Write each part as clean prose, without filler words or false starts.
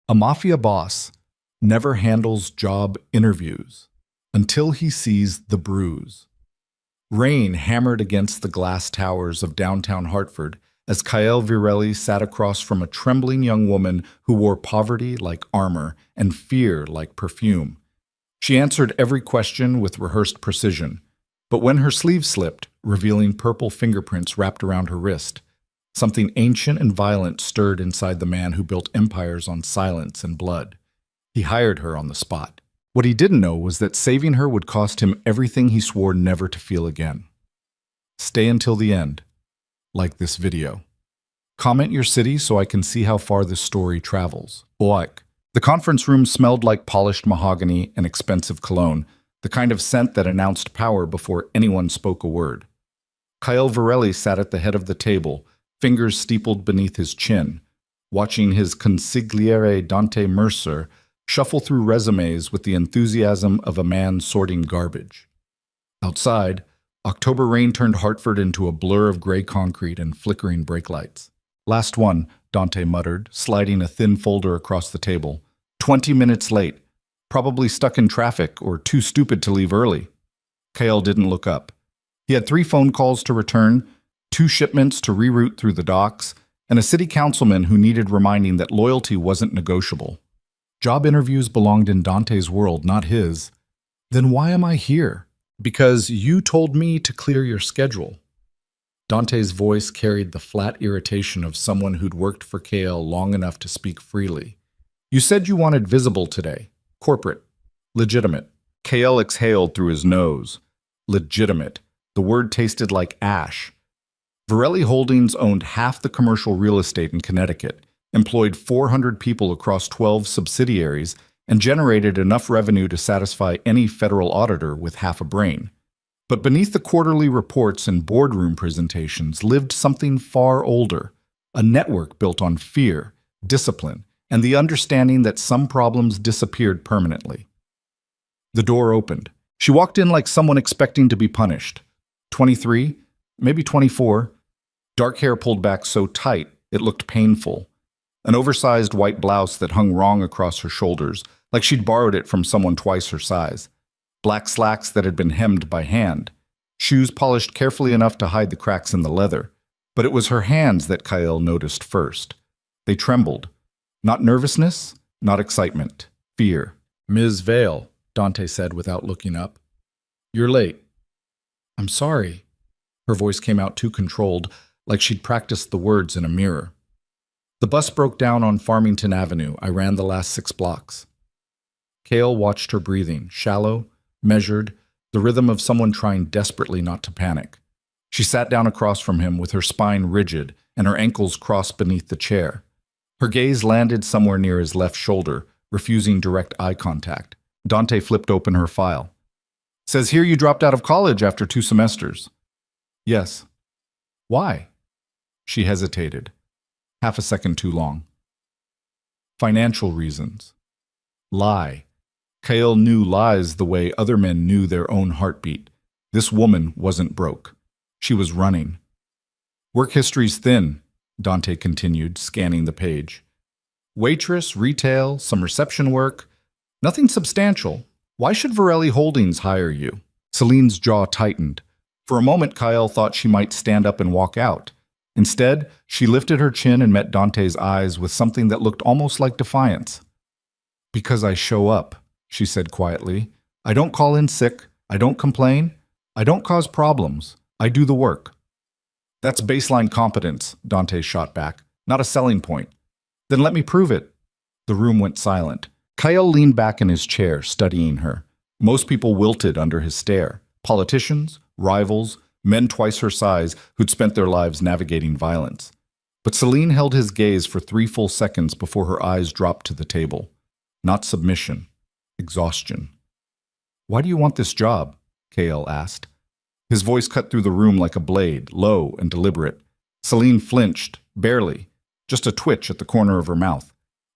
A mafia boss never handles job interviews until he sees the bruise. Rain hammered against the glass towers of downtown Hartford as Kael Virelli sat across from a trembling young woman who wore poverty like armor and fear like perfume. She answered every question with rehearsed precision, but when her sleeve slipped, revealing purple fingerprints wrapped around her wrist, something ancient and violent stirred inside the man who built empires on silence and blood. He hired her on the spot. What he didn't know was that saving her would cost him everything he swore never to feel again. Stay until the end, like this video. Comment your city so I can see how far this story travels. Like. The conference room smelled like polished mahogany and expensive cologne, the kind of scent that announced power before anyone spoke a word. Kael Virelli sat at the head of the table, fingers steepled beneath his chin, watching his consigliere Dante Mercer shuffle through resumes with the enthusiasm of a man sorting garbage. Outside, October rain turned Hartford into a blur of gray concrete and flickering brake lights. Last one, Dante muttered, sliding a thin folder across the table. 20 minutes late, probably stuck in traffic or too stupid to leave early. Kael didn't look up. He had 3 phone calls to return, 2 shipments to reroute through the docks, and a city councilman who needed reminding that loyalty wasn't negotiable. Job interviews belonged in Dante's world, not his. Then why am I here? Because you told me to clear your schedule. Dante's voice carried the flat irritation of someone who'd worked for Kael long enough to speak freely. You said you wanted visible today. Corporate. Legitimate. Kael exhaled through his nose. Legitimate. The word tasted like ash. Virelli Holdings owned half the commercial real estate in Connecticut, employed 400 people across 12 subsidiaries, and generated enough revenue to satisfy any federal auditor with half a brain. But beneath the quarterly reports and boardroom presentations lived something far older, a network built on fear, discipline, and the understanding that some problems disappeared permanently. The door opened. She walked in like someone expecting to be punished. 23, maybe 24, dark hair pulled back so tight it looked painful. An oversized white blouse that hung wrong across her shoulders, like she'd borrowed it from someone twice her size. Black slacks that had been hemmed by hand. Shoes polished carefully enough to hide the cracks in the leather. But it was her hands that Kael noticed first. They trembled. Not nervousness, not excitement. Fear. Ms. Vale, Dante said without looking up. You're late. I'm sorry. Her voice came out too controlled, like she'd practiced the words in a mirror. The bus broke down on Farmington Avenue. I ran the last 6 blocks. Kael watched her breathing, shallow, measured, the rhythm of someone trying desperately not to panic. She sat down across from him with her spine rigid and her ankles crossed beneath the chair. Her gaze landed somewhere near his left shoulder, refusing direct eye contact. Dante flipped open her file. Says here you dropped out of college after 2 semesters. Yes. Why? She hesitated. Half a second too long. Financial reasons. Lie. Kael knew lies the way other men knew their own heartbeat. This woman wasn't broke. She was running. Work history's thin, Dante continued, scanning the page. Waitress, retail, some reception work. Nothing substantial. Why should Virelli Holdings hire you? Selene's jaw tightened. For a moment, Kael thought she might stand up and walk out. Instead, she lifted her chin and met Dante's eyes with something that looked almost like defiance. Because I show up, she said quietly. I don't call in sick. I don't complain. I don't cause problems. I do the work. That's baseline competence, Dante shot back, not a selling point. Then let me prove it. The room went silent. Kael leaned back in his chair, studying her. Most people wilted under his stare. Politicians, rivals, men twice her size who'd spent their lives navigating violence. But Selene held his gaze for 3 full seconds before her eyes dropped to the table. Not submission. Exhaustion. Why do you want this job? Kael asked. His voice cut through the room like a blade, low and deliberate. Selene flinched, barely, just a twitch at the corner of her mouth.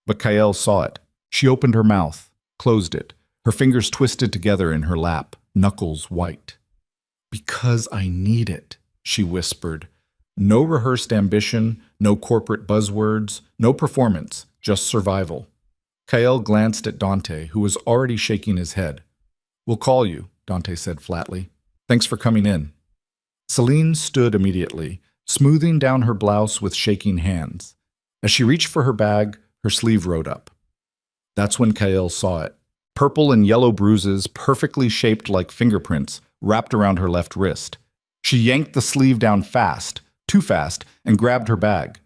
But Kael saw it. She opened her mouth, closed it, her fingers twisted together in her lap, knuckles white. Because I need it, she whispered. No rehearsed ambition, no corporate buzzwords, no performance, just survival. Kael glanced at Dante, who was already shaking his head. "We'll call you," Dante said flatly. "Thanks for coming in." Selene stood immediately, smoothing down her blouse with shaking hands. As she reached for her bag, her sleeve rode up. That's when Kael saw it. Purple and yellow bruises, perfectly shaped like fingerprints, wrapped around her left wrist. She yanked the sleeve down fast, too fast, and grabbed her bag.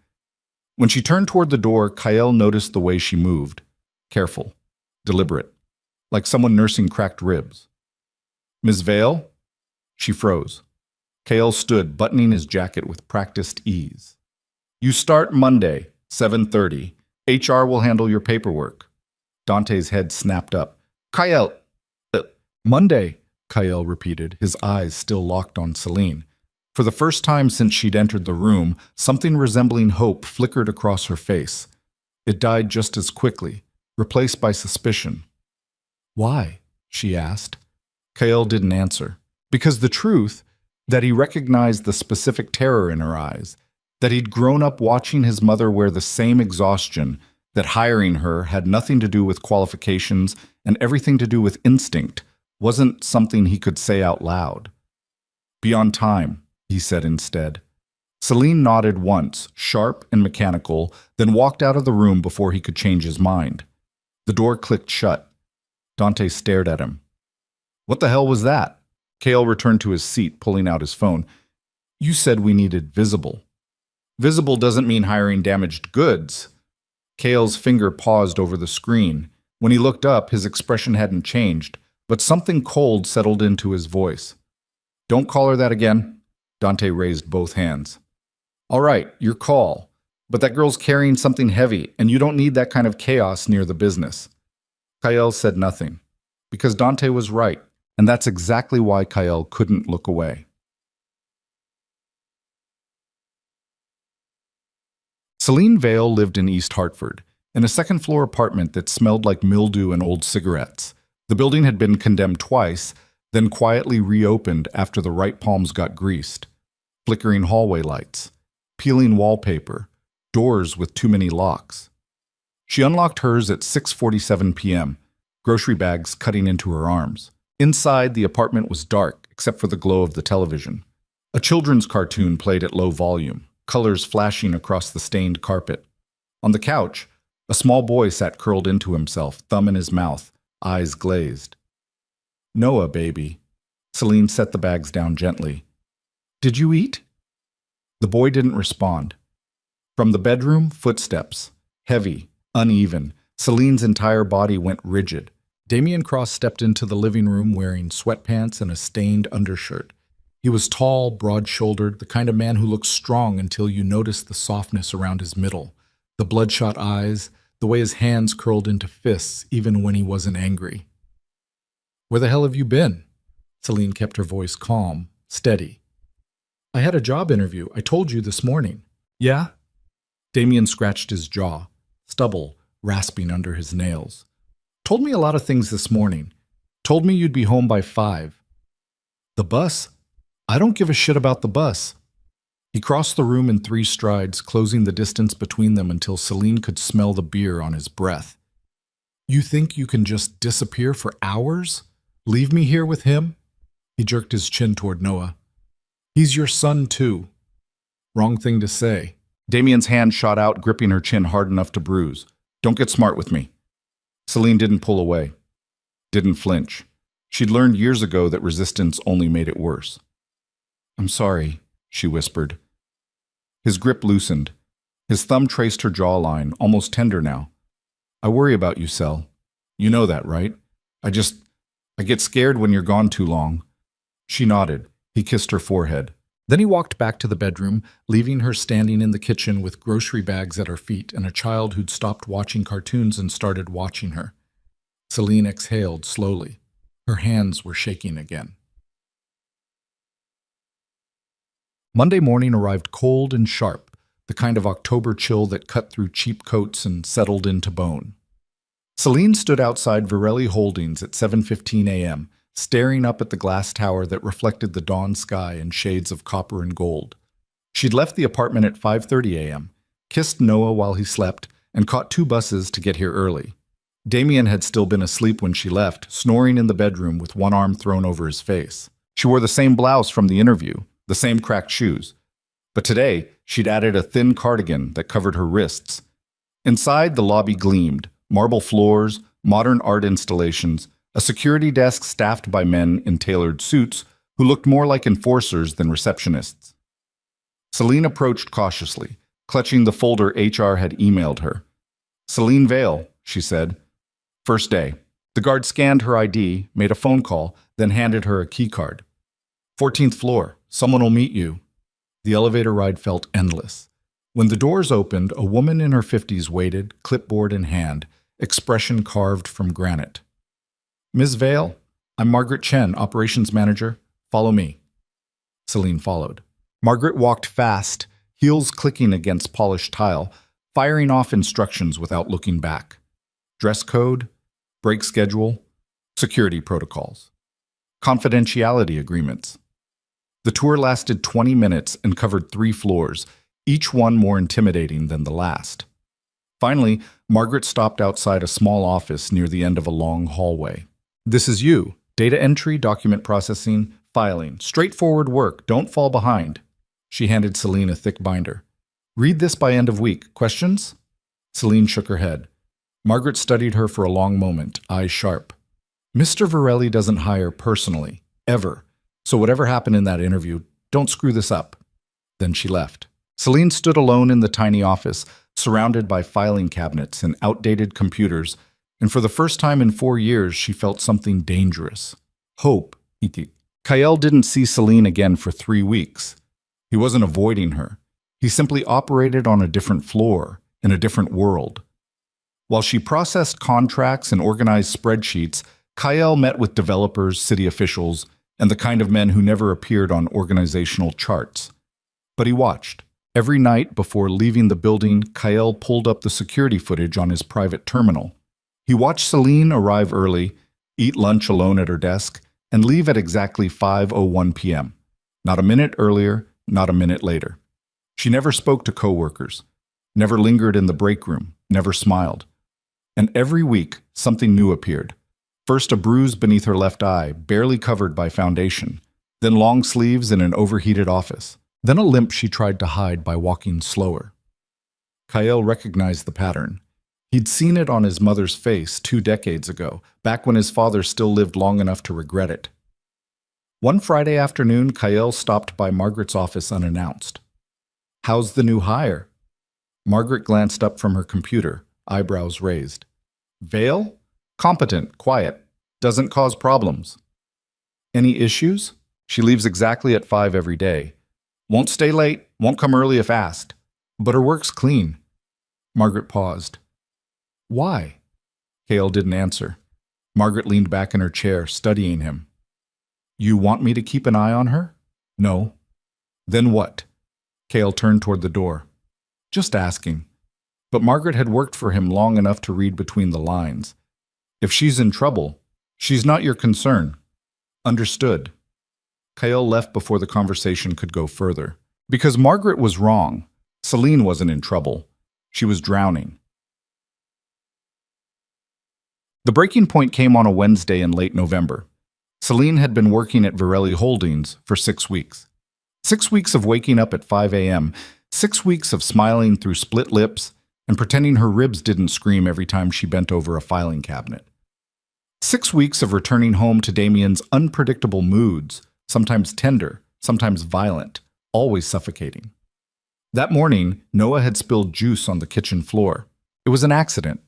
When she turned toward the door, Kael noticed the way she moved. Careful, deliberate, like someone nursing cracked ribs. "Ms. Vale?" She froze. Kael stood, buttoning his jacket with practiced ease. "You start Monday, 7:30. HR will handle your paperwork." Dante's head snapped up. "Kael, Monday," Kael repeated, his eyes still locked on Selene. For the first time since she'd entered the room, something resembling hope flickered across her face. It died just as quickly, replaced by suspicion. "Why?" she asked. Kael didn't answer. Because the truth, that he recognized the specific terror in her eyes, that he'd grown up watching his mother wear the same exhaustion, that hiring her had nothing to do with qualifications and everything to do with instinct, wasn't something he could say out loud. "Beyond time," he said instead. Selene nodded once, sharp and mechanical, then walked out of the room before he could change his mind. The door clicked shut. Dante stared at him. "What the hell was that?" Kael returned to his seat, pulling out his phone. "You said we needed visible." "Visible doesn't mean hiring damaged goods." Kael's finger paused over the screen. When he looked up, his expression hadn't changed, but something cold settled into his voice. "Don't call her that again." Dante raised both hands. "All right, your call. But that girl's carrying something heavy, and you don't need that kind of chaos near the business." Kael said nothing, because Dante was right, and that's exactly why Kael couldn't look away. Selene Vale lived in East Hartford, in a second-floor apartment that smelled like mildew and old cigarettes. The building had been condemned twice, then quietly reopened after the right palms got greased. Flickering hallway lights, peeling wallpaper, doors with too many locks. She unlocked hers at 6:47 p.m., grocery bags cutting into her arms. Inside, the apartment was dark, except for the glow of the television. A children's cartoon played at low volume, colors flashing across the stained carpet. On the couch, a small boy sat curled into himself, thumb in his mouth, eyes glazed. "Noah, baby." Selene set the bags down gently. "Did you eat?" The boy didn't respond. From the bedroom, footsteps. Heavy, uneven. Selene's entire body went rigid. Damian Cross stepped into the living room wearing sweatpants and a stained undershirt. He was tall, broad-shouldered, the kind of man who looks strong until you notice the softness around his middle, the bloodshot eyes, the way his hands curled into fists even when he wasn't angry. "Where the hell have you been?" Selene kept her voice calm, steady. "I had a job interview. I told you this morning." "Yeah?" Damian scratched his jaw, stubble rasping under his nails. "Told me a lot of things this morning. Told me you'd be home by 5. "The bus? I don't give a shit about the bus." He crossed the room in 3 strides, closing the distance between them until Selene could smell the beer on his breath. "You think you can just disappear for hours? Leave me here with him?" He jerked his chin toward Noah. "He's your son, too." "Wrong thing to say." Damian's hand shot out, gripping her chin hard enough to bruise. "Don't get smart with me." Selene didn't pull away. Didn't flinch. She'd learned years ago that resistance only made it worse. "I'm sorry," she whispered. His grip loosened. His thumb traced her jawline, almost tender now. "I worry about you, Sel. You know that, right? I get scared when you're gone too long." She nodded. He kissed her forehead. Then he walked back to the bedroom, leaving her standing in the kitchen with grocery bags at her feet and a child who'd stopped watching cartoons and started watching her. Selene exhaled slowly. Her hands were shaking again. Monday morning arrived cold and sharp, the kind of October chill that cut through cheap coats and settled into bone. Selene stood outside Virelli Holdings at 7:15 a.m., staring up at the glass tower that reflected the dawn sky in shades of copper and gold. She'd left the apartment at 5:30 a.m., kissed Noah while he slept, and caught 2 buses to get here early. Damien had still been asleep when she left, snoring in the bedroom with one arm thrown over his face. She wore the same blouse from the interview, the same cracked shoes. But today, she'd added a thin cardigan that covered her wrists. Inside, the lobby gleamed, marble floors, modern art installations, a security desk staffed by men in tailored suits who looked more like enforcers than receptionists. Selene approached cautiously, clutching the folder HR had emailed her. "Selene Vale," she said. "First day." The guard scanned her ID, made a phone call, then handed her a keycard. "14th floor. Someone will meet you." The elevator ride felt endless. When the doors opened, a woman in her 50s waited, clipboard in hand, expression carved from granite. "Ms. Vale, I'm Margaret Chen, operations manager. Follow me." Selene followed. Margaret walked fast, heels clicking against polished tile, firing off instructions without looking back. Dress code, break schedule, security protocols, confidentiality agreements. The tour lasted 20 minutes and covered 3 floors, each one more intimidating than the last. Finally, Margaret stopped outside a small office near the end of a long hallway. "This is you. Data entry, document processing, filing. Straightforward work. Don't fall behind." She handed Selene a thick binder. "Read this by end of week. Questions?" Selene shook her head. Margaret studied her for a long moment, eyes sharp. "Mr. Virelli doesn't hire personally, ever. So whatever happened in that interview, don't screw this up." Then she left. Selene stood alone in the tiny office, surrounded by filing cabinets and outdated computers, and for the first time in 4 years, she felt something dangerous. Hope. Kael didn't see Selene again for 3 weeks. He wasn't avoiding her. He simply operated on a different floor, in a different world. While she processed contracts and organized spreadsheets, Kael met with developers, city officials, and the kind of men who never appeared on organizational charts. But he watched. Every night before leaving the building, Kael pulled up the security footage on his private terminal. He watched Selene arrive early, eat lunch alone at her desk, and leave at exactly 5:01 p.m. Not a minute earlier, not a minute later. She never spoke to coworkers, never lingered in the break room, never smiled. And every week, something new appeared. First a bruise beneath her left eye, barely covered by foundation, then long sleeves in an overheated office, then a limp she tried to hide by walking slower. Kael recognized the pattern. He'd seen it on his mother's face 2 decades ago, back when his father still lived long enough to regret it. One Friday afternoon, Kael stopped by Margaret's office unannounced. "How's the new hire?" Margaret glanced up from her computer, eyebrows raised. "Vale? Competent, quiet, doesn't cause problems." "Any issues?" "She leaves exactly at 5 every day. Won't stay late, won't come early if asked. But her work's clean." Margaret paused. "Why?" Kael didn't answer. Margaret leaned back in her chair, studying him. "You want me to keep an eye on her?" "No." "Then what?" Kael turned toward the door. "Just asking." But Margaret had worked for him long enough to read between the lines. "If she's in trouble, she's not your concern." "Understood." Kael left before the conversation could go further. Because Margaret was wrong. Selene wasn't in trouble. She was drowning. The breaking point came on a Wednesday in late November. Selene had been working at Virelli Holdings for 6 weeks. 6 weeks of waking up at 5 a.m., 6 weeks of smiling through split lips and pretending her ribs didn't scream every time she bent over a filing cabinet. 6 weeks of returning home to Damien's unpredictable moods, sometimes tender, sometimes violent, always suffocating. That morning, Noah had spilled juice on the kitchen floor. It was an accident.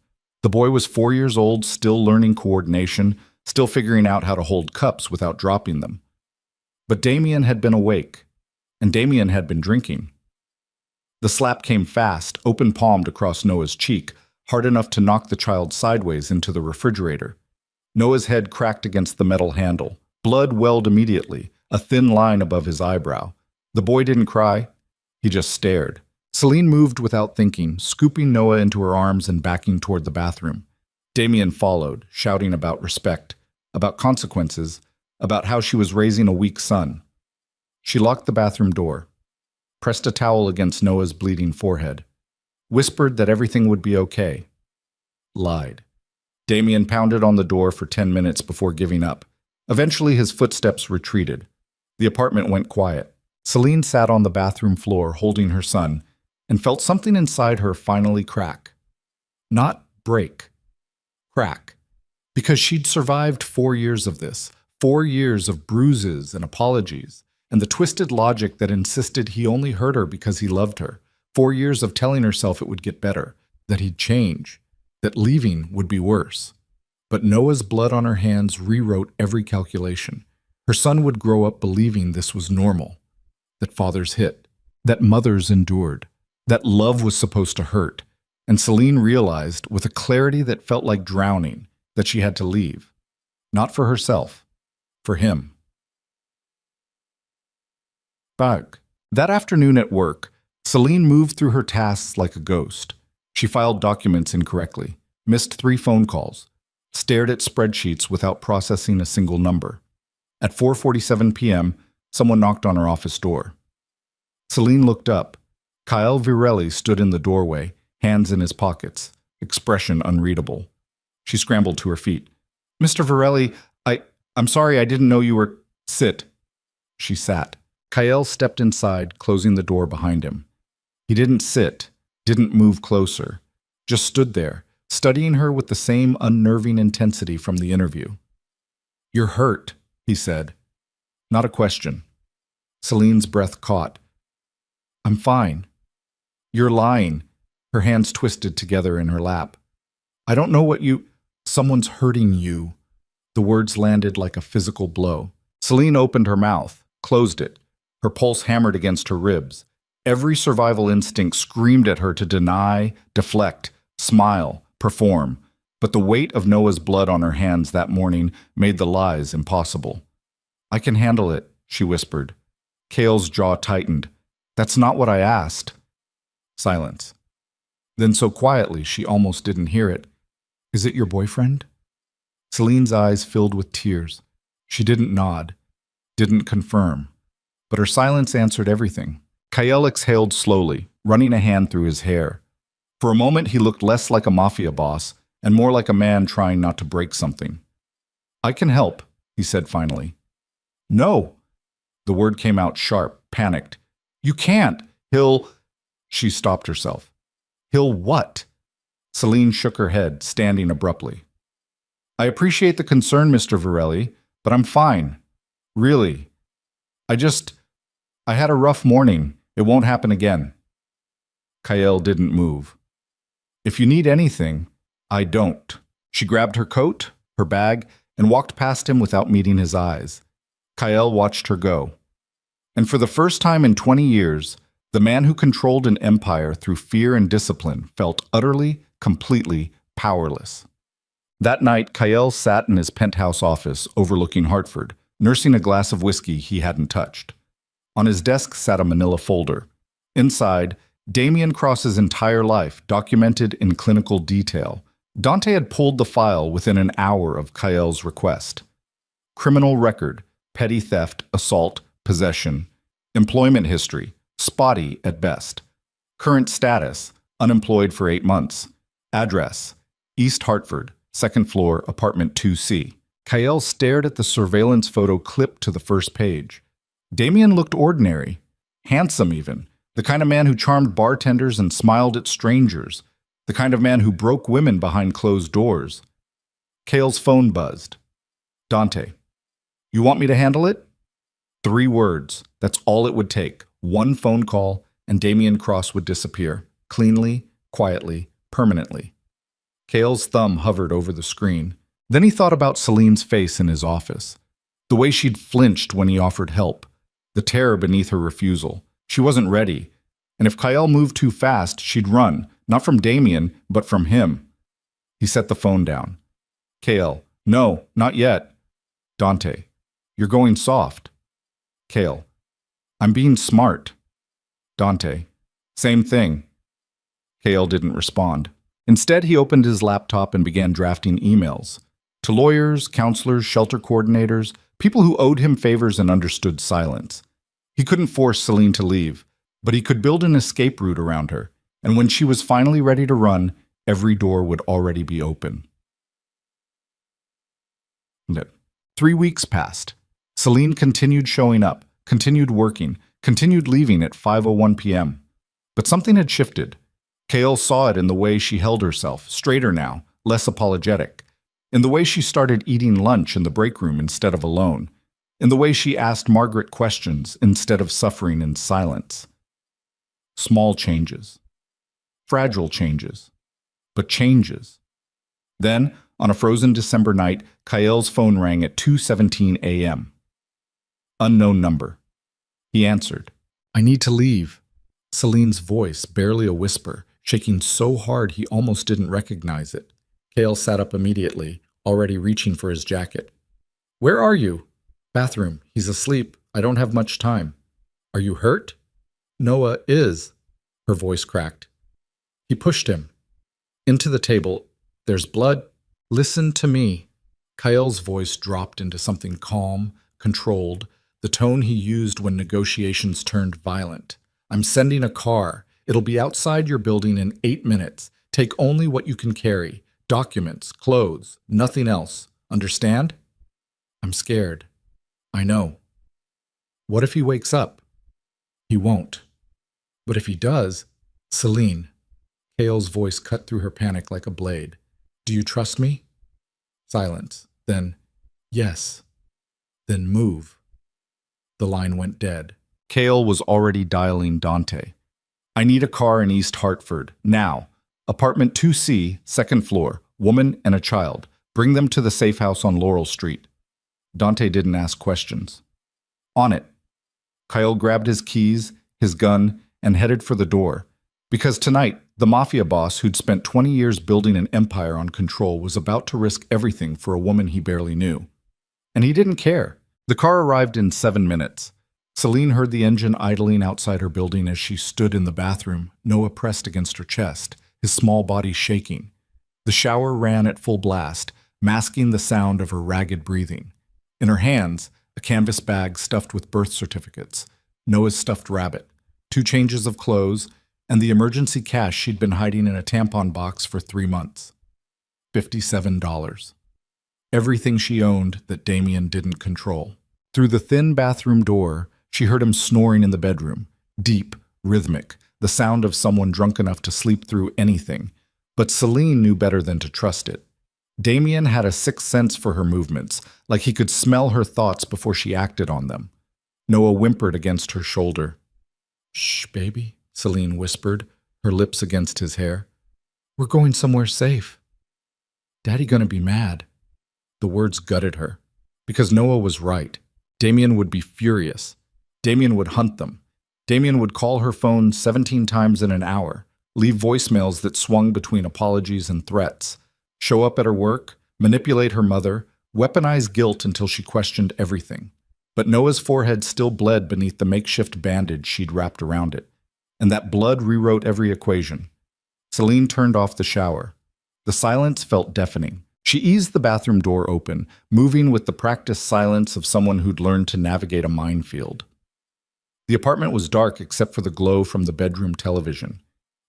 The boy was 4 years old, still learning coordination, still figuring out how to hold cups without dropping them. But Damien had been awake, and Damien had been drinking. The slap came fast, open-palmed across Noah's cheek, hard enough to knock the child sideways into the refrigerator. Noah's head cracked against the metal handle. Blood welled immediately, a thin line above his eyebrow. The boy didn't cry. He just stared. Selene moved without thinking, scooping Noah into her arms and backing toward the bathroom. Damien followed, shouting about respect, about consequences, about how she was raising a weak son. She locked the bathroom door, pressed a towel against Noah's bleeding forehead, whispered that everything would be okay, lied. Damien pounded on the door for 10 minutes before giving up. Eventually, his footsteps retreated. The apartment went quiet. Selene sat on the bathroom floor holding her son and felt something inside her finally crack. Not break. Crack. Because she'd survived 4 years of this, 4 years of bruises and apologies, and the twisted logic that insisted he only hurt her because he loved her, 4 years of telling herself it would get better, that he'd change, that leaving would be worse. But Noah's blood on her hands rewrote every calculation. Her son would grow up believing this was normal, that fathers hit, that mothers endured, that love was supposed to hurt. And Selene realized, with a clarity that felt like drowning, that she had to leave. Not for herself, for him. Back. That afternoon at work, Selene moved through her tasks like a ghost. She filed documents incorrectly, missed 3 phone calls, stared at spreadsheets without processing a single number. At 4:47 p.m., someone knocked on her office door. Selene looked up. Kael Virelli stood in the doorway, hands in his pockets, expression unreadable. She scrambled to her feet. "Mr. Virelli, I'm sorry, I didn't know you were..." "Sit." She sat. Kael stepped inside, closing the door behind him. He didn't sit, didn't move closer, just stood there, studying her with the same unnerving intensity from the interview. "You're hurt," he said. Not a question. Selene's breath caught. "I'm fine." "You're lying." Her hands twisted together in her lap. "I don't know what you..." "Someone's hurting you." The words landed like a physical blow. Selene opened her mouth, closed it. Her pulse hammered against her ribs. Every survival instinct screamed at her to deny, deflect, smile, perform. But the weight of Noah's blood on her hands that morning made the lies impossible. "I can handle it," she whispered. Kael's jaw tightened. "That's not what I asked." Silence. Then so quietly she almost didn't hear it. "Is it your boyfriend?" Selene's eyes filled with tears. She didn't nod, didn't confirm. But her silence answered everything. Kael exhaled slowly, running a hand through his hair. For a moment he looked less like a mafia boss and more like a man trying not to break something. "I can help," he said finally. "No." The word came out sharp, panicked. "You can't. He'll..." She stopped herself. "He'll what?" Selene shook her head, standing abruptly. "I appreciate the concern, Mr. Virelli, but I'm fine. Really. I had a rough morning. It won't happen again." Kael didn't move. "If you need anything, I don't." She grabbed her coat, her bag, and walked past him without meeting his eyes. Kael watched her go. And for the first time in 20 years, the man who controlled an empire through fear and discipline felt utterly, completely powerless. That night, Kael sat in his penthouse office overlooking Hartford, nursing a glass of whiskey he hadn't touched. On his desk sat a manila folder. Inside, Damien Cross's entire life, documented in clinical detail. Dante had pulled the file within an hour of Kael's request. Criminal record, petty theft, assault, possession. Employment history, spotty at best. Current status, unemployed for 8 months. Address, East Hartford, 2nd floor, apartment 2C. Kael stared at the surveillance photo clipped to the first page. Damien looked ordinary, handsome even, the kind of man who charmed bartenders and smiled at strangers, the kind of man who broke women behind closed doors. Kael's phone buzzed. "Dante, you want me to handle it?" 3 words, that's all it would take. 1 phone call, and Damien Cross would disappear, cleanly, quietly, permanently. Kael's thumb hovered over the screen. Then he thought about Selene's face in his office, the way she'd flinched when he offered help, the terror beneath her refusal. She wasn't ready, and if Kael moved too fast, she'd run, not from Damien, but from him. He set the phone down. "Kael, no, not yet." "Dante, you're going soft." Kael, "I'm being smart." "Dante, same thing." Kael didn't respond. Instead, he opened his laptop and began drafting emails. To lawyers, counselors, shelter coordinators, people who owed him favors and understood silence. He couldn't force Selene to leave, but he could build an escape route around her, and when she was finally ready to run, every door would already be open. 3 weeks passed. Selene continued showing up, continued working, continued leaving at 5:01 p.m. But something had shifted. Kael saw it in the way she held herself, straighter now, less apologetic. In the way she started eating lunch in the break room instead of alone. In the way she asked Margaret questions instead of suffering in silence. Small changes. Fragile changes. But changes. Then, on a frozen December night, Kael's phone rang at 2:17 a.m. Unknown number. He answered. "I need to leave." Selene's voice, barely a whisper, shaking so hard he almost didn't recognize it. Kael sat up immediately, already reaching for his jacket. "Where are you?" "Bathroom. He's asleep. I don't have much time." "Are you hurt?" "Noah is." Her voice cracked. He pushed him. Into the table. "There's blood." "Listen to me." Kael's voice dropped into something calm, controlled, the tone he used when negotiations turned violent. "I'm sending a car. It'll be outside your building in 8 minutes. Take only what you can carry. Documents, clothes, nothing else. Understand?" "I'm scared." "I know." "What if he wakes up?" "He won't." "But if he does?" "Selene." Kael's voice cut through her panic like a blade. "Do you trust me?" Silence. Then, "Yes." "Then move." The line went dead. Kael was already dialing Dante. "I need a car in East Hartford, now. Apartment 2C, second floor, woman and a child. Bring them to the safe house on Laurel Street." Dante didn't ask questions. "On it." Kael grabbed his keys, his gun, and headed for the door. Because tonight, the Mafia Boss who'd spent 20 years building an empire on control was about to risk everything for a woman he barely knew. And he didn't care. The car arrived in 7 minutes. Selene heard the engine idling outside her building as she stood in the bathroom, Noah pressed against her chest, his small body shaking. The shower ran at full blast, masking the sound of her ragged breathing. In her hands, a canvas bag stuffed with birth certificates, Noah's stuffed rabbit, 2 changes of clothes, and the emergency cash she'd been hiding in a tampon box for 3 months. $57. Everything she owned that Damien didn't control. Through the thin bathroom door, she heard him snoring in the bedroom, deep, rhythmic, the sound of someone drunk enough to sleep through anything. But Selene knew better than to trust it. Damien had a sixth sense for her movements, like he could smell her thoughts before she acted on them. Noah whimpered against her shoulder. "Shh, baby," Selene whispered, her lips against his hair. "We're going somewhere safe." "Daddy gonna be mad." The words gutted her. Because Noah was right. Damien would be furious. Damien would hunt them. Damien would call her phone 17 times in an hour, leave voicemails that swung between apologies and threats, show up at her work, manipulate her mother, weaponize guilt until she questioned everything. But Noah's forehead still bled beneath the makeshift bandage she'd wrapped around it. And that blood rewrote every equation. Selene turned off the shower. The silence felt deafening. She eased the bathroom door open, moving with the practiced silence of someone who'd learned to navigate a minefield. The apartment was dark except for the glow from the bedroom television.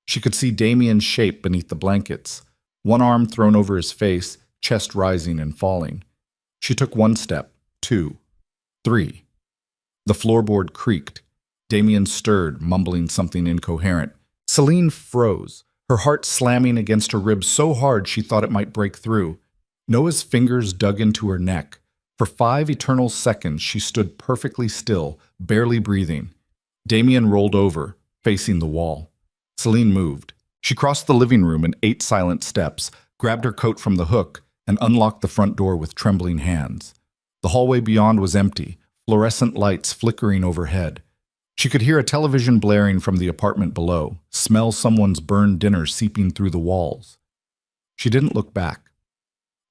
She could see Damien's shape beneath the blankets, one arm thrown over his face, chest rising and falling. She took 1 step, 2, 3. The floorboard creaked. Damien stirred, mumbling something incoherent. Selene froze, her heart slamming against her ribs so hard she thought it might break through. Noah's fingers dug into her neck. For 5 eternal seconds she stood perfectly still, barely breathing. Damien rolled over, facing the wall. Selene moved. She crossed the living room in 8 silent steps, grabbed her coat from the hook, and unlocked the front door with trembling hands. The hallway beyond was empty, fluorescent lights flickering overhead. She could hear a television blaring from the apartment below, smell someone's burned dinner seeping through the walls. She didn't look back.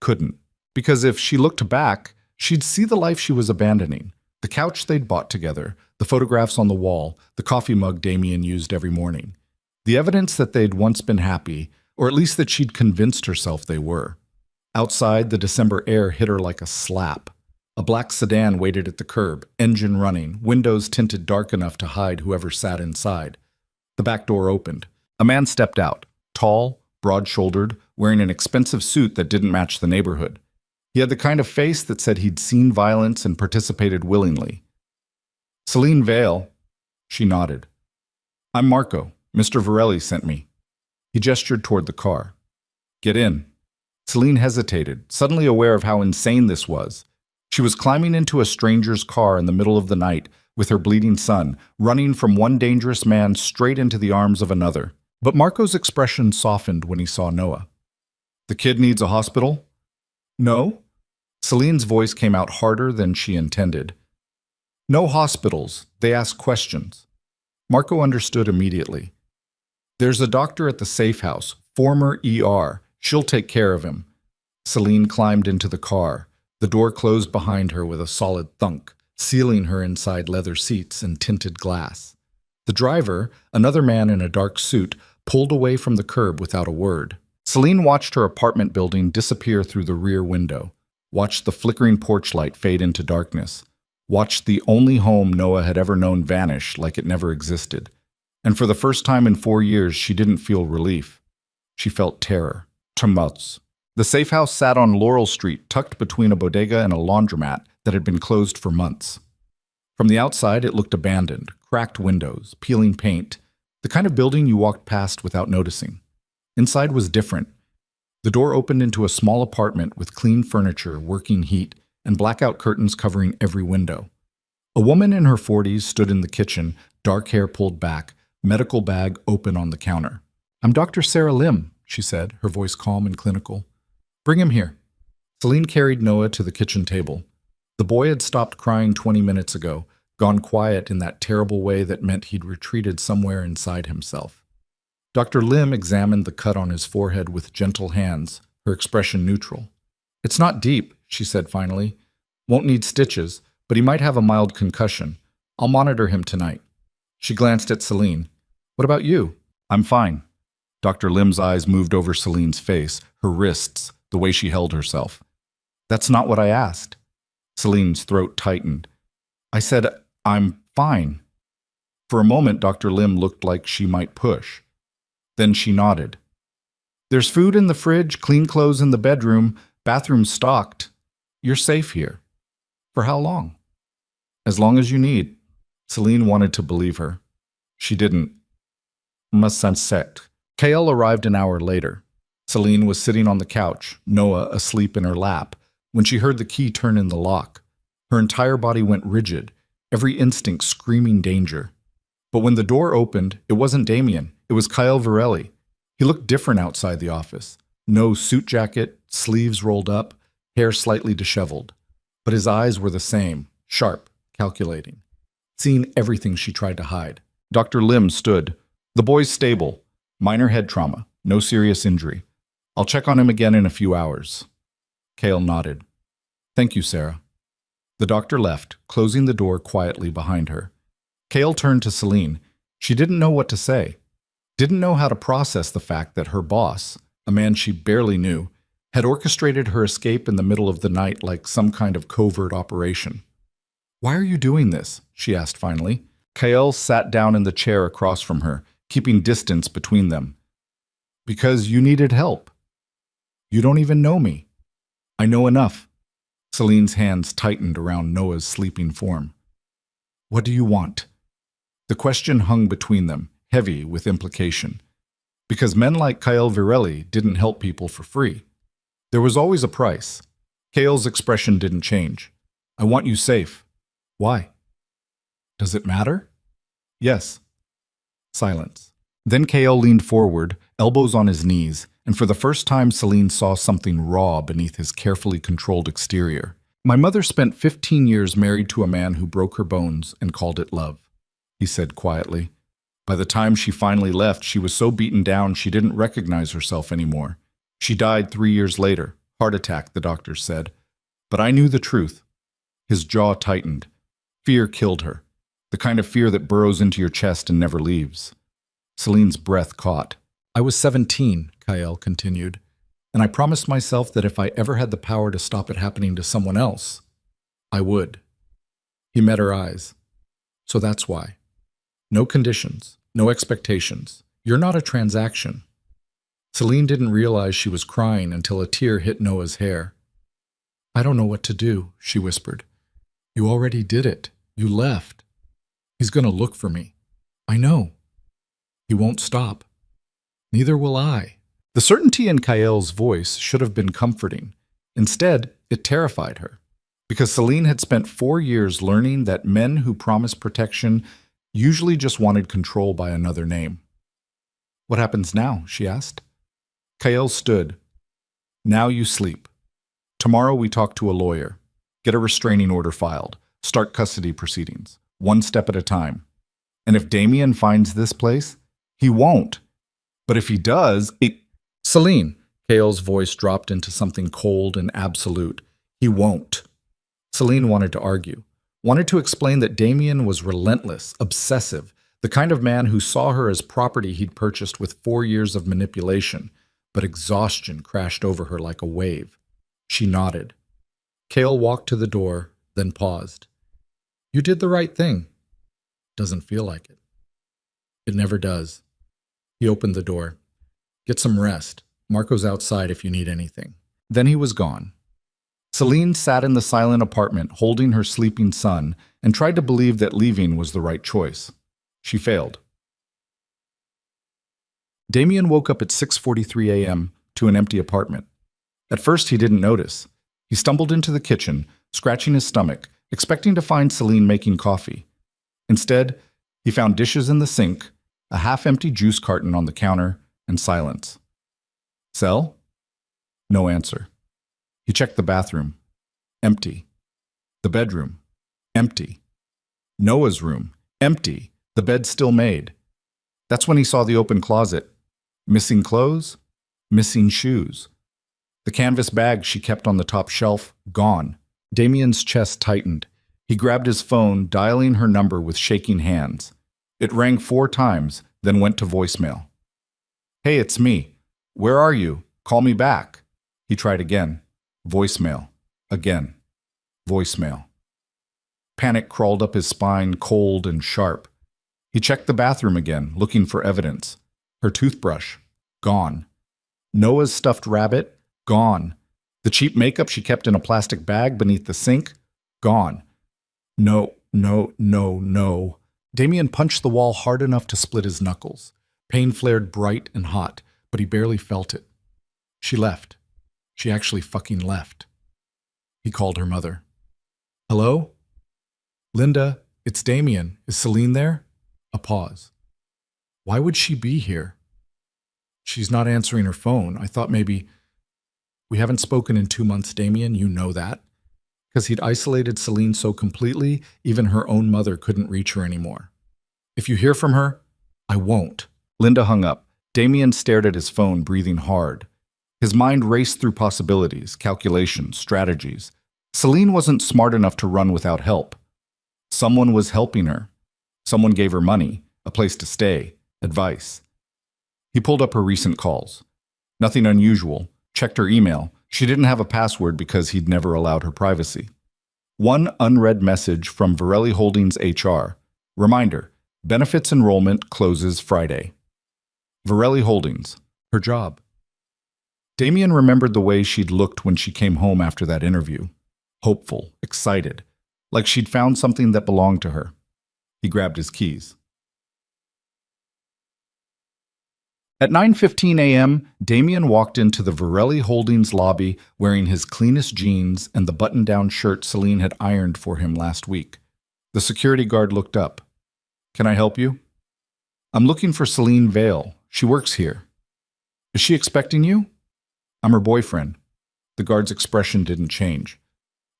Couldn't. Because if she looked back, she'd see the life she was abandoning. The couch they'd bought together, the photographs on the wall, the coffee mug Damien used every morning. The evidence that they'd once been happy, or at least that she'd convinced herself they were. Outside, the December air hit her like a slap. A black sedan waited at the curb, engine running, windows tinted dark enough to hide whoever sat inside. The back door opened. A man stepped out, tall, broad-shouldered, wearing an expensive suit that didn't match the neighborhood. He had the kind of face that said he'd seen violence and participated willingly. Selene Vale. She nodded. I'm Marco. Mr. Virelli sent me. He gestured toward the car. Get in. Selene hesitated, suddenly aware of how insane this was. She was climbing into a stranger's car in the middle of the night with her bleeding son, running from one dangerous man straight into the arms of another. But Marco's expression softened when he saw Noah. The kid needs a hospital? No? Selene's voice came out harder than she intended. No hospitals. They ask questions. Marco understood immediately. There's a doctor at the safe house, former ER. She'll take care of him. Selene climbed into the car. The door closed behind her with a solid thunk, sealing her inside leather seats and tinted glass. The driver, another man in a dark suit, pulled away from the curb without a word. Selene watched her apartment building disappear through the rear window, watched the flickering porch light fade into darkness, watched the only home Noah had ever known vanish like it never existed. And for the first time in 4 years, she didn't feel relief. She felt terror. Tumults. The safe house sat on Laurel Street, tucked between a bodega and a laundromat that had been closed for months. From the outside, it looked abandoned, cracked windows, peeling paint, the kind of building you walked past without noticing. Inside was different. The door opened into a small apartment with clean furniture, working heat, and blackout curtains covering every window. A woman in her 40s stood in the kitchen, dark hair pulled back, medical bag open on the counter. I'm Dr. Sarah Lim, she said, her voice calm and clinical. Bring him here. Selene carried Noah to the kitchen table. The boy had stopped crying 20 minutes ago, gone quiet in that terrible way that meant he'd retreated somewhere inside himself. Dr. Lim examined the cut on his forehead with gentle hands, her expression neutral. It's not deep, she said finally. Won't need stitches, but he might have a mild concussion. I'll monitor him tonight. She glanced at Selene. What about you? I'm fine. Dr. Lim's eyes moved over Selene's face, her wrists, the way she held herself. That's not what I asked. Selene's throat tightened. I said, I'm fine. For a moment, Dr. Lim looked like she might push. Then she nodded. There's food in the fridge, clean clothes in the bedroom, bathroom stocked. You're safe here. For how long? As long as you need. Selene wanted to believe her. She didn't. Sunset. Kael arrived an hour later. Selene was sitting on the couch, Noah asleep in her lap, when she heard the key turn in the lock. Her entire body went rigid, every instinct screaming danger. But when the door opened, it wasn't Damien, it was Kael Virelli. He looked different outside the office. No suit jacket, sleeves rolled up, hair slightly disheveled. But his eyes were the same, sharp, calculating, seeing everything she tried to hide. Dr. Lim stood. The boy's stable. Minor head trauma. No serious injury. I'll check on him again in a few hours. Kael nodded. Thank you, Sarah. The doctor left, closing the door quietly behind her. Kael turned to Selene. She didn't know what to say. Didn't know how to process the fact that her boss, a man she barely knew, had orchestrated her escape in the middle of the night like some kind of covert operation. Why are you doing this? She asked finally. Kael sat down in the chair across from her, keeping distance between them. Because you needed help. You don't even know me. I know enough. Selene's hands tightened around Noah's sleeping form. What do you want? The question hung between them, heavy with implication. Because men like Kael Virelli didn't help people for free. There was always a price. Kael's expression didn't change. I want you safe. Why? Does it matter? Yes. Silence. Then Kael leaned forward, elbows on his knees, and for the first time Selene saw something raw beneath his carefully controlled exterior. My mother spent 15 years married to a man who broke her bones and called it love, he said quietly. By the time she finally left, she was so beaten down she didn't recognize herself anymore. She died 3 years later, heart attack, the doctors said. But I knew the truth. His jaw tightened. Fear killed her, the kind of fear that burrows into your chest and never leaves. Selene's breath caught. I was 17, Kael continued, and I promised myself that if I ever had the power to stop it happening to someone else, I would. He met her eyes. So that's why. No conditions, no expectations. You're not a transaction. Selene didn't realize she was crying until a tear hit Noah's hair. I don't know what to do, she whispered. You already did it. You left. He's going to look for me. I know. He won't stop. Neither will I. The certainty in Kael's voice should have been comforting. Instead, it terrified her. Because Selene had spent 4 years learning that men who promise protection usually just wanted control by another name. What happens now? She asked. Kael stood. Now you sleep. Tomorrow we talk to a lawyer. Get a restraining order filed. Start custody proceedings. One step at a time. And if Damien finds this place, he won't. But if he does, Selene, Kael's voice dropped into something cold and absolute. He won't. Selene wanted to argue, wanted to explain that Damien was relentless, obsessive, the kind of man who saw her as property he'd purchased with 4 years of manipulation, but exhaustion crashed over her like a wave. She nodded. Kael walked to the door, then paused. You did the right thing. Doesn't feel like it. It never does. He opened the door. Get some rest. Marco's outside if you need anything. Then he was gone. Selene sat in the silent apartment holding her sleeping son and tried to believe that leaving was the right choice. She failed. Damien woke up at 6:43 a.m. to an empty apartment. At first he didn't notice. He stumbled into the kitchen, scratching his stomach, expecting to find Selene making coffee. Instead, he found dishes in the sink, a half-empty juice carton on the counter, and silence. Cell? No answer. He checked the bathroom. Empty. The bedroom. Empty. Noah's room. Empty. The bed still made. That's when he saw the open closet. Missing clothes? Missing shoes. The canvas bag she kept on the top shelf, gone. Damien's chest tightened. He grabbed his phone, dialing her number with shaking hands. It rang 4 times, then went to voicemail. Hey, it's me. Where are you? Call me back. He tried again. Voicemail. Again. Voicemail. Panic crawled up his spine, cold and sharp. He checked the bathroom again, looking for evidence. Her toothbrush. Gone. Noah's stuffed rabbit. Gone. The cheap makeup she kept in a plastic bag beneath the sink. Gone. No. Damien punched the wall hard enough to split his knuckles. Pain flared bright and hot, but he barely felt it. She left. She actually fucking left. He called her mother. Hello? Linda, it's Damien. Is Selene there? A pause. Why would she be here? She's not answering her phone. I thought maybe... We haven't spoken in 2 months, Damien. You know that. Because he'd isolated Selene so completely, even her own mother couldn't reach her anymore. If you hear from her, I won't. Linda hung up. Damien stared at his phone, breathing hard. His mind raced through possibilities, calculations, strategies. Selene wasn't smart enough to run without help. Someone was helping her. Someone gave her money, a place to stay, advice. He pulled up her recent calls. Nothing unusual. Checked her email. She didn't have a password because he'd never allowed her privacy. One unread message from Virelli Holdings HR. Reminder, benefits enrollment closes Friday. Virelli Holdings. Her job. Damien remembered the way she'd looked when she came home after that interview. Hopeful, excited, like she'd found something that belonged to her. He grabbed his keys. At 9:15 a.m., Damien walked into the Virelli Holdings lobby wearing his cleanest jeans and the button-down shirt Selene had ironed for him last week. The security guard looked up. Can I help you? I'm looking for Selene Vale. She works here. Is she expecting you? I'm her boyfriend. The guard's expression didn't change.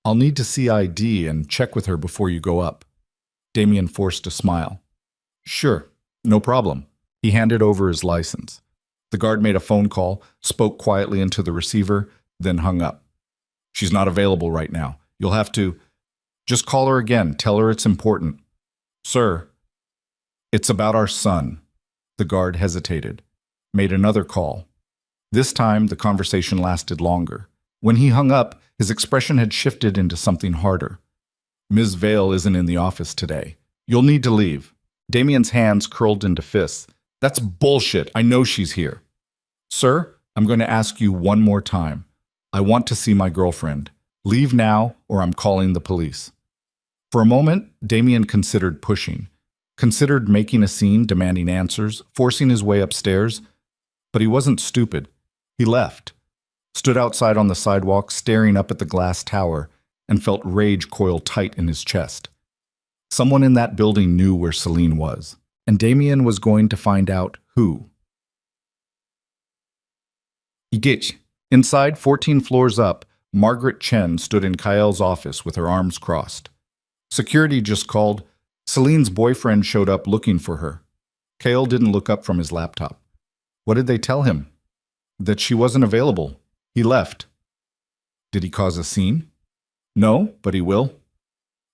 I'll need to see ID and check with her before you go up. Damien forced a smile. Sure, no problem. He handed over his license. The guard made a phone call, spoke quietly into the receiver, then hung up. She's not available right now. You'll have to... Just call her again. Tell her it's important. Sir, it's about our son. The guard hesitated. Made another call. This time, the conversation lasted longer. When he hung up, his expression had shifted into something harder. Ms. Vale isn't in the office today. You'll need to leave. Damien's hands curled into fists. That's bullshit. I know she's here. Sir, I'm going to ask you one more time. I want to see my girlfriend. Leave now, or I'm calling the police. For a moment, Damien considered pushing, considered making a scene, demanding answers, forcing his way upstairs, but he wasn't stupid. He left, stood outside on the sidewalk, staring up at the glass tower, and felt rage coil tight in his chest. Someone in that building knew where Selene was, and Damien was going to find out who. Inside, 14 floors up, Margaret Chen stood in Kael's office with her arms crossed. Security just called. Selene's boyfriend showed up looking for her. Kael didn't look up from his laptop. What did they tell him? That she wasn't available. He left. Did he cause a scene? No, but he will.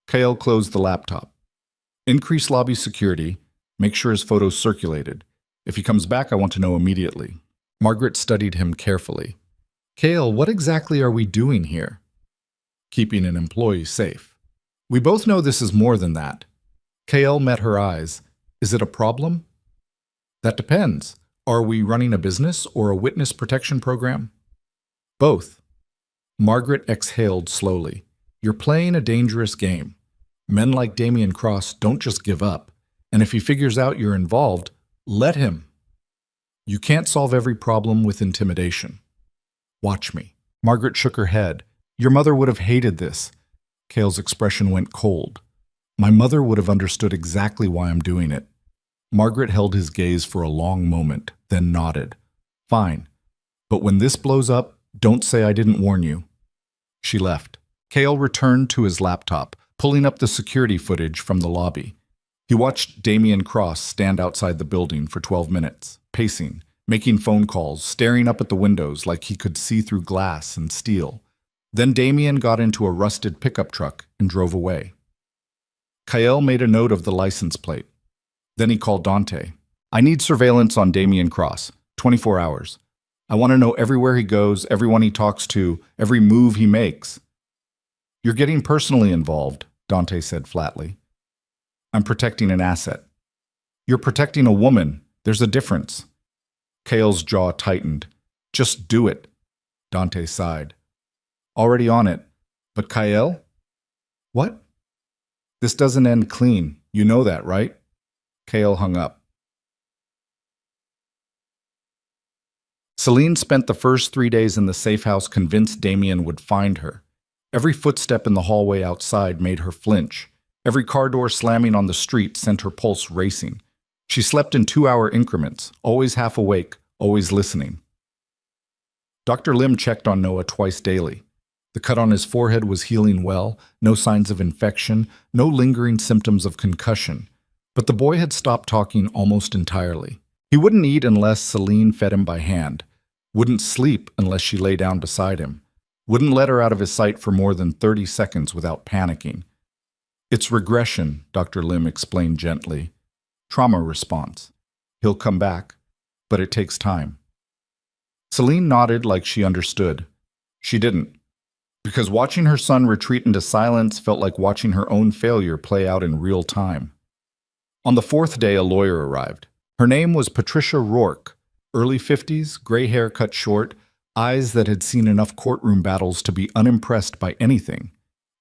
Kael closed the laptop. Increase lobby security. Make sure his photos circulated. If he comes back, I want to know immediately. Margaret studied him carefully. Kael, what exactly are we doing here? Keeping an employee safe. We both know this is more than that. Kael met her eyes. Is it a problem? That depends. Are we running a business or a witness protection program? Both. Margaret exhaled slowly. You're playing a dangerous game. Men like Damien Cross don't just give up. And if he figures out you're involved, let him. You can't solve every problem with intimidation. Watch me. Margaret shook her head. Your mother would have hated this. Kael's expression went cold. My mother would have understood exactly why I'm doing it. Margaret held his gaze for a long moment, then nodded. Fine. But when this blows up, don't say I didn't warn you. She left. Kael returned to his laptop, pulling up the security footage from the lobby. He watched Damien Cross stand outside the building for 12 minutes, pacing, making phone calls, staring up at the windows like he could see through glass and steel. Then Damien got into a rusted pickup truck and drove away. Kael made a note of the license plate. Then he called Dante. I need surveillance on Damien Cross, 24 hours. I want to know everywhere he goes, everyone he talks to, every move he makes. You're getting personally involved, Dante said flatly. I'm protecting an asset. You're protecting a woman. There's a difference. Kael's jaw tightened. Just do it. Dante sighed. Already on it. But Kael? What? This doesn't end clean. You know that, right? Kael hung up. Selene spent the first 3 days in the safe house convinced Damien would find her. Every footstep in the hallway outside made her flinch. Every car door slamming on the street sent her pulse racing. She slept in 2-hour increments, always half awake, always listening. Dr. Lim checked on Noah twice daily. The cut on his forehead was healing well, no signs of infection, no lingering symptoms of concussion. But the boy had stopped talking almost entirely. He wouldn't eat unless Selene fed him by hand, wouldn't sleep unless she lay down beside him, wouldn't let her out of his sight for more than 30 seconds without panicking. It's regression, Dr. Lim explained gently. Trauma response. He'll come back, but it takes time. Selene nodded like she understood. She didn't, because watching her son retreat into silence felt like watching her own failure play out in real time. On the 4th day, a lawyer arrived. Her name was Patricia Rourke, early 50s, gray hair cut short, eyes that had seen enough courtroom battles to be unimpressed by anything.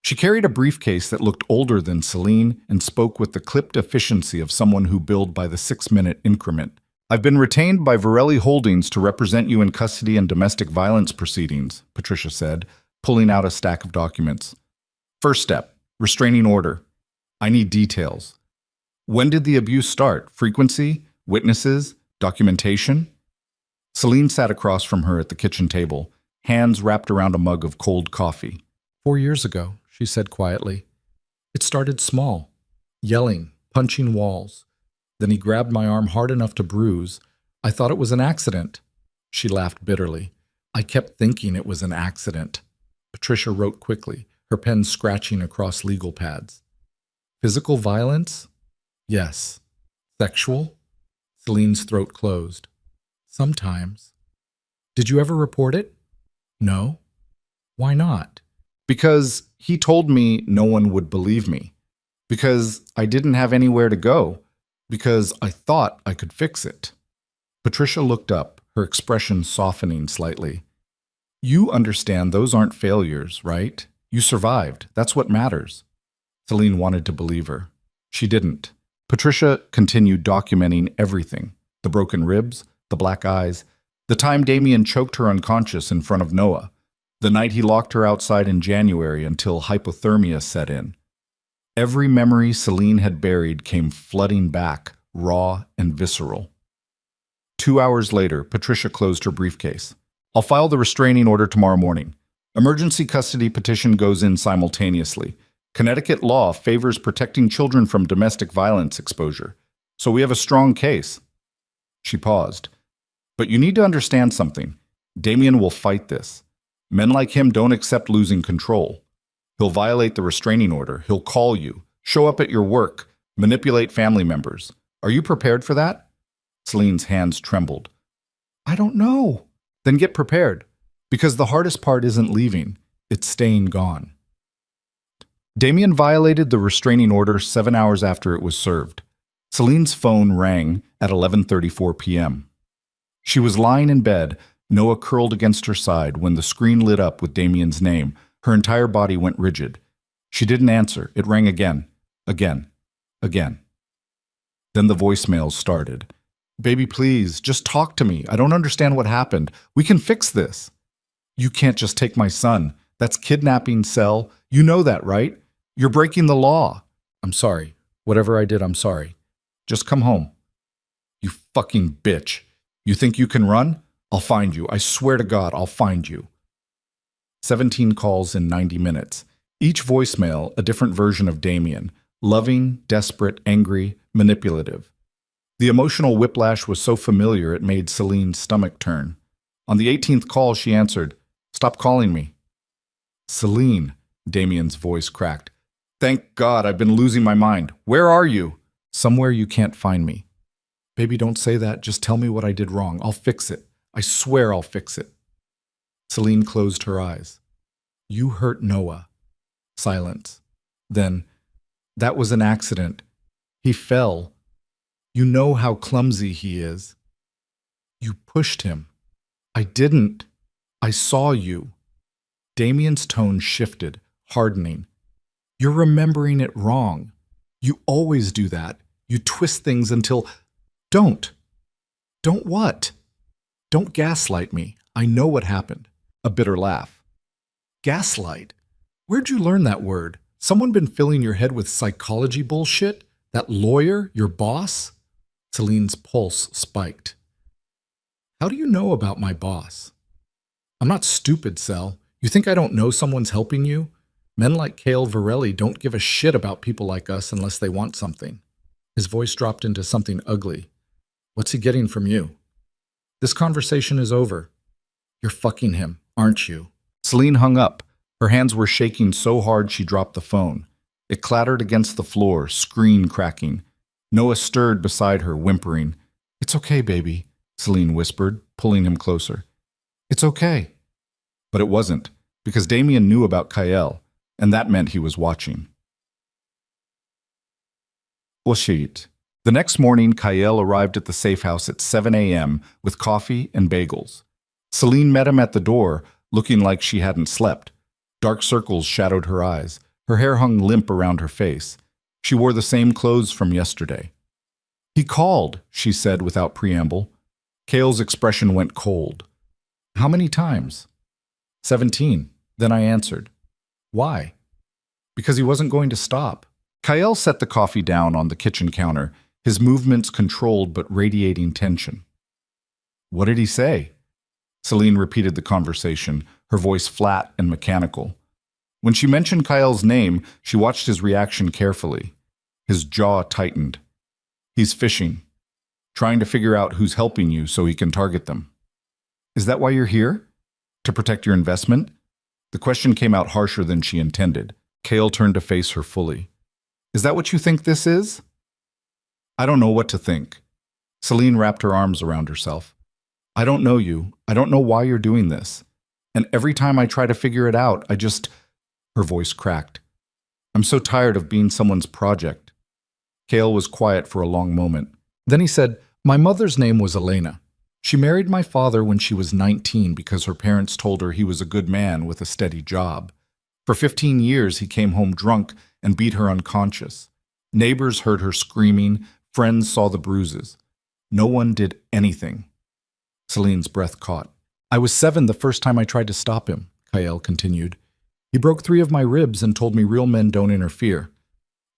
She carried a briefcase that looked older than Selene and spoke with the clipped efficiency of someone who billed by the 6-minute increment. I've been retained by Virelli Holdings to represent you in custody and domestic violence proceedings, Patricia said, pulling out a stack of documents. First step, restraining order. I need details. When did the abuse start? Frequency? Witnesses? Documentation? Selene sat across from her at the kitchen table, hands wrapped around a mug of cold coffee. 4 years ago, she said quietly. It started small, yelling, punching walls. Then he grabbed my arm hard enough to bruise. I thought it was an accident. She laughed bitterly. I kept thinking it was an accident. Patricia wrote quickly, her pen scratching across legal pads. Physical violence? Yes. Sexual? Selene's throat closed. Sometimes. Did you ever report it? No. Why not? Because he told me no one would believe me. Because I didn't have anywhere to go. Because I thought I could fix it. Patricia looked up, her expression softening slightly. You understand those aren't failures, right? You survived. That's what matters. Selene wanted to believe her. She didn't. Patricia continued documenting everything. The broken ribs, the black eyes, the time Damien choked her unconscious in front of Noah, the night he locked her outside in January until hypothermia set in. Every memory Selene had buried came flooding back, raw and visceral. 2 hours later, Patricia closed her briefcase. I'll file the restraining order tomorrow morning. Emergency custody petition goes in simultaneously. Connecticut law favors protecting children from domestic violence exposure, so we have a strong case. She paused. But you need to understand something. Damien will fight this. Men like him don't accept losing control. He'll violate the restraining order. He'll call you, show up at your work, manipulate family members. Are you prepared for that? Selene's hands trembled. I don't know. Then get prepared, because the hardest part isn't leaving, it's staying gone. Damien violated the restraining order 7 hours after it was served. Selene's phone rang at 11:34 p.m. She was lying in bed, Noah curled against her side. When the screen lit up with Damien's name, her entire body went rigid. She didn't answer. It rang again, again. Then the voicemails started. Baby, please, just talk to me. I don't understand what happened. We can fix this. You can't just take my son. That's kidnapping, Sel. You know that, right? You're breaking the law. I'm sorry. Whatever I did, I'm sorry. Just come home. You fucking bitch. You think you can run? I'll find you. I swear to God, I'll find you. 17 calls in 90 minutes. Each voicemail, a different version of Damien. Loving, desperate, angry, manipulative. The emotional whiplash was so familiar it made Selene's stomach turn. On the 18th call, she answered, Stop calling me. Selene, Damien's voice cracked. Thank God, I've been losing my mind. Where are you? Somewhere you can't find me. Baby, don't say that. Just tell me what I did wrong. I'll fix it. I swear I'll fix it. Selene closed her eyes. You hurt Noah. Silence. Then, that was an accident. He fell. You know how clumsy he is. You pushed him. I didn't. I saw you. Damien's tone shifted, hardening. You're remembering it wrong. You always do that. You twist things until... Don't. Don't what? Don't gaslight me. I know what happened. A bitter laugh. Gaslight? Where'd you learn that word? Someone been filling your head with psychology bullshit? That lawyer, your boss? Selene's pulse spiked. How do you know about my boss? I'm not stupid, Sel. You think I don't know someone's helping you? Men like Kael Virelli don't give a shit about people like us unless they want something. His voice dropped into something ugly. What's he getting from you? This conversation is over. You're fucking him, aren't you? Selene hung up. Her hands were shaking so hard she dropped the phone. It clattered against the floor, screen cracking. Noah stirred beside her, whimpering. It's okay, baby, Selene whispered, pulling him closer. It's okay. But it wasn't, because Damien knew about Kael, and that meant he was watching. Bullshit. The next morning, Kael arrived at the safe house at 7 a.m. with coffee and bagels. Selene met him at the door, looking like she hadn't slept. Dark circles shadowed her eyes. Her hair hung limp around her face. She wore the same clothes from yesterday. He called, she said without preamble. Kael's expression went cold. How many times? 17. Then I answered. Why? Because he wasn't going to stop. Kael set the coffee down on the kitchen counter, his movements controlled but radiating tension. What did he say? Selene repeated the conversation, her voice flat and mechanical. When she mentioned Kael's name, she watched his reaction carefully. His jaw tightened. He's fishing, trying to figure out who's helping you so he can target them. Is that why you're here? To protect your investment? The question came out harsher than she intended. Kael turned to face her fully. Is that what you think this is? I don't know what to think. Selene wrapped her arms around herself. I don't know you. I don't know why you're doing this. And every time I try to figure it out, Her voice cracked. I'm so tired of being someone's project. Kael was quiet for a long moment. Then he said, My mother's name was Elena. She married my father when she was 19 because her parents told her he was a good man with a steady job. For 15 years, he came home drunk and beat her unconscious. Neighbors heard her screaming, friends saw the bruises. No one did anything. Selene's breath caught. I was 7 the first time I tried to stop him, Kael continued. He broke 3 of my ribs and told me real men don't interfere.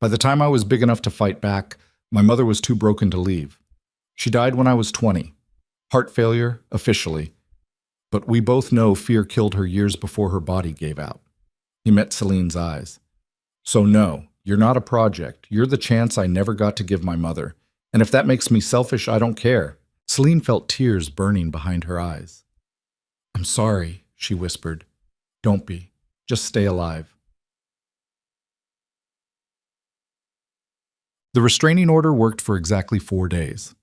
By the time I was big enough to fight back, my mother was too broken to leave. She died when I was 20. Heart failure, officially. But we both know fear killed her years before her body gave out. He met Selene's eyes. So no, you're not a project. You're the chance I never got to give my mother. And if that makes me selfish, I don't care. Selene felt tears burning behind her eyes. I'm sorry, she whispered. Don't be. Just stay alive. The restraining order worked for exactly 4 days.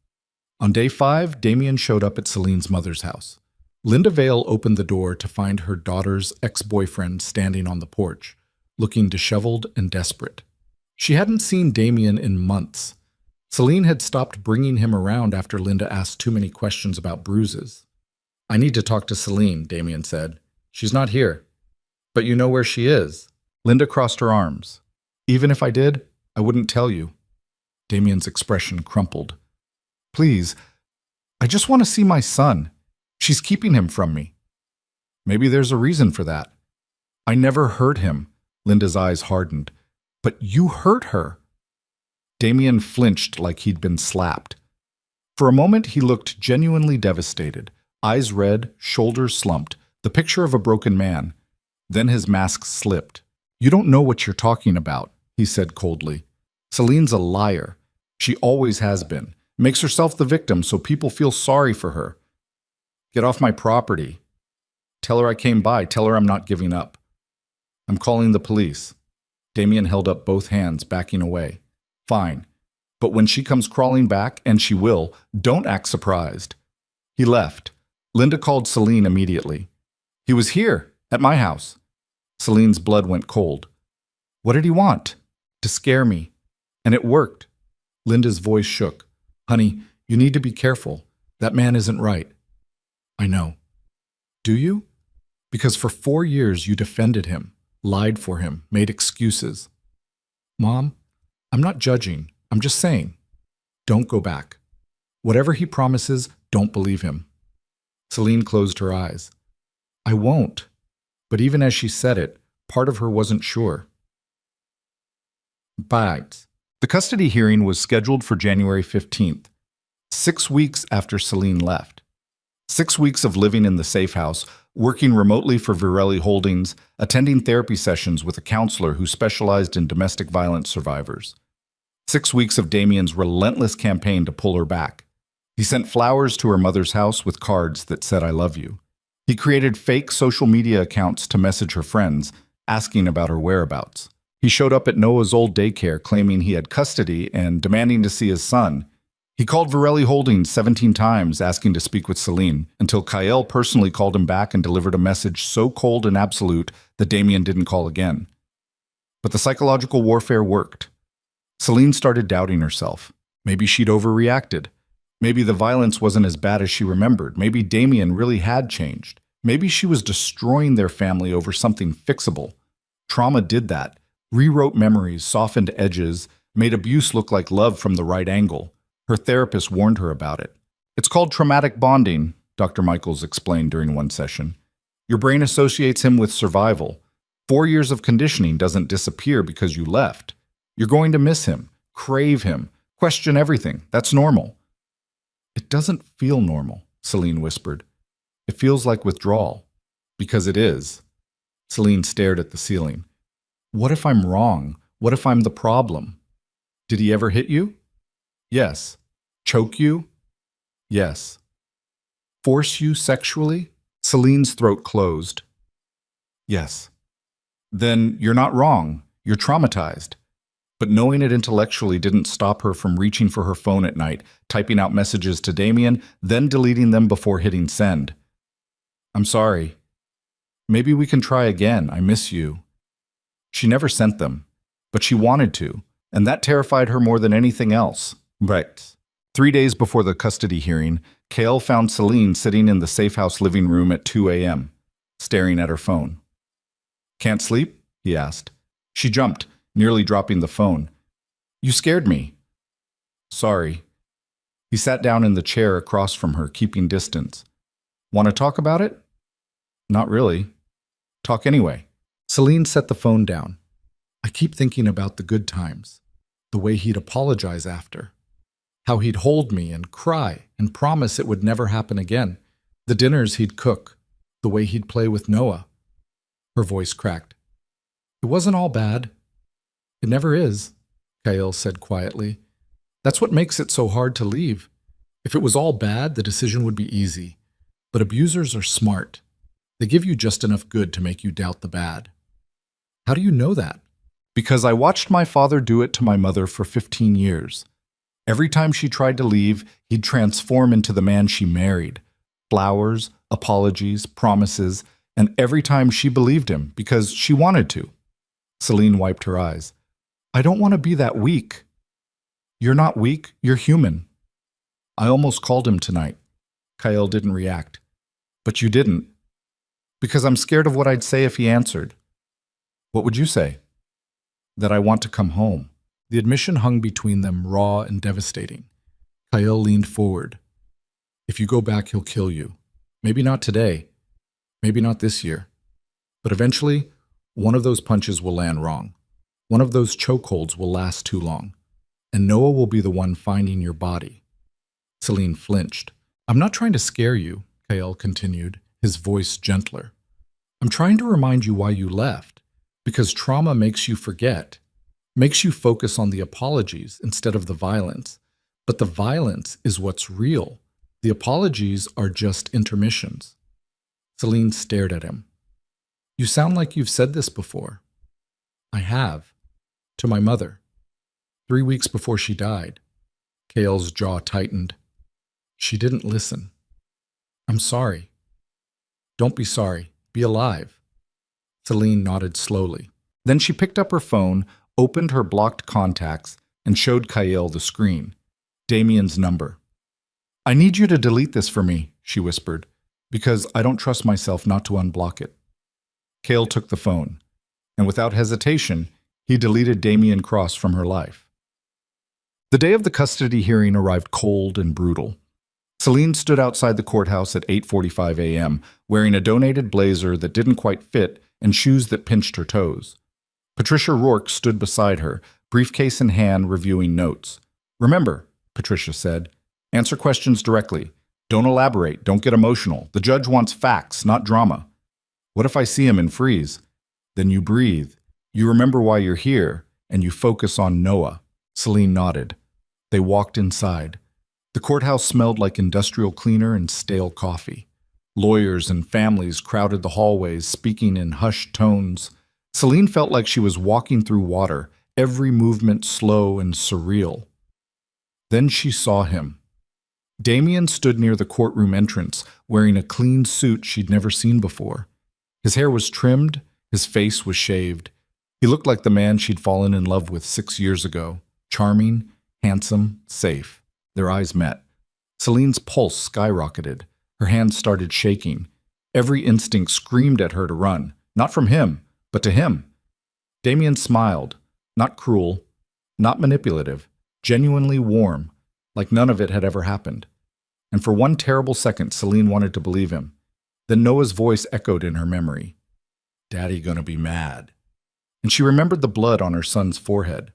On day 5, Damien showed up at Selene's mother's house. Linda Vale opened the door to find her daughter's ex-boyfriend standing on the porch, looking disheveled and desperate. She hadn't seen Damien in months. Selene had stopped bringing him around after Linda asked too many questions about Bruises. I need to talk to Selene, Damien said. She's not here. But you know where she is. Linda crossed her arms. Even if I did, I wouldn't tell you. Damien's expression crumpled. Please, I just want to see my son. She's keeping him from me. Maybe there's a reason for that. I never hurt him. Linda's eyes hardened. But you hurt her. Damien flinched like he'd been slapped. For a moment, he looked genuinely devastated. Eyes red, shoulders slumped, the picture of a broken man. Then his mask slipped. You don't know what you're talking about, he said coldly. Selene's a liar. She always has been. Makes herself the victim so people feel sorry for her. Get off my property. Tell her I came by. Tell her I'm not giving up. I'm calling the police. Damien held up both hands, backing away. Fine. But when she comes crawling back, and she will, don't act surprised. He left. Linda called Selene immediately. He was here, at my house. Selene's blood went cold. What did he want? To scare me. And it worked. Linda's voice shook. Honey, you need to be careful. That man isn't right. I know. Do you? Because for 4 years you defended him, lied for him, made excuses. Mom, I'm not judging. I'm just saying. Don't go back. Whatever he promises, don't believe him. Selene closed her eyes. I won't. But even as she said it, part of her wasn't sure. But the custody hearing was scheduled for January 15th, 6 weeks after Selene left. 6 weeks of living in the safe house, working remotely for Virelli Holdings, attending therapy sessions with a counselor who specialized in domestic violence survivors. 6 weeks of Damien's relentless campaign to pull her back. He sent flowers to her mother's house with cards that said, I love you. He created fake social media accounts to message her friends, asking about her whereabouts. He showed up at Noah's old daycare claiming he had custody and demanding to see his son. He called Virelli Holdings 17 times asking to speak with Selene, until Kael personally called him back and delivered a message so cold and absolute that Damien didn't call again. But the psychological warfare worked. Selene started doubting herself. Maybe she'd overreacted. Maybe the violence wasn't as bad as she remembered. Maybe Damien really had changed. Maybe she was destroying their family over something fixable. Trauma did that. Rewrote memories, softened edges, made abuse look like love from the right angle. Her therapist warned her about it. It's called traumatic bonding, Dr. Michaels explained during one session. Your brain associates him with survival. 4 years of conditioning doesn't disappear because you left. You're going to miss him, crave him, question everything. That's normal. It doesn't feel normal, Selene whispered. It feels like withdrawal. Because it is. Selene stared at the ceiling. What if I'm wrong? What if I'm the problem? Did he ever hit you? Yes. Choke you? Yes. Force you sexually? Selene's throat closed. Yes. Then you're not wrong. You're traumatized. But knowing it intellectually didn't stop her from reaching for her phone at night, typing out messages to Damien, then deleting them before hitting send. I'm sorry. Maybe we can try again. I miss you. She never sent them, but she wanted to, and that terrified her more than anything else. Right. 3 days before the custody hearing, Kael found Selene sitting in the safe house living room at 2 a.m., staring at her phone. Can't sleep? he asked. She jumped, nearly dropping the phone. You scared me. Sorry. He sat down in the chair across from her, keeping distance. Want to talk about it? Not really. Talk anyway. Selene set the phone down. I keep thinking about the good times, the way he'd apologize after, how he'd hold me and cry and promise it would never happen again, the dinners he'd cook, the way he'd play with Noah. Her voice cracked. It wasn't all bad. It never is, Kael said quietly. That's what makes it so hard to leave. If it was all bad, the decision would be easy. But abusers are smart. They give you just enough good to make you doubt the bad. How do you know that? Because I watched my father do it to my mother for 15 years. Every time she tried to leave, he'd transform into the man she married. Flowers, apologies, promises, and every time she believed him because she wanted to. Selene wiped her eyes. I don't want to be that weak. You're not weak, you're human. I almost called him tonight. Kael didn't react. But you didn't. Because I'm scared of what I'd say if he answered. What would you say? That I want to come home. The admission hung between them, raw and devastating. Kael leaned forward. If you go back, he'll kill you. Maybe not today. Maybe not this year. But eventually, one of those punches will land wrong. One of those chokeholds will last too long. And Noah will be the one finding your body. Selene flinched. I'm not trying to scare you, Kael continued, his voice gentler. I'm trying to remind you why you left. Because trauma makes you forget. Makes you focus on the apologies instead of the violence. But the violence is what's real. The apologies are just intermissions. Selene stared at him. You sound like you've said this before. I have. To my mother. 3 weeks before she died. Kael's jaw tightened. She didn't listen. I'm sorry. Don't be sorry. Be alive. Selene nodded slowly. Then she picked up her phone, opened her blocked contacts, and showed Kael the screen. Damien's number. I need you to delete this for me, she whispered, because I don't trust myself not to unblock it. Kael took the phone, and without hesitation, he deleted Damien Cross from her life. The day of the custody hearing arrived cold and brutal. Selene stood outside the courthouse at 8:45 a.m., wearing a donated blazer that didn't quite fit and shoes that pinched her toes. Patricia Rourke stood beside her, briefcase in hand, reviewing notes. Remember, Patricia said, answer questions directly. Don't elaborate. Don't get emotional. The judge wants facts, not drama. What if I see him and freeze? Then you breathe. You remember why you're here, and you focus on Noah. Selene nodded. They walked inside. The courthouse smelled like industrial cleaner and stale coffee. Lawyers and families crowded the hallways, speaking in hushed tones. Selene felt like she was walking through water, every movement slow and surreal. Then she saw him. Damien stood near the courtroom entrance, wearing a clean suit she'd never seen before. His hair was trimmed, his face was shaved. He looked like the man she'd fallen in love with 6 years ago. Charming, handsome, safe. Their eyes met. Selene's pulse skyrocketed. Her hands started shaking. Every instinct screamed at her to run, not from him, but to him. Damien smiled, not cruel, not manipulative, genuinely warm, like none of it had ever happened. And for one terrible second, Selene wanted to believe him. Then Noah's voice echoed in her memory. Daddy gonna be mad. And she remembered the blood on her son's forehead.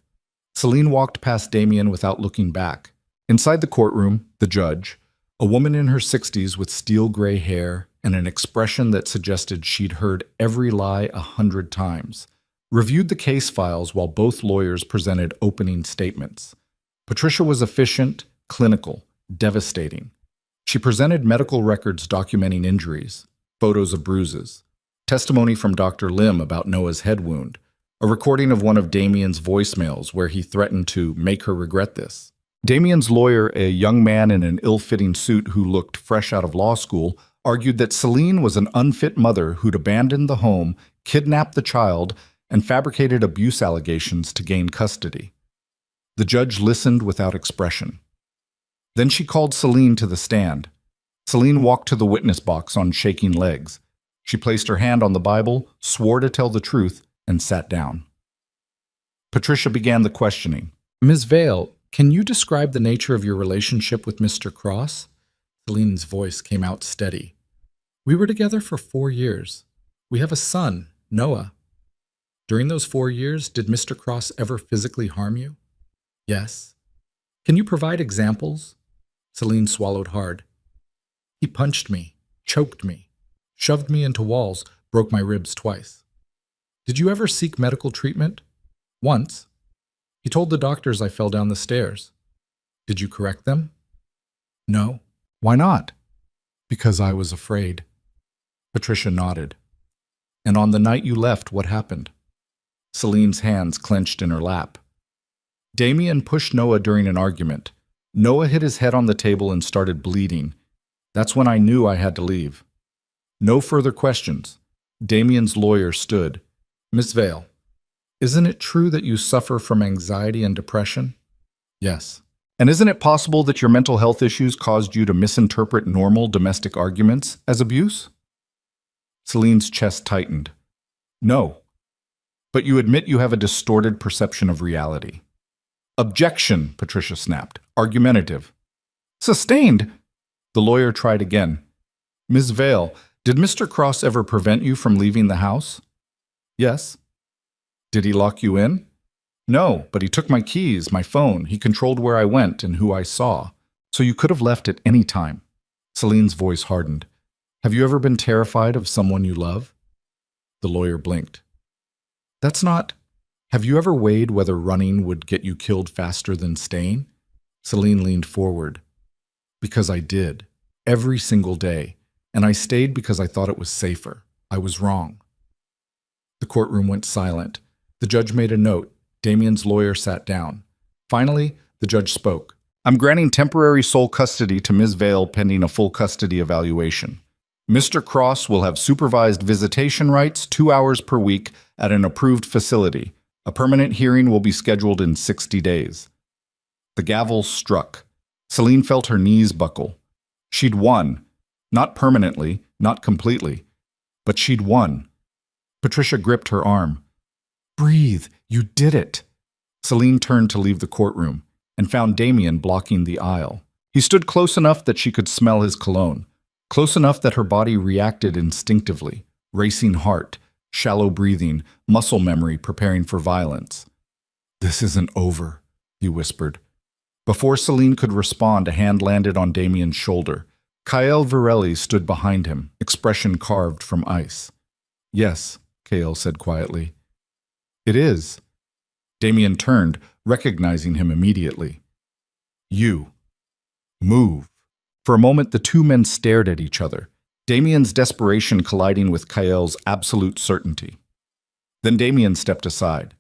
Selene walked past Damien without looking back. Inside the courtroom, the judge, a woman in her 60s with steel gray hair and an expression that suggested she'd heard every lie 100 times, reviewed the case files while both lawyers presented opening statements. Patricia was efficient, clinical, devastating. She presented medical records documenting injuries, photos of bruises, testimony from Dr. Lim about Noah's head wound, a recording of one of Damien's voicemails where he threatened to make her regret this. Damien's lawyer, a young man in an ill-fitting suit who looked fresh out of law school, argued that Selene was an unfit mother who'd abandoned the home, kidnapped the child, and fabricated abuse allegations to gain custody. The judge listened without expression. Then she called Selene to the stand. Selene walked to the witness box on shaking legs. She placed her hand on the Bible, swore to tell the truth, and sat down. Patricia began the questioning. Ms. Vale, can you describe the nature of your relationship with Mr. Cross? Selene's voice came out steady. We were together for 4 years. We have a son, Noah. During those 4 years, did Mr. Cross ever physically harm you? Yes. Can you provide examples? Selene swallowed hard. He punched me, choked me, shoved me into walls, broke my ribs twice. Did you ever seek medical treatment? Once. He told the doctors I fell down the stairs. Did you correct them? No. Why not? Because I was afraid. Patricia nodded. And on the night you left, what happened? Selene's hands clenched in her lap. Damien pushed Noah during an argument. Noah hit his head on the table and started bleeding. That's when I knew I had to leave. No further questions. Damien's lawyer stood. Miss Vale, isn't it true that you suffer from anxiety and depression? Yes. And isn't it possible that your mental health issues caused you to misinterpret normal domestic arguments as abuse? Selene's chest tightened. No. But you admit you have a distorted perception of reality. Objection, Patricia snapped. Argumentative. Sustained. The lawyer tried again. Ms. Vale, did Mr. Cross ever prevent you from leaving the house? Yes. Did he lock you in? No, but he took my keys, my phone. He controlled where I went and who I saw. So you could have left at any time. Selene's voice hardened. Have you ever been terrified of someone you love? The lawyer blinked. That's not... Have you ever weighed whether running would get you killed faster than staying? Selene leaned forward. Because I did. Every single day. And I stayed because I thought it was safer. I was wrong. The courtroom went silent. The judge made a note. Damien's lawyer sat down. Finally, the judge spoke. I'm granting temporary sole custody to Ms. Vale pending a full custody evaluation. Mr. Cross will have supervised visitation rights 2 hours per week at an approved facility. A permanent hearing will be scheduled in 60 days. The gavel struck. Selene felt her knees buckle. She'd won. Not permanently, not completely. But she'd won. Patricia gripped her arm. Breathe, you did it. Selene turned to leave the courtroom and found Damien blocking the aisle. He stood close enough that she could smell his cologne, close enough that her body reacted instinctively, racing heart, shallow breathing, muscle memory preparing for violence. This isn't over, he whispered. Before Selene could respond, a hand landed on Damien's shoulder. Kael Virelli stood behind him, expression carved from ice. Yes, Kael said quietly. It is. Damien turned, recognizing him immediately. You. Move. For a moment, the two men stared at each other, Damien's desperation colliding with Kael's absolute certainty. Then Damien stepped aside.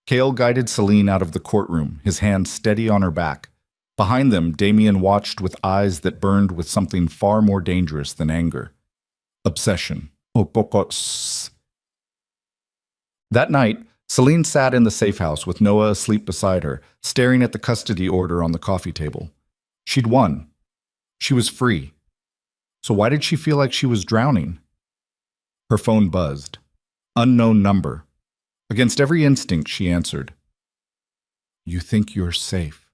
Kael guided Selene out of the courtroom, his hand steady on her back. Behind them, Damien watched with eyes that burned with something far more dangerous than anger. Obsession. That night, Selene sat in the safe house with Noah asleep beside her, staring at the custody order on the coffee table. She'd won. She was free. So why did she feel like she was drowning? Her phone buzzed. Unknown number. Against every instinct, she answered. You think you're safe,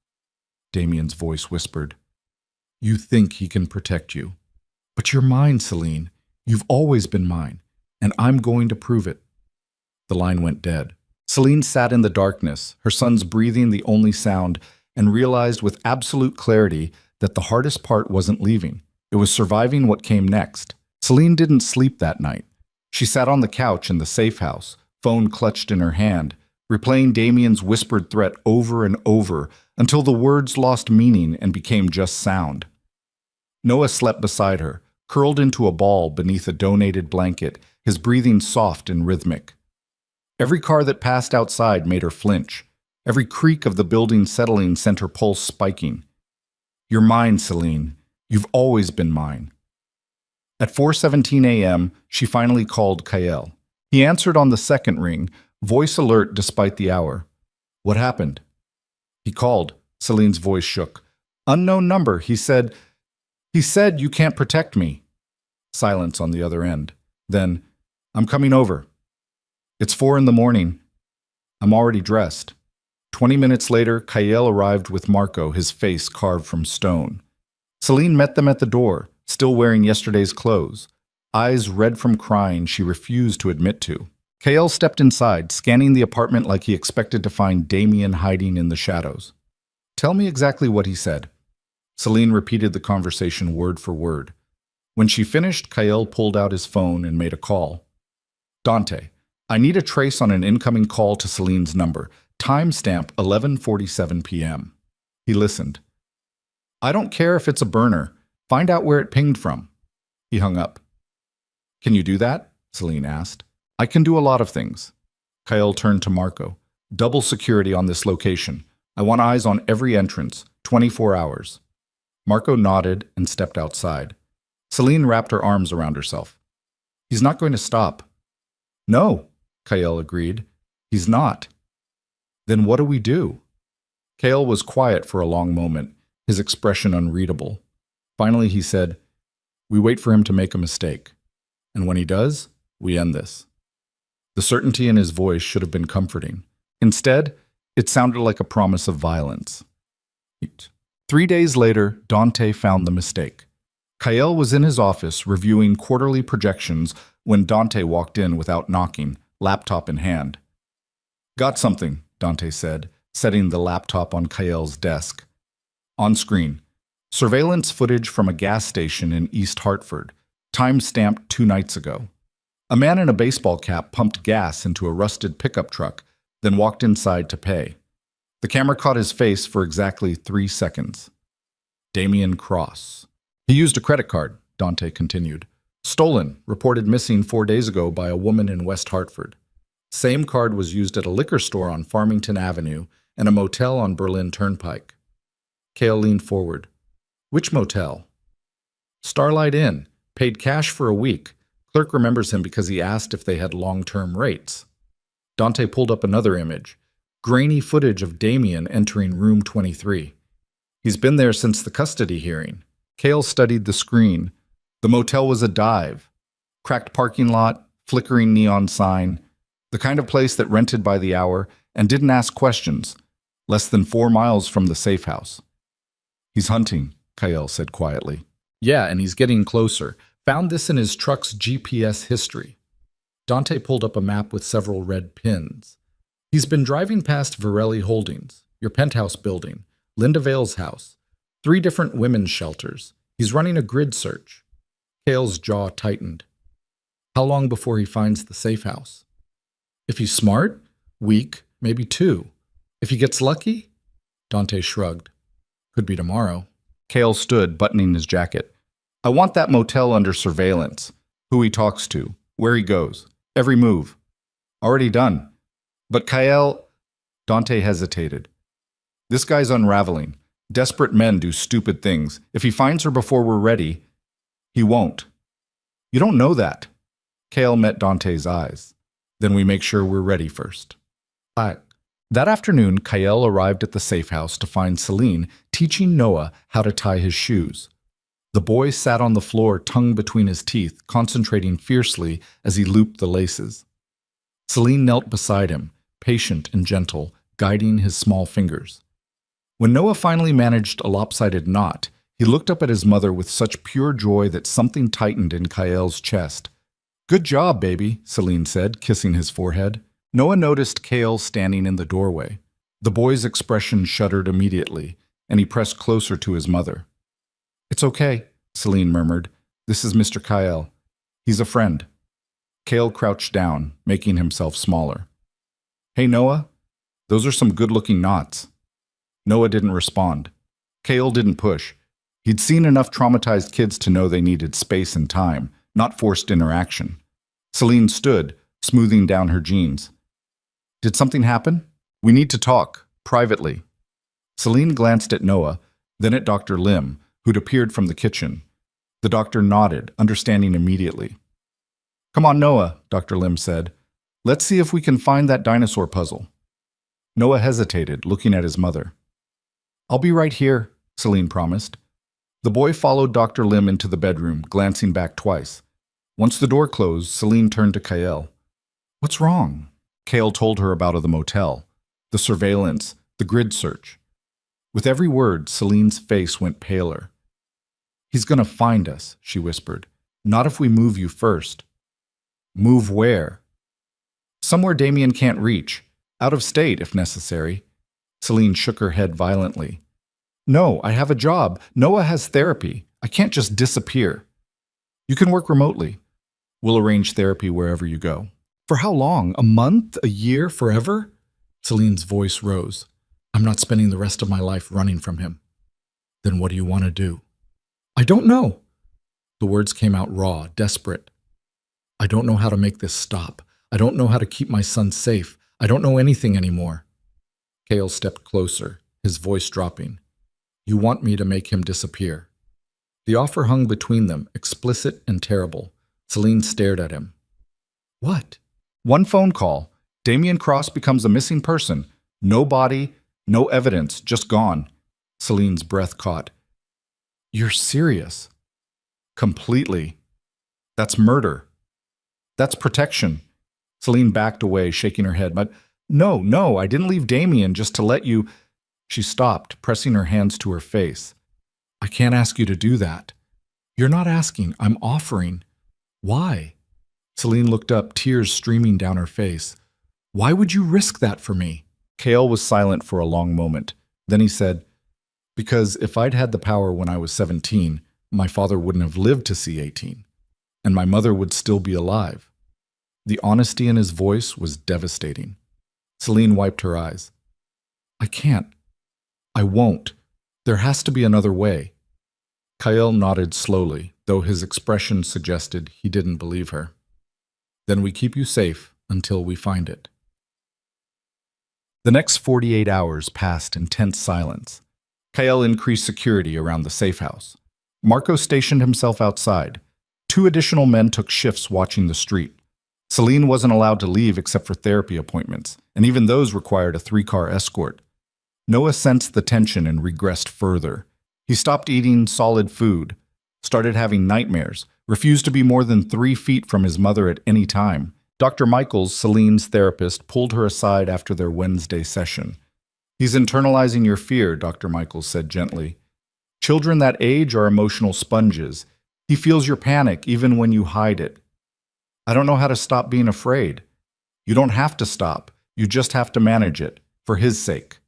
Damien's voice whispered. You think he can protect you. But you're mine, Selene. You've always been mine, and I'm going to prove it. The line went dead. Selene sat in the darkness, her son's breathing the only sound, and realized with absolute clarity that the hardest part wasn't leaving. It was surviving what came next. Selene didn't sleep that night. She sat on the couch in the safe house, phone clutched in her hand, replaying Damien's whispered threat over and over until the words lost meaning and became just sound. Noah slept beside her, curled into a ball beneath a donated blanket, his breathing soft and rhythmic. Every car that passed outside made her flinch. Every creak of the building settling sent her pulse spiking. You're mine, Selene. You've always been mine. At 4:17 a.m., she finally called Kael. He answered on the second ring, voice alert despite the hour. What happened? He called. Selene's voice shook. Unknown number, he said you can't protect me. Silence on the other end. Then, I'm coming over. It's 4 in the morning. I'm already dressed. 20 minutes later, Kael arrived with Marco, his face carved from stone. Selene met them at the door, still wearing yesterday's clothes. Eyes red from crying she refused to admit to. Kael stepped inside, scanning the apartment like he expected to find Damien hiding in the shadows. Tell me exactly what he said. Selene repeated the conversation word for word. When she finished, Kael pulled out his phone and made a call. Dante, I need a trace on an incoming call to Selene's number. Timestamp 11:47 p.m. He listened. I don't care if it's a burner. Find out where it pinged from. He hung up. Can you do that? Selene asked. I can do a lot of things. Kael turned to Marco. Double security on this location. I want eyes on every entrance, 24 hours. Marco nodded and stepped outside. Selene wrapped her arms around herself. He's not going to stop. No, Kael agreed. He's not. Then what do we do? Kael was quiet for a long moment, his expression unreadable. Finally he said, we wait for him to make a mistake. And when he does, we end this. The certainty in his voice should have been comforting. Instead, it sounded like a promise of violence. 3 days later, Dante found the mistake. Kael was in his office reviewing quarterly projections when Dante walked in without knocking, laptop in hand. Got something, Dante said, setting the laptop on Kael's desk. On screen, surveillance footage from a gas station in East Hartford, time-stamped 2 nights ago. A man in a baseball cap pumped gas into a rusted pickup truck, then walked inside to pay. The camera caught his face for exactly 3 seconds. Damien Cross. He used a credit card, Dante continued. Stolen, reported missing 4 days ago by a woman in West Hartford. Same card was used at a liquor store on Farmington Avenue and a motel on Berlin Turnpike. Kael leaned forward. Which motel? Starlight Inn. Paid cash for a week. Clerk remembers him because he asked if they had long-term rates. Dante pulled up another image. Grainy footage of Damien entering room 23. He's been there since the custody hearing. Kael studied the screen. The motel was a dive. Cracked parking lot, flickering neon sign. The kind of place that rented by the hour and didn't ask questions. Less than 4 miles from the safe house. He's hunting, Kael said quietly. Yeah, and he's getting closer. Found this in his truck's GPS history. Dante pulled up a map with several red pins. He's been driving past Virelli Holdings, your penthouse building, Linda Vale's house, 3 different women's shelters. He's running a grid search. Kael's jaw tightened. How long before he finds the safe house? If he's smart, week, maybe 2. If he gets lucky? Dante shrugged. Could be tomorrow. Kael stood, buttoning his jacket. I want that motel under surveillance. Who he talks to, where he goes, every move. Already done. But Kael... Dante hesitated. This guy's unraveling. Desperate men do stupid things. If he finds her before we're ready, he won't. You don't know that. Kael met Dante's eyes. Then we make sure we're ready first. That afternoon, Kael arrived at the safe house to find Selene teaching Noah how to tie his shoes. The boy sat on the floor, tongue between his teeth, concentrating fiercely as he looped the laces. Selene knelt beside him, patient and gentle, guiding his small fingers. When Noah finally managed a lopsided knot, he looked up at his mother with such pure joy that something tightened in Kael's chest. Good job, baby, Selene said, kissing his forehead. Noah noticed Kael standing in the doorway. The boy's expression shuddered immediately, and he pressed closer to his mother. It's okay, Selene murmured. This is Mr. Kael. He's a friend. Kael crouched down, making himself smaller. Hey, Noah, those are some good-looking knots. Noah didn't respond. Kael didn't push. He'd seen enough traumatized kids to know they needed space and time, not forced interaction. Selene stood, smoothing down her jeans. Did something happen? We need to talk, privately. Selene glanced at Noah, then at Dr. Lim, who'd appeared from the kitchen. The doctor nodded, understanding immediately. Come on, Noah, Dr. Lim said. Let's see if we can find that dinosaur puzzle. Noah hesitated, looking at his mother. I'll be right here, Selene promised. The boy followed Dr. Lim into the bedroom, glancing back twice. Once the door closed, Selene turned to Kael. What's wrong? Kael told her about the motel, the surveillance, the grid search. With every word, Selene's face went paler. "He's gonna find us," she whispered. "Not if we move you first." "Move where?" "Somewhere Damien can't reach. Out of state, if necessary." Selene shook her head violently. "No, I have a job. Noah has therapy. I can't just disappear." "You can work remotely. We'll arrange therapy wherever you go." "For how long? A month? A year? Forever?" Selene's voice rose. "I'm not spending the rest of my life running from him." "Then what do you want to do?" "I don't know." The words came out raw, desperate. "I don't know how to make this stop. I don't know how to keep my son safe. I don't know anything anymore." Kael stepped closer, his voice dropping. "You want me to make him disappear." The offer hung between them, explicit and terrible. Selene stared at him. "What?" "One phone call. Damien Cross becomes a missing person. No body, no evidence, just gone." Selene's breath caught. "You're serious?" "Completely. That's murder. That's protection." Selene backed away, shaking her head. "But no, I didn't leave Damien just to let you—" She stopped, pressing her hands to her face. "I can't ask you to do that." "You're not asking. I'm offering." "Why?" Selene looked up, tears streaming down her face. "Why would you risk that for me?" Kael was silent for a long moment. Then he said, "Because if I'd had the power when I was 17, my father wouldn't have lived to see 18, and my mother would still be alive." The honesty in his voice was devastating. Selene wiped her eyes. "I can't. I won't. There has to be another way." Kael nodded slowly, though his expression suggested he didn't believe her. "Then we keep you safe until we find it." The next 48 hours passed in tense silence. Kael increased security around the safe house. Marco stationed himself outside. 2 additional men took shifts watching the street. Selene wasn't allowed to leave except for therapy appointments, and even those required a 3-car escort. Noah sensed the tension and regressed further. He stopped eating solid food, started having nightmares, refused to be more than 3 feet from his mother at any time. Dr. Michaels, Selene's therapist, pulled her aside after their Wednesday session. "He's internalizing your fear," Dr. Michaels said gently. "Children that age are emotional sponges. He feels your panic even when you hide it." "I don't know how to stop being afraid." "You don't have to stop. You just have to manage it, for his sake."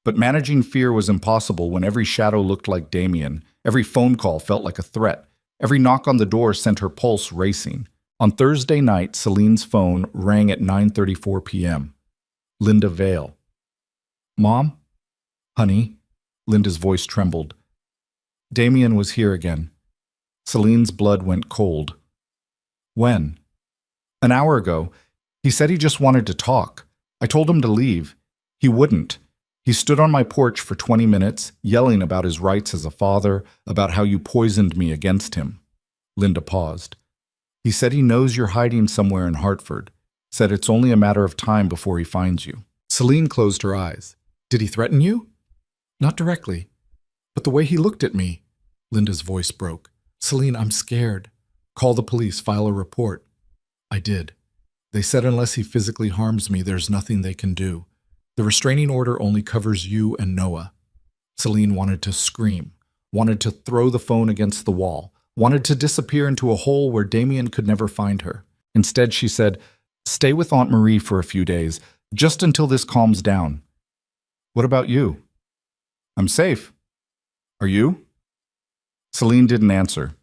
But managing fear was impossible when every shadow looked like Damien, every phone call felt like a threat, every knock on the door sent her pulse racing. On Thursday night, Selene's phone rang at 9:34 p.m. Linda Vale. "Mom?" "Honey?" Linda's voice trembled. "Damien was here again." Selene's blood went cold. "When?" "An hour ago. He said he just wanted to talk. I told him to leave. He wouldn't. He stood on my porch for 20 minutes, yelling about his rights as a father, about how you poisoned me against him." Linda paused. "He said he knows you're hiding somewhere in Hartford. Said it's only a matter of time before he finds you." Selene closed her eyes. "Did he threaten you?" "Not directly. But the way he looked at me." Linda's voice broke. "Selene, I'm scared. Call the police, file a report." "I did. They said unless he physically harms me, there's nothing they can do. The restraining order only covers you and Noah." Selene wanted to scream, wanted to throw the phone against the wall, wanted to disappear into a hole where Damien could never find her. Instead, she said, "Stay with Aunt Marie for a few days, just until this calms down." "What about you?" "I'm safe. Are you?" Selene didn't answer.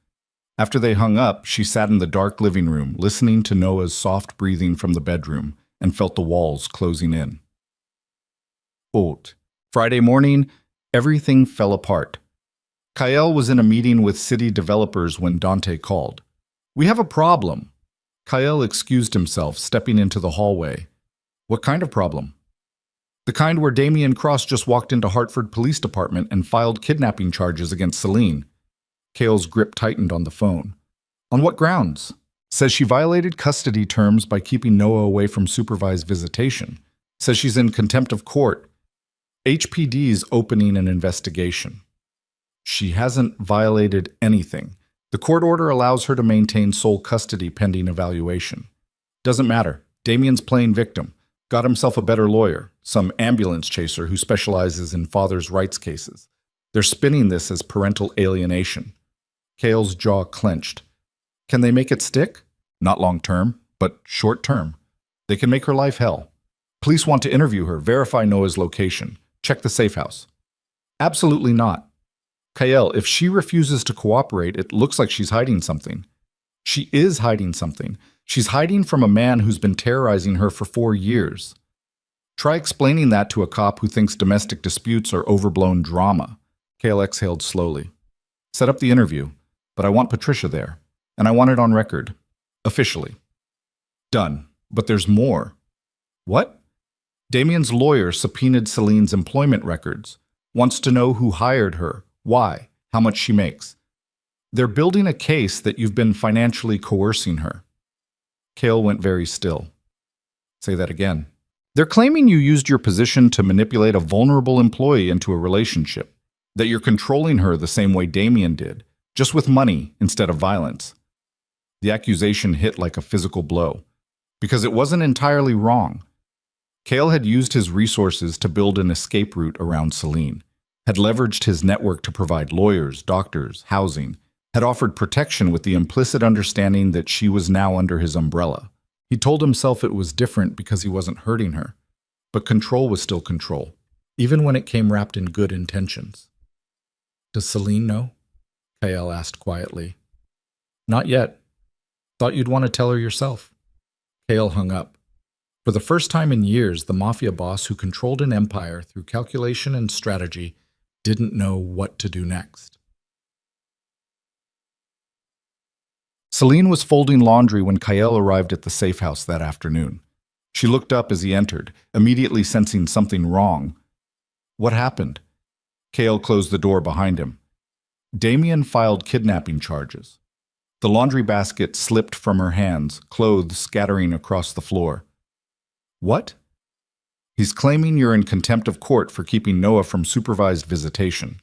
After they hung up, she sat in the dark living room, listening to Noah's soft breathing from the bedroom, and felt the walls closing in. Friday morning, everything fell apart. Kael was in a meeting with city developers when Dante called. "We have a problem." Kael excused himself, stepping into the hallway. "What kind of problem?" "The kind where Damien Cross just walked into Hartford Police Department and filed kidnapping charges against Selene." Kael's grip tightened on the phone. "On what grounds?" "Says she violated custody terms by keeping Noah away from supervised visitation. Says she's in contempt of court. HPD's opening an investigation." "She hasn't violated anything. The court order allows her to maintain sole custody pending evaluation." "Doesn't matter. Damien's playing victim. Got himself a better lawyer, some ambulance chaser who specializes in father's rights cases. They're spinning this as parental alienation. Kael's jaw clenched. Can they make it stick? Not long term, but short term. They can make her life hell. Police want to interview her, verify Noah's location, check the safe house. Absolutely not. Kael, if she refuses to cooperate, it looks like she's hiding something. She is hiding something. She's hiding from a man who's been terrorizing her for 4 years. Try explaining that to a cop who thinks domestic disputes are overblown drama. Kael exhaled slowly. Set up the interview, but I want Patricia there, and I want it on record. Officially. Done. But there's more. What? Damien's lawyer subpoenaed Selene's employment records. Wants to know who hired her, why, how much she makes. They're building a case that you've been financially coercing her. Kael went very still. Say that again. They're claiming you used your position to manipulate a vulnerable employee into a relationship, that you're controlling her the same way Damien did, just with money instead of violence. The accusation hit like a physical blow, because it wasn't entirely wrong. Kael had used his resources to build an escape route around Selene, had leveraged his network to provide lawyers, doctors, housing, had offered protection with the implicit understanding that she was now under his umbrella. He told himself it was different because he wasn't hurting her, but control was still control, even when it came wrapped in good intentions. Does Selene know? Kael asked quietly. Not yet. Thought you'd want to tell her yourself. Kael hung up. For the first time in years, the Mafia boss who controlled an empire through calculation and strategy didn't know what to do next. Selene was folding laundry when Kael arrived at the safe house that afternoon. She looked up as he entered, immediately sensing something wrong. What happened? Kael closed the door behind him. Damien filed kidnapping charges. The laundry basket slipped from her hands, clothes scattering across the floor. What? He's claiming you're in contempt of court for keeping Noah from supervised visitation.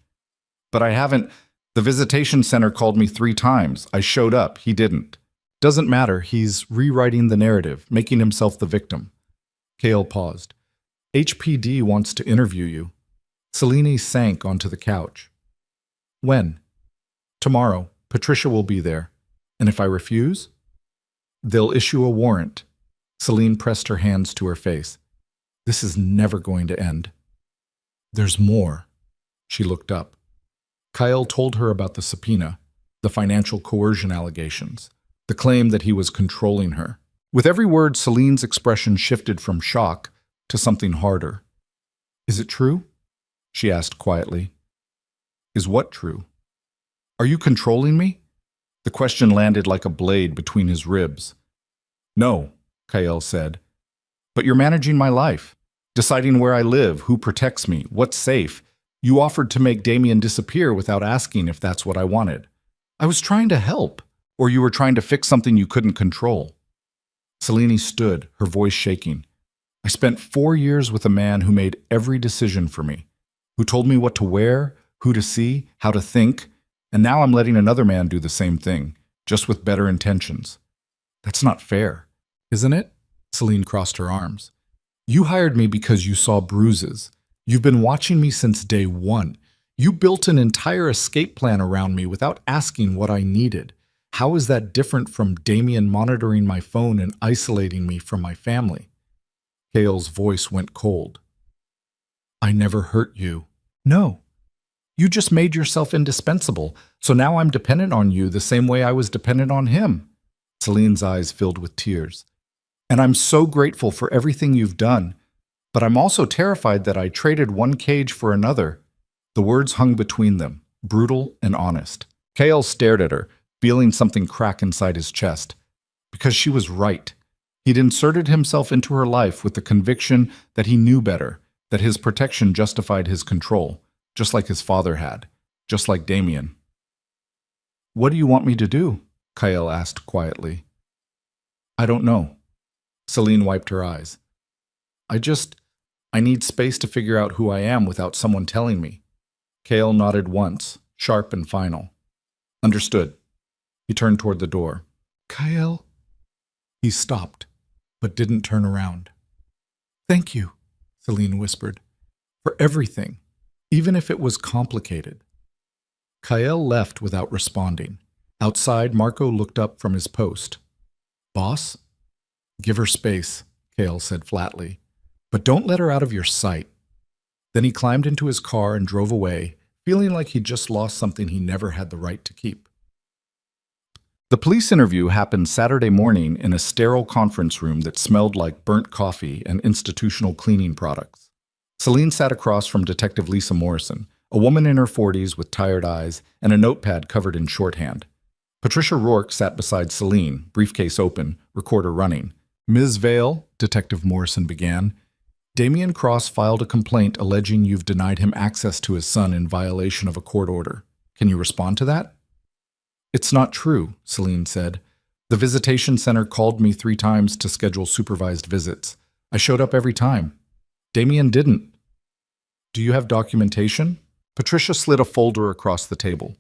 But I haven't. The visitation center called me 3 times. I showed up. He didn't. Doesn't matter. He's rewriting the narrative, making himself the victim. Kael paused. HPD wants to interview you. Selene sank onto the couch. When? Tomorrow. Patricia will be there. And if I refuse? They'll issue a warrant. Selene pressed her hands to her face. This is never going to end. There's more. She looked up. Kael told her about the subpoena, the financial coercion allegations, the claim that he was controlling her. With every word, Selene's expression shifted from shock to something harder. Is it true? She asked quietly. Is what true? Are you controlling me? The question landed like a blade between his ribs. No, Kael said. But you're managing my life, deciding where I live, who protects me, what's safe. You offered to make Damien disappear without asking if that's what I wanted. I was trying to help, or you were trying to fix something you couldn't control. Selene stood, her voice shaking. I spent 4 years with a man who made every decision for me, who told me what to wear, who to see, how to think, and now I'm letting another man do the same thing, just with better intentions. That's not fair, isn't it? Selene crossed her arms. You hired me because you saw Bruises. You've been watching me since day 1. You built an entire escape plan around me without asking what I needed. How is that different from Damien monitoring my phone and isolating me from my family? Kael's voice went cold. I never hurt you. No. You just made yourself indispensable, so now I'm dependent on you the same way I was dependent on him. Selene's eyes filled with tears. And I'm so grateful for everything you've done. But I'm also terrified that I traded one cage for another. The words hung between them, brutal and honest. Kael stared at her, feeling something crack inside his chest. Because she was right. He'd inserted himself into her life with the conviction that he knew better, that his protection justified his control, just like his father had, just like Damien. What do you want me to do? Kael asked quietly. I don't know. Selene wiped her eyes. I need space to figure out who I am without someone telling me. Kael nodded once, sharp and final. Understood. He turned toward the door. Kael? He stopped, but didn't turn around. "Thank you," Selene whispered, "for everything, even if it was complicated." Kael left without responding. Outside, Marco looked up from his post. "Boss?" "Give her space," Kael said flatly. "But don't let her out of your sight." Then he climbed into his car and drove away, feeling like he'd just lost something he never had the right to keep. The police interview happened Saturday morning in a sterile conference room that smelled like burnt coffee and institutional cleaning products. Selene sat across from Detective Lisa Morrison, a woman in her 40s with tired eyes and a notepad covered in shorthand. Patricia Rourke sat beside Selene, briefcase open, recorder running. "Ms. Vale," Detective Morrison began, "Damian Cross filed a complaint alleging you've denied him access to his son in violation of a court order. Can you respond to that?" "It's not true," Selene said. "The visitation center called me 3 times to schedule supervised visits. I showed up every time. Damian didn't." "Do you have documentation?" Patricia slid a folder across the table.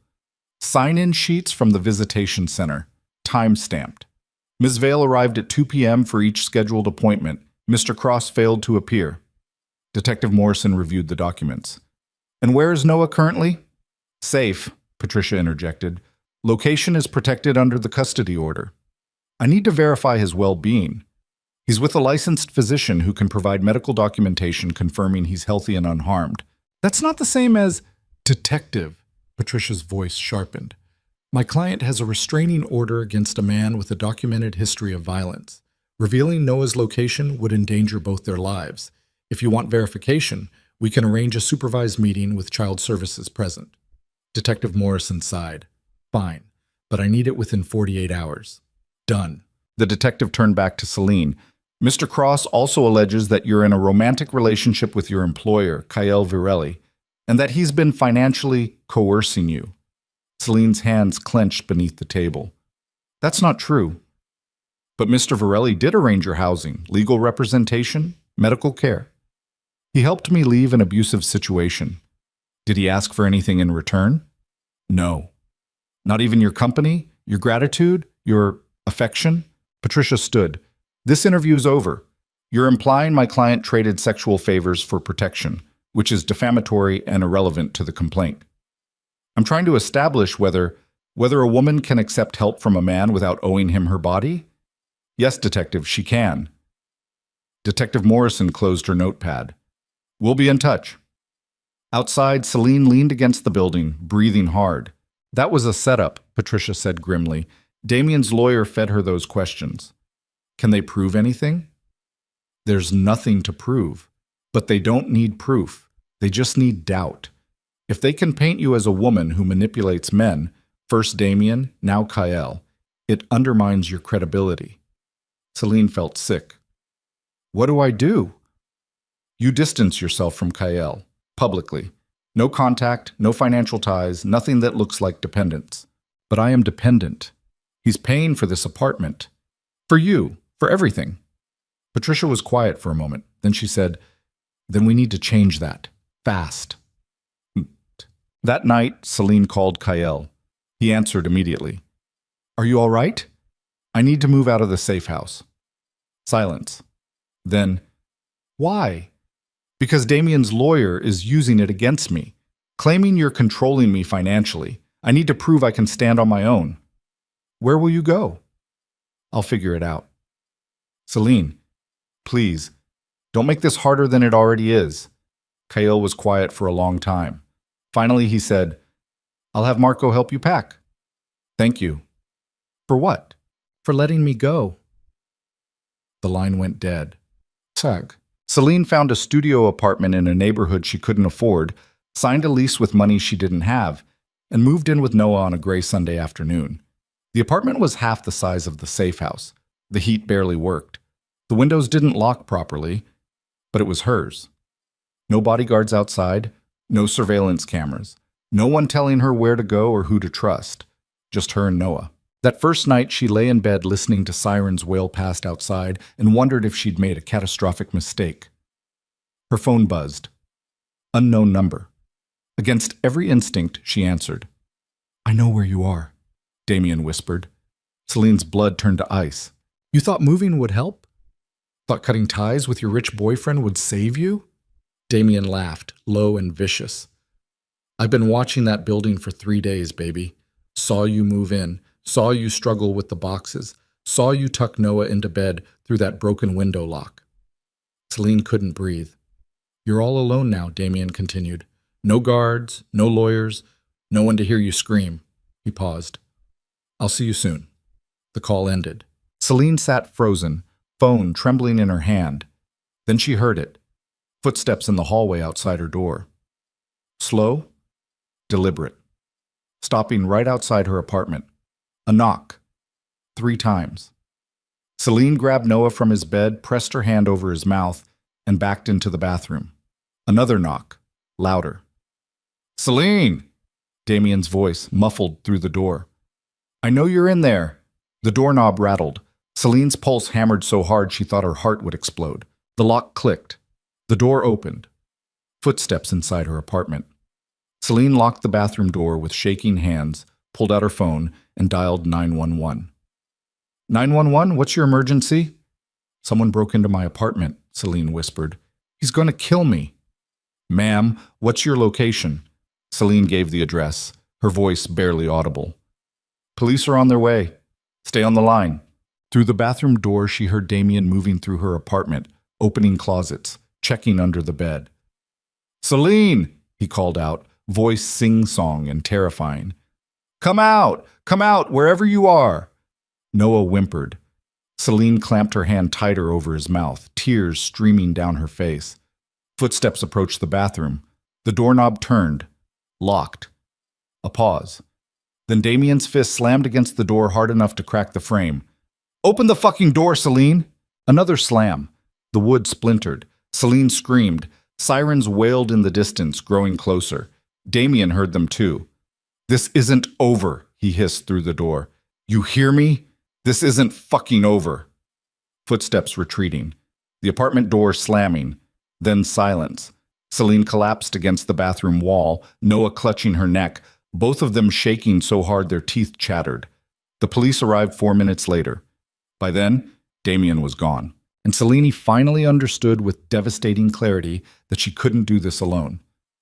"Sign-in sheets from the visitation center, time-stamped. Ms. Vale arrived at 2 p.m. for each scheduled appointment. Mr. Cross failed to appear." Detective Morrison reviewed the documents. "And where is Noah currently?" "Safe," Patricia interjected. "Location is protected under the custody order. I need to verify his well-being. He's with a licensed physician who can provide medical documentation confirming he's healthy and unharmed." "That's not the same as—" "Detective," Patricia's voice sharpened. "My client has a restraining order against a man with a documented history of violence. Revealing Noah's location would endanger both their lives. If you want verification, we can arrange a supervised meeting with child services present." Detective Morrison sighed. "Fine, but I need it within 48 hours. Done." The detective turned back to Selene. "Mr. Cross also alleges that you're in a romantic relationship with your employer, Kael Virelli, and that he's been financially coercing you." Selene's hands clenched beneath the table. "That's not true." "But Mr. Virelli did arrange your housing, legal representation, medical care. He helped me leave an abusive situation. Did he ask for anything in return?" "No." "Not even your company, your gratitude, your affection?" Patricia stood. "This interview's over. You're implying my client traded sexual favors for protection, which is defamatory and irrelevant to the complaint. I'm trying to establish whether a woman can accept help from a man without owing him her body." "Yes, Detective, she can." Detective Morrison closed her notepad. "We'll be in touch." Outside, Selene leaned against the building, breathing hard. "That was a setup," Patricia said grimly. "Damian's lawyer fed her those questions." "Can they prove anything?" "There's nothing to prove. But they don't need proof. They just need doubt. If they can paint you as a woman who manipulates men, first Damian, now Kael, it undermines your credibility." Selene felt sick. "What do I do?" "You distance yourself from Kael, publicly. No contact, no financial ties, nothing that looks like dependence." "But I am dependent. He's paying for this apartment. For you, for everything." Patricia was quiet for a moment. Then she said, "Then we need to change that. Fast." That night, Selene called Kael. He answered immediately. "Are you all right? I need to move out of the safe house." Silence. Then, "Why?" "Because Damian's lawyer is using it against me, claiming you're controlling me financially. I need to prove I can stand on my own." "Where will you go?" "I'll figure it out." "Selene, please, don't make this harder than it already is." Kael was quiet for a long time. Finally, he said, "I'll have Marco help you pack." "Thank you." "For what?" "For letting me go." The line went dead. Tag. Selene found a studio apartment in a neighborhood she couldn't afford, signed a lease with money she didn't have, and moved in with Noah on a gray Sunday afternoon. The apartment was half the size of the safe house. The heat barely worked. The windows didn't lock properly, but it was hers. No bodyguards outside, no surveillance cameras, no one telling her where to go or who to trust, just her and Noah. That first night, she lay in bed listening to sirens wail past outside and wondered if she'd made a catastrophic mistake. Her phone buzzed. Unknown number. Against every instinct, she answered. "I know where you are," Damian whispered. Selene's blood turned to ice. "You thought moving would help?" Thought cutting ties with your rich boyfriend would save you? Damien laughed, low and vicious. I've been watching that building for 3 days, baby. Saw you move in, saw you struggle with the boxes, saw you tuck Noah into bed through that broken window lock. Selene couldn't breathe. You're all alone now, Damien continued. No guards, no lawyers, no one to hear you scream. He paused. I'll see you soon. The call ended. Selene sat frozen, phone trembling in her hand. Then she heard it. Footsteps in the hallway outside her door. Slow, deliberate. Stopping right outside her apartment. A knock. 3 times. Selene grabbed Noah from his bed, pressed her hand over his mouth, and backed into the bathroom. Another knock. Louder. Selene! Damien's voice muffled through the door. I know you're in there. The doorknob rattled. Selene's pulse hammered so hard she thought her heart would explode. The lock clicked. The door opened. Footsteps inside her apartment. Selene locked the bathroom door with shaking hands, pulled out her phone, and dialed 911. 911, what's your emergency? Someone broke into my apartment, Selene whispered. He's going to kill me. Ma'am, what's your location? Selene gave the address, her voice barely audible. Police are on their way. Stay on the line. Through the bathroom door, she heard Damien moving through her apartment, opening closets, checking under the bed. Selene, he called out, voice sing-song and terrifying. Come out, wherever you are. Noah whimpered. Selene clamped her hand tighter over his mouth, tears streaming down her face. Footsteps approached the bathroom. The doorknob turned. Locked. A pause. Then Damien's fist slammed against the door hard enough to crack the frame. Open the fucking door, Selene! Another slam. The wood splintered. Selene screamed. Sirens wailed in the distance, growing closer. Damien heard them too. This isn't over, he hissed through the door. You hear me? This isn't fucking over. Footsteps retreating. The apartment door slamming. Then silence. Selene collapsed against the bathroom wall, Noah clutching her neck, both of them shaking so hard their teeth chattered. The police arrived 4 minutes later. By then, Damien was gone, and Selene finally understood with devastating clarity that she couldn't do this alone.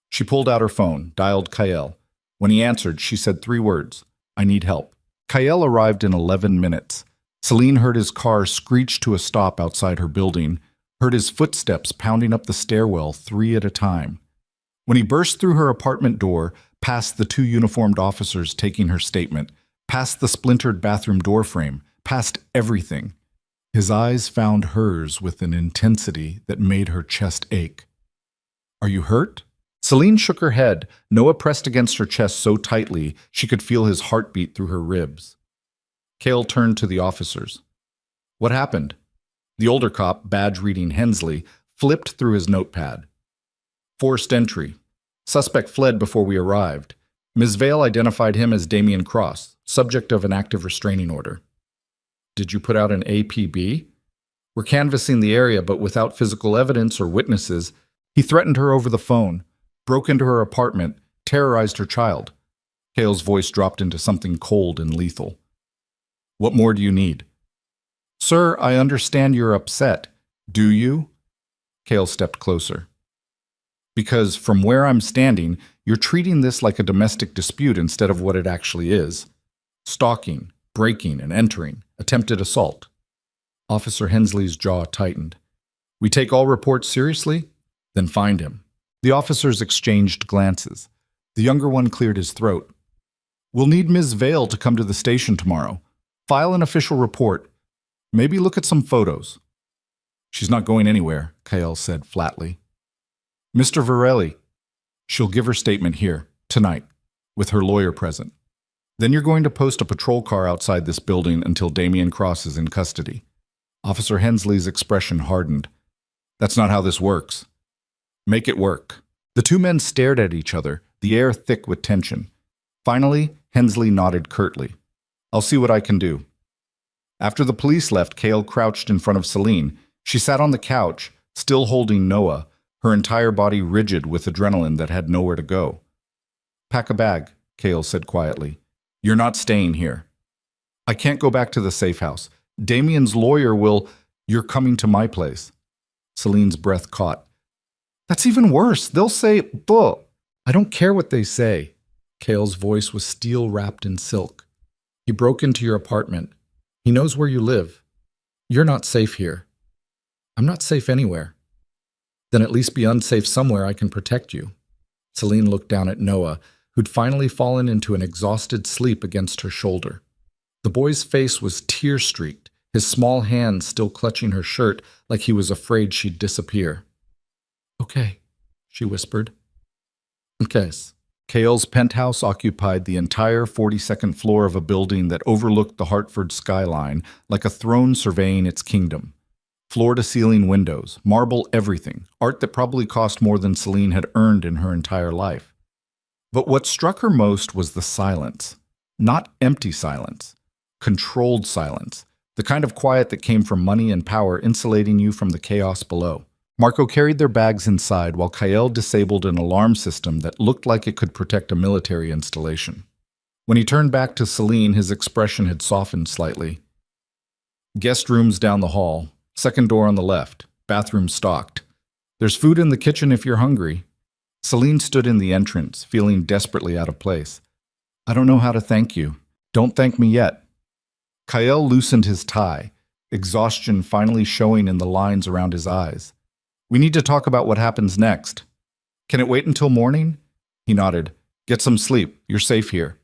She pulled out her phone, dialed Kael. When he answered, she said 3 words, I need help. Kael arrived in 11 minutes. Selene heard his car screech to a stop outside her building, heard his footsteps pounding up the stairwell 3 at a time. When he burst through her apartment door, past the 2 uniformed officers taking her statement, past the splintered bathroom doorframe, past everything, his eyes found hers with an intensity that made her chest ache. Are you hurt? Selene shook her head. Noah pressed against her chest so tightly she could feel his heartbeat through her ribs. Kael turned to the officers. What happened? The older cop, badge-reading Hensley, flipped through his notepad. Forced entry. Suspect fled before we arrived. Ms. Vale identified him as Damien Cross, subject of an active restraining order. Did you put out an APB? We're canvassing the area, but without physical evidence or witnesses. He threatened her over the phone, broke into her apartment, terrorized her child. Kael's voice dropped into something cold and lethal. What more do you need? Sir, I understand you're upset. Do you? Kael stepped closer. Because from where I'm standing, you're treating this like a domestic dispute instead of what it actually is. Stalking, breaking, and entering, attempted assault. Officer Hensley's jaw tightened. We take all reports seriously? Then find him. The officers exchanged glances. The younger one cleared his throat. We'll need Ms. Vale to come to the station tomorrow. File an official report. Maybe look at some photos. She's not going anywhere, Kael said flatly. Mr. Virelli. She'll give her statement here, tonight, with her lawyer present. Then you're going to post a patrol car outside this building until Damien Cross is in custody. Officer Hensley's expression hardened. That's not how this works. Make it work. The 2 men stared at each other, the air thick with tension. Finally, Hensley nodded curtly. I'll see what I can do. After the police left, Kael crouched in front of Selene. She sat on the couch, still holding Noah, her entire body rigid with adrenaline that had nowhere to go. Pack a bag, Kael said quietly. You're not staying here. I can't go back to the safe house. Damien's lawyer will... You're coming to my place. Selene's breath caught. That's even worse. They'll say, buh. I don't care what they say. Kael's voice was steel wrapped in silk. He broke into your apartment. He knows where you live. You're not safe here. I'm not safe anywhere. Then at least be unsafe somewhere I can protect you. Selene looked down at Noah, who'd finally fallen into an exhausted sleep against her shoulder. The boy's face was tear-streaked, his small hands still clutching her shirt like he was afraid she'd disappear. Okay, she whispered. Okay. Kael's penthouse occupied the entire 42nd floor of a building that overlooked the Hartford skyline like a throne surveying its kingdom. Floor-to-ceiling windows, marble everything, art that probably cost more than Selene had earned in her entire life. But what struck her most was the silence. Not empty silence. Controlled silence. The kind of quiet that came from money and power insulating you from the chaos below. Marco carried their bags inside while Kael disabled an alarm system that looked like it could protect a military installation. When he turned back to Selene, his expression had softened slightly. Guest rooms down the hall. Second door on the left. Bathroom stocked. There's food in the kitchen if you're hungry. Selene stood in the entrance, feeling desperately out of place. I don't know how to thank you. Don't thank me yet. Kael loosened his tie, exhaustion finally showing in the lines around his eyes. We need to talk about what happens next. Can it wait until morning? He nodded. Get some sleep. You're safe here.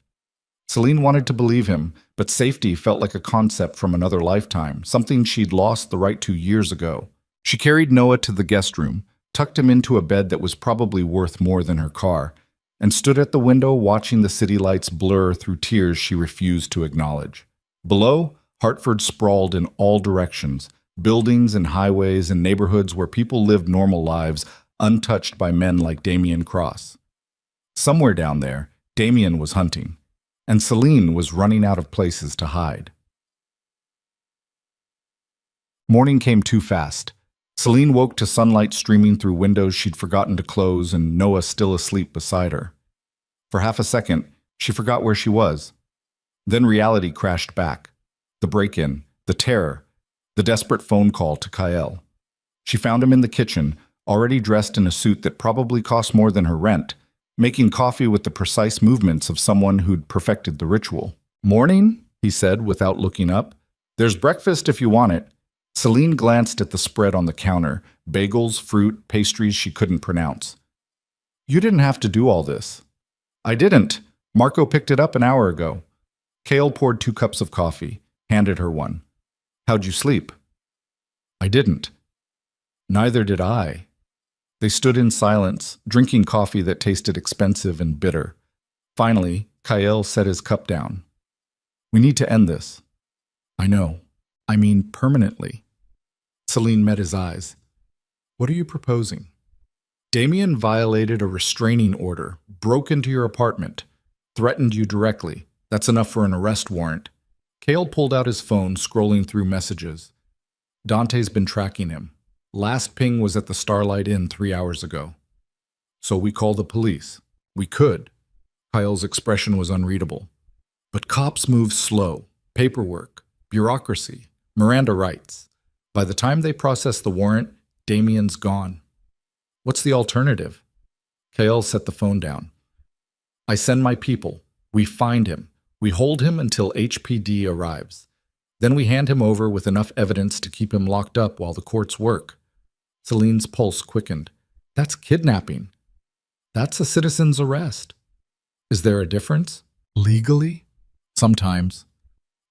Selene wanted to believe him, but safety felt like a concept from another lifetime, something she'd lost the right to years ago. She carried Noah to the guest room, tucked him into a bed that was probably worth more than her car, and stood at the window watching the city lights blur through tears she refused to acknowledge. Below, Hartford sprawled in all directions, buildings and highways and neighborhoods where people lived normal lives untouched by men like Damian Cross. Somewhere down there, Damian was hunting, and Selene was running out of places to hide. Morning came too fast. Selene woke to sunlight streaming through windows she'd forgotten to close and Noah still asleep beside her. For half a second, she forgot where she was. Then reality crashed back. The break-in, the terror, the desperate phone call to Kael. She found him in the kitchen, already dressed in a suit that probably cost more than her rent, making coffee with the precise movements of someone who'd perfected the ritual. Morning, he said without looking up. There's breakfast if you want it. Selene glanced at the spread on the counter, bagels, fruit, pastries she couldn't pronounce. You didn't have to do all this. I didn't. Marco picked it up an hour ago. Kael poured 2 cups of coffee, handed her one. How'd you sleep? I didn't. Neither did I. They stood in silence, drinking coffee that tasted expensive and bitter. Finally, Kael set his cup down. We need to end this. I know. I mean permanently. Selene met his eyes. What are you proposing? Damian violated a restraining order, broke into your apartment, threatened you directly. That's enough for an arrest warrant. Kael pulled out his phone, scrolling through messages. Dante's been tracking him. Last ping was at the Starlight Inn 3 hours ago. So we call the police. We could. Kael's expression was unreadable. But cops move slow. Paperwork, bureaucracy, Miranda rights. By the time they process the warrant, Damian's gone. What's the alternative? Kael set the phone down. I send my people. We find him. We hold him until HPD arrives. Then we hand him over with enough evidence to keep him locked up while the courts work. Selene's pulse quickened. That's kidnapping. That's a citizen's arrest. Is there a difference? Legally? Sometimes.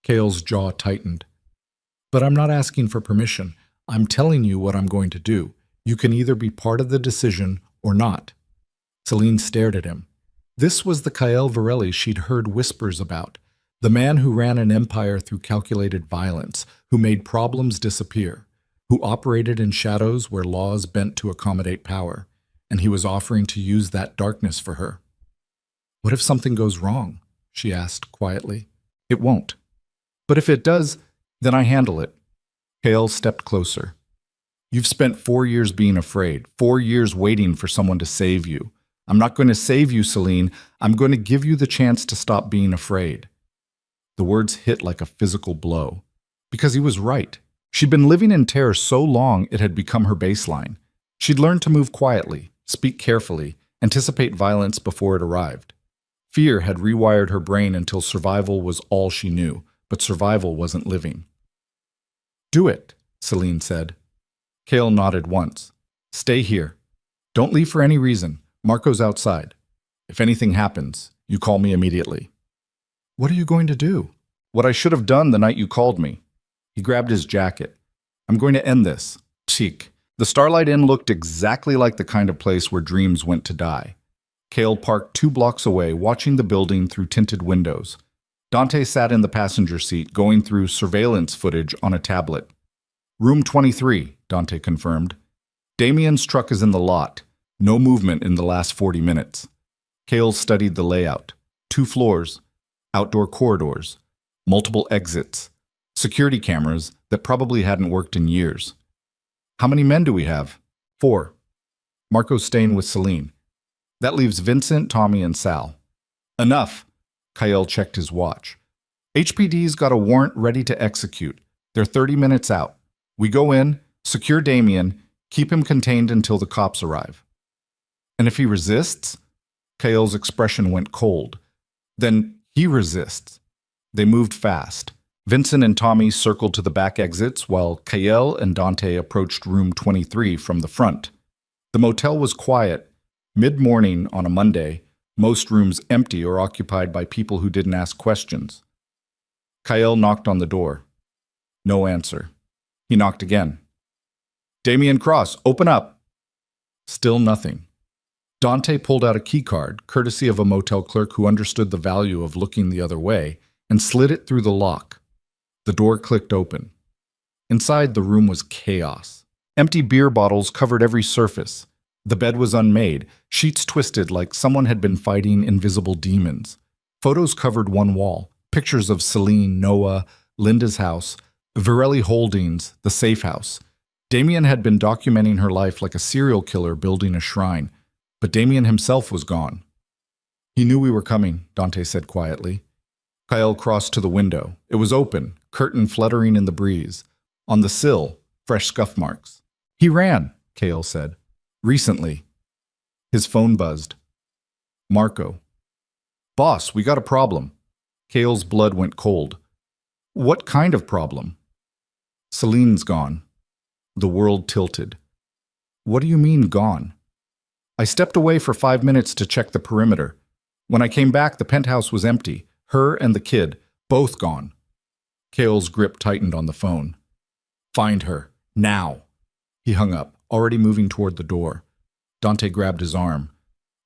Kael's jaw tightened. But I'm not asking for permission. I'm telling you what I'm going to do. You can either be part of the decision or not. Selene stared at him. This was the Kael Virelli she'd heard whispers about, the man who ran an empire through calculated violence, who made problems disappear, who operated in shadows where laws bent to accommodate power, and he was offering to use that darkness for her. What if something goes wrong? She asked quietly. It won't. But if it does, then I handle it. Kael stepped closer. You've spent 4 years being afraid, 4 years waiting for someone to save you. I'm not going to save you, Selene. I'm going to give you the chance to stop being afraid. The words hit like a physical blow. Because he was right. She'd been living in terror so long it had become her baseline. She'd learned to move quietly, speak carefully, anticipate violence before it arrived. Fear had rewired her brain until survival was all she knew, but survival wasn't living. "Do it," Selene said. Kael nodded once. "Stay here. Don't leave for any reason. Marco's outside. If anything happens, you call me immediately." "What are you going to do?" "What I should have done the night you called me." He grabbed his jacket. "I'm going to end this. Cheek." The Starlight Inn looked exactly like the kind of place where dreams went to die. Kael parked 2 blocks away, watching the building through tinted windows. Dante sat in the passenger seat, going through surveillance footage on a tablet. "Room 23, Dante confirmed. "Damien's truck is in the lot. No movement in the last 40 minutes. Kael studied the layout. 2 floors, outdoor corridors, multiple exits, security cameras that probably hadn't worked in years. "How many men do we have?" 4. "Marco's staying with Selene. That leaves Vincent, Tommy, and Sal." "Enough." Kael checked his watch. "HPD's got a warrant ready to execute. They're 30 minutes out. We go in, secure Damien, keep him contained until the cops arrive." "And if he resists?" Kael's expression went cold. "Then he resists." They moved fast. Vincent and Tommy circled to the back exits while Kael and Dante approached room 23 from the front. The motel was quiet. Mid-morning on a Monday, most rooms empty or occupied by people who didn't ask questions. Kael knocked on the door. No answer. He knocked again. "Damien Cross, open up!" Still nothing. Dante pulled out a keycard, courtesy of a motel clerk who understood the value of looking the other way, and slid it through the lock. The door clicked open. Inside, the room was chaos. Empty beer bottles covered every surface. The bed was unmade, sheets twisted like someone had been fighting invisible demons. Photos covered one wall, pictures of Selene, Noah, Linda's house, Virelli Holdings, the safe house. Damien had been documenting her life like a serial killer building a shrine, but Damien himself was gone. "He knew we were coming," Dante said quietly. Kael crossed to the window. It was open, curtain fluttering in the breeze. On the sill, fresh scuff marks. "He ran," Kael said. "Recently." His phone buzzed. "Marco." "Boss, we got a problem." Kael's blood went cold. "What kind of problem?" "Selene's gone." The world tilted. "What do you mean, gone?" "I stepped away for 5 minutes to check the perimeter. When I came back, the penthouse was empty. Her and the kid, both gone." Kael's grip tightened on the phone. "Find her. Now." He hung up, already moving toward the door. Dante grabbed his arm.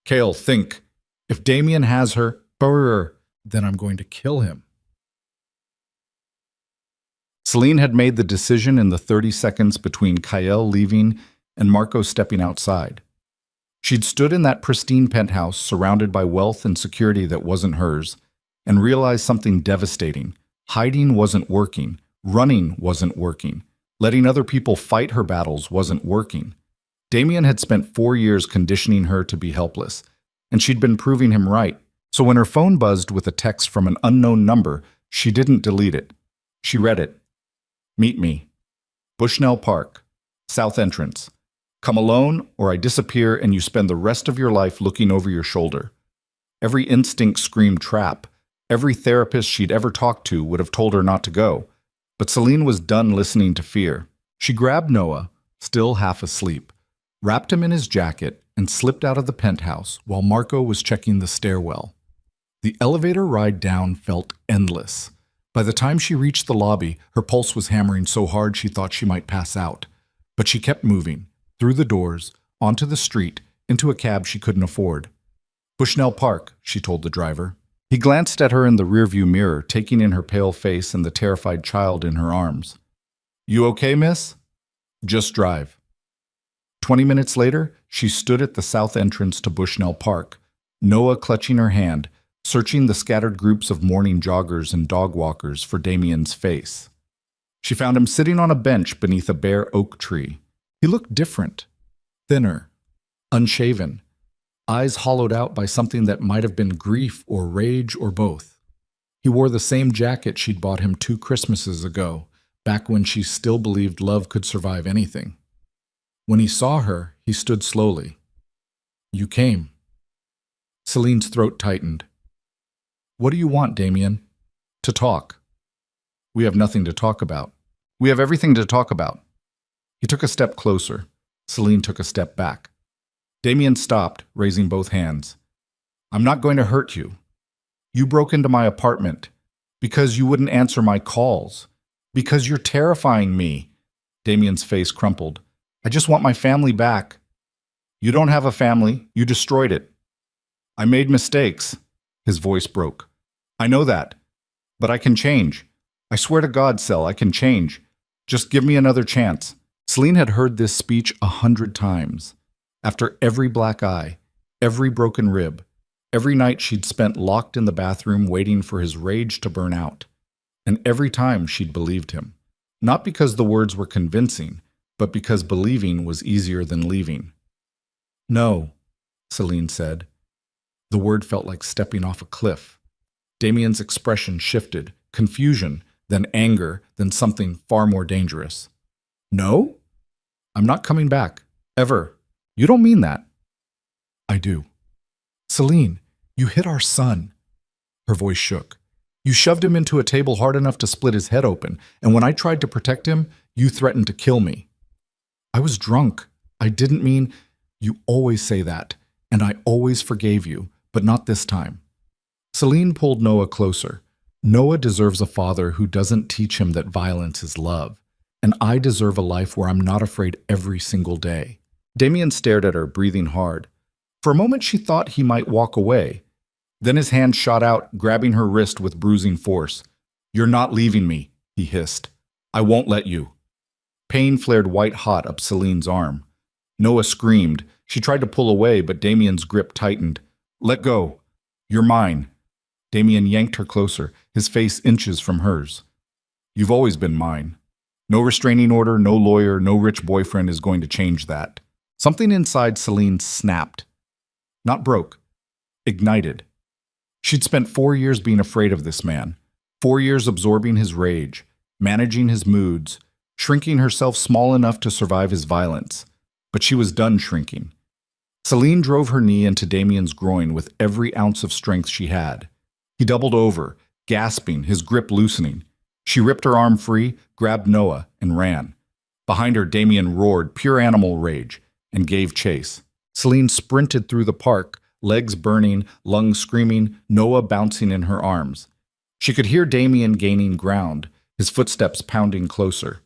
"Kael, think. If Damien has her, then I'm going to kill him." Selene had made the decision in the 30 seconds between Kael leaving and Marco stepping outside. She'd stood in that pristine penthouse, surrounded by wealth and security that wasn't hers, and realized something devastating. Hiding wasn't working. Running wasn't working. Letting other people fight her battles wasn't working. Damien had spent 4 years conditioning her to be helpless, and she'd been proving him right. So when her phone buzzed with a text from an unknown number, she didn't delete it. She read it. "Meet me. Bushnell Park. South entrance. Come alone, or I disappear and you spend the rest of your life looking over your shoulder." Every instinct screamed trap. Every therapist she'd ever talked to would have told her not to go. But Selene was done listening to fear. She grabbed Noah, still half asleep, wrapped him in his jacket, and slipped out of the penthouse while Marco was checking the stairwell. The elevator ride down felt endless. By the time she reached the lobby, her pulse was hammering so hard she thought she might pass out. But she kept moving, through the doors, onto the street, into a cab she couldn't afford. "Bushnell Park," she told the driver. He glanced at her in the rearview mirror, taking in her pale face and the terrified child in her arms. "You okay, miss?" "Just drive." 20 minutes later, she stood at the south entrance to Bushnell Park, Noah clutching her hand, searching the scattered groups of morning joggers and dog walkers for Damien's face. She found him sitting on a bench beneath a bare oak tree. He looked different, thinner, unshaven, eyes hollowed out by something that might have been grief or rage or both. He wore the same jacket she'd bought him 2 Christmases ago, back when she still believed love could survive anything. When he saw her, he stood slowly. "You came." Selene's throat tightened. "What do you want, Damien?" "To talk." "We have nothing to talk about." "We have everything to talk about." He took a step closer. Selene took a step back. Damien stopped, raising both hands. "I'm not going to hurt you. You broke into my apartment because you wouldn't answer my calls, because you're terrifying me." Damien's face crumpled. "I just want my family back." "You don't have a family. You destroyed it." "I made mistakes." His voice broke. "I know that. But I can change. I swear to God, Sel, I can change. Just give me another chance." Selene had heard this speech 100 times. After every black eye, every broken rib, every night she'd spent locked in the bathroom waiting for his rage to burn out. And every time she'd believed him. Not because the words were convincing, but because believing was easier than leaving. "No," Selene said. The word felt like stepping off a cliff. Damien's expression shifted, confusion, then anger, then something far more dangerous. "No? I'm not coming back. Ever. You don't mean that." "I do." "Selene, you hit our son." Her voice shook. "You shoved him into a table hard enough to split his head open, and when I tried to protect him, you threatened to kill me." "I was drunk. I didn't mean—" "You always say that, and I always forgave you, but not this time." Selene pulled Noah closer. "Noah deserves a father who doesn't teach him that violence is love, and I deserve a life where I'm not afraid every single day." Damien stared at her, breathing hard. For a moment she thought he might walk away. Then his hand shot out, grabbing her wrist with bruising force. "You're not leaving me," he hissed. "I won't let you." Pain flared white-hot up Selene's arm. Noah screamed. She tried to pull away, but Damien's grip tightened. "Let go. You're mine." Damien yanked her closer, his face inches from hers. "You've always been mine. No restraining order, no lawyer, no rich boyfriend is going to change that." Something inside Selene snapped. Not broke. Ignited. She'd spent 4 years being afraid of this man. 4 years absorbing his rage, managing his moods, shrinking herself small enough to survive his violence. But she was done shrinking. Selene drove her knee into Damien's groin with every ounce of strength she had. He doubled over, gasping, his grip loosening. She ripped her arm free, grabbed Noah, and ran. Behind her, Damien roared, pure animal rage, and gave chase. Selene sprinted through the park, legs burning, lungs screaming, Noah bouncing in her arms. She could hear Damien gaining ground, his footsteps pounding closer.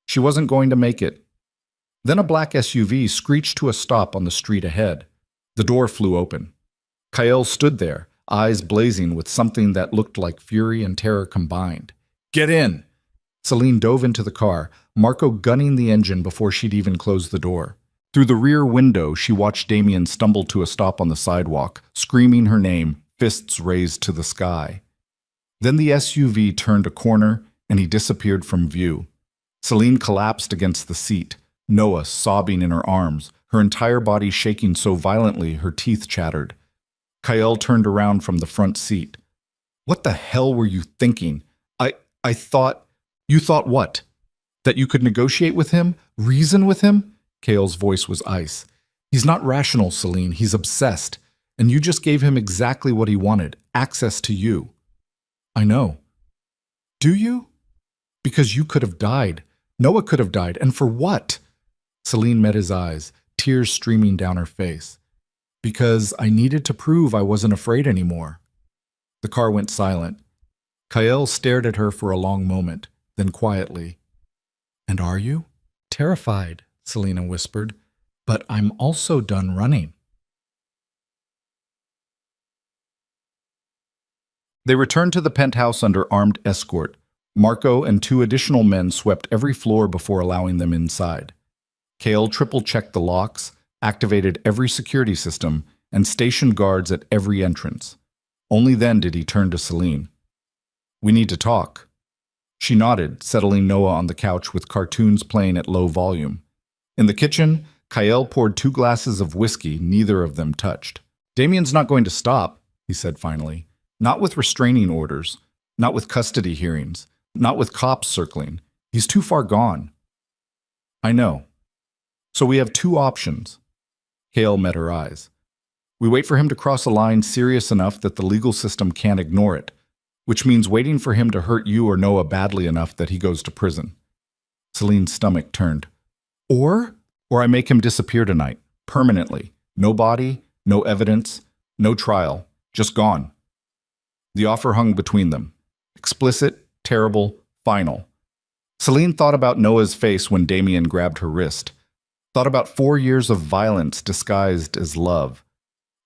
She wasn't going to make it. Then a black SUV screeched to a stop on the street ahead. The door flew open. Kael stood there, eyes blazing with something that looked like fury and terror combined. "Get in!" Selene dove into the car, Marco gunning the engine before she'd even closed the door. Through the rear window, she watched Damien stumble to a stop on the sidewalk, screaming her name, fists raised to the sky. Then the SUV turned a corner, and he disappeared from view. Selene collapsed against the seat, Noah sobbing in her arms, her entire body shaking so violently her teeth chattered. Kael turned around from the front seat. "What the hell were you thinking? I thought—" "You thought what? That you could negotiate with him? Reason with him?" Kael's voice was ice. "He's not rational, Selene. He's obsessed. And you just gave him exactly what he wanted, access to you." "I know." "Do you?" "Because you could have died. Noah could have died. And for what?" Selene met his eyes, tears streaming down her face. "Because I needed to prove I wasn't afraid anymore." The car went silent. Kael stared at her for a long moment, then quietly. "And are you?" "Terrified," Selena whispered, "but I'm also done running." They returned to the penthouse under armed escort. Marco and 2 additional men swept every floor before allowing them inside. Kael triple-checked the locks, activated every security system, and stationed guards at every entrance. Only then did he turn to Selene. "We need to talk." She nodded, settling Noah on the couch with cartoons playing at low volume. In the kitchen, Kael poured 2 glasses of whiskey neither of them touched. "Damien's not going to stop," he said finally. "Not with restraining orders, not with custody hearings, not with cops circling. He's too far gone. I know. So we have two options. Kael met her eyes. We wait for him to cross a line serious enough that the legal system can't ignore it, which means waiting for him to hurt you or Noah badly enough that he goes to prison. Selene's stomach turned. Or I make him disappear tonight, permanently. No body, no evidence, no trial, just gone. The offer hung between them. Explicit, terrible, final. Selene thought about Noah's face when Damien grabbed her wrist. Thought about 4 years of violence disguised as love.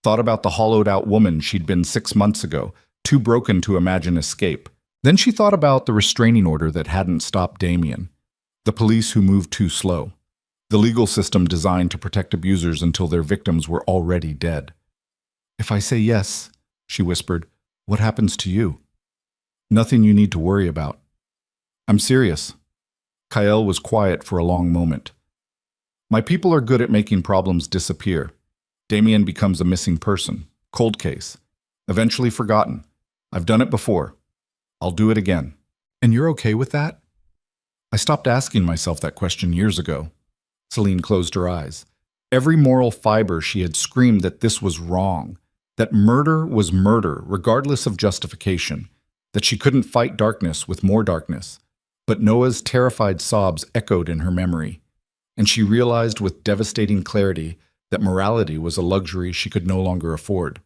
Thought about the hollowed-out woman she'd been 6 months ago, too broken to imagine escape. Then she thought about the restraining order that hadn't stopped Damien. The police who moved too slow. The legal system designed to protect abusers until their victims were already dead. If I say yes, she whispered, what happens to you? Nothing you need to worry about. I'm serious. Kael was quiet for a long moment. My people are good at making problems disappear. Damien becomes a missing person, cold case, eventually forgotten. I've done it before. I'll do it again. And you're okay with that? I stopped asking myself that question years ago. Selene closed her eyes. Every moral fiber she had screamed that this was wrong, that murder was murder, regardless of justification, that she couldn't fight darkness with more darkness. But Noah's terrified sobs echoed in her memory, and she realized with devastating clarity that morality was a luxury she could no longer afford.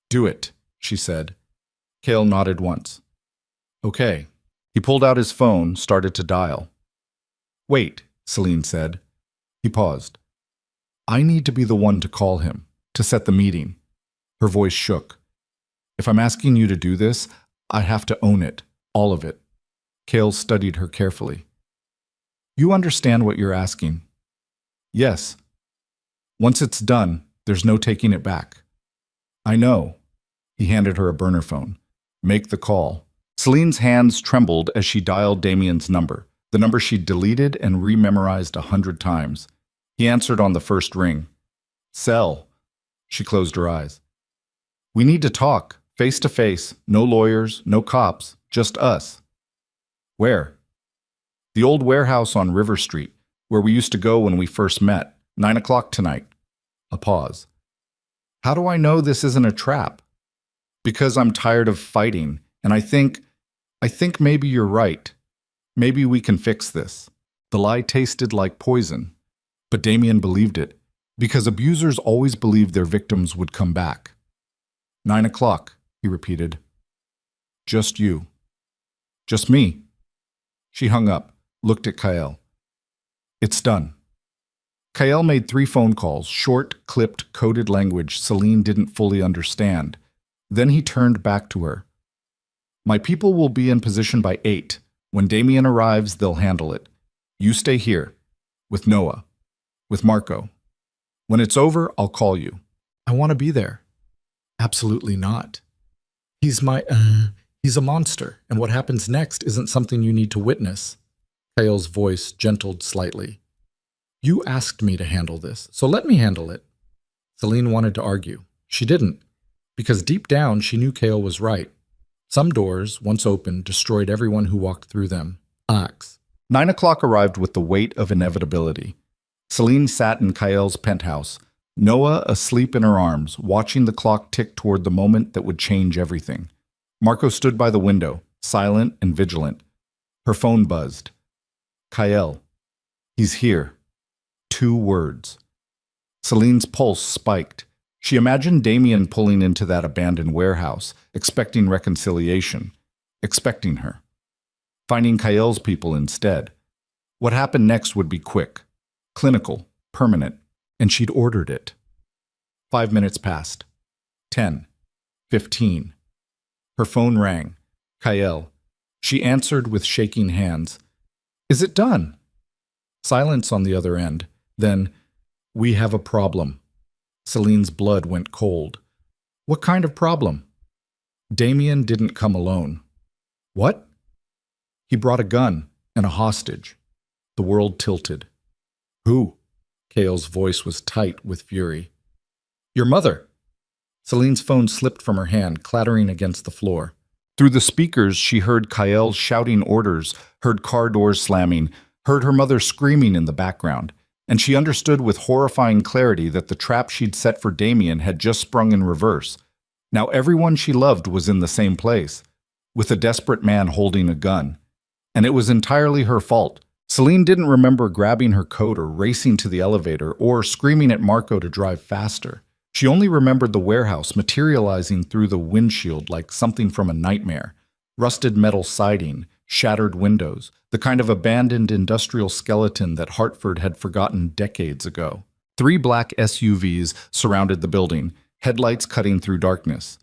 Do it, she said. Kael nodded once. Okay. He pulled out his phone, started to dial. Wait, Selene said. He paused. I need to be the one to call him, to set the meeting. Her voice shook. If I'm asking you to do this, I have to own it, all of it. Kael studied her carefully. You understand what you're asking? Yes. Once it's done, there's no taking it back. I know. He handed her a burner phone. Make the call. Selene's hands trembled as she dialed Damien's number, the number she'd deleted and rememorized 100 times. He answered on the first ring. Sel. She closed her eyes. We need to talk, face to face, no lawyers, no cops, just us. Where? The old warehouse on River Street, where we used to go when we first met, 9 o'clock tonight. A pause. How do I know this isn't a trap? Because I'm tired of fighting, and I think maybe you're right. Maybe we can fix this. The lie tasted like poison, but Damien believed it, because abusers always believed their victims would come back. 9 o'clock, he repeated. Just you. Just me. She hung up, looked at Kael. It's done. Kael made 3 phone calls, short, clipped, coded language Selene didn't fully understand. Then he turned back to her. My people will be in position by 8. When Damien arrives, they'll handle it. You stay here. With Noah. With Marco. When it's over, I'll call you. I want to be there. Absolutely not. He's a monster, and what happens next isn't something you need to witness. Kael's voice gentled slightly. You asked me to handle this, so let me handle it. Selene wanted to argue. She didn't, because deep down she knew Kael was right. Some doors, once opened, destroyed everyone who walked through them. Axe. 9 o'clock arrived with the weight of inevitability. Selene sat in Kael's penthouse, Noah asleep in her arms, watching the clock tick toward the moment that would change everything. Marco stood by the window, silent and vigilant. Her phone buzzed. Kael. He's here. 2 words. Selene's pulse spiked. She imagined Damien pulling into that abandoned warehouse, expecting reconciliation, expecting her. Finding Kael's people instead. What happened next would be quick, clinical, permanent, and she'd ordered it. 5 minutes passed. 10. 15. Her phone rang. Kael. She answered with shaking hands. Is it done? Silence on the other end. Then, we have a problem. Selene's blood went cold. What kind of problem? Damien didn't come alone. What? He brought a gun and a hostage. The world tilted. Who? Kael's voice was tight with fury. Your mother. Selene's phone slipped from her hand, clattering against the floor. Through the speakers, she heard Kael shouting orders, heard car doors slamming, heard her mother screaming in the background, and she understood with horrifying clarity that the trap she'd set for Damien had just sprung in reverse. Now everyone she loved was in the same place, with a desperate man holding a gun. And it was entirely her fault. Selene didn't remember grabbing her coat or racing to the elevator or screaming at Marco to drive faster. She only remembered the warehouse materializing through the windshield like something from a nightmare. Rusted metal siding, shattered windows, the kind of abandoned industrial skeleton that Hartford had forgotten decades ago. 3 black SUVs surrounded the building, headlights cutting through darkness.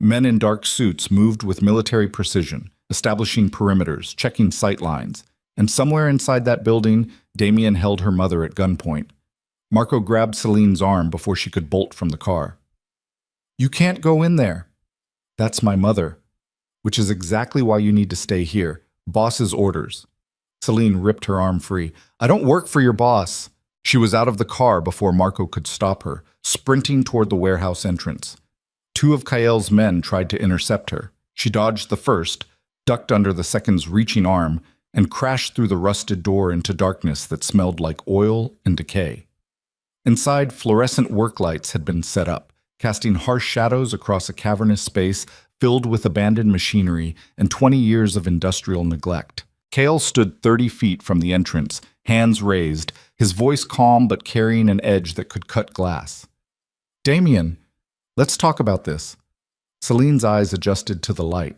Men in dark suits moved with military precision, establishing perimeters, checking sight lines. And somewhere inside that building, Damien held her mother at gunpoint. Marco grabbed Celine's arm before she could bolt from the car. "You can't go in there." "That's my mother." "Which is exactly why you need to stay here. Boss's orders." Selene ripped her arm free. "I don't work for your boss." She was out of the car before Marco could stop her, sprinting toward the warehouse entrance. 2 of Kael's men tried to intercept her. She dodged the first, ducked under the second's reaching arm, and crashed through the rusted door into darkness that smelled like oil and decay. Inside, fluorescent work lights had been set up, casting harsh shadows across a cavernous space filled with abandoned machinery and 20 years of industrial neglect. Kael stood 30 feet from the entrance, hands raised, his voice calm but carrying an edge that could cut glass. "Damien, let's talk about this." Celine's eyes adjusted to the light,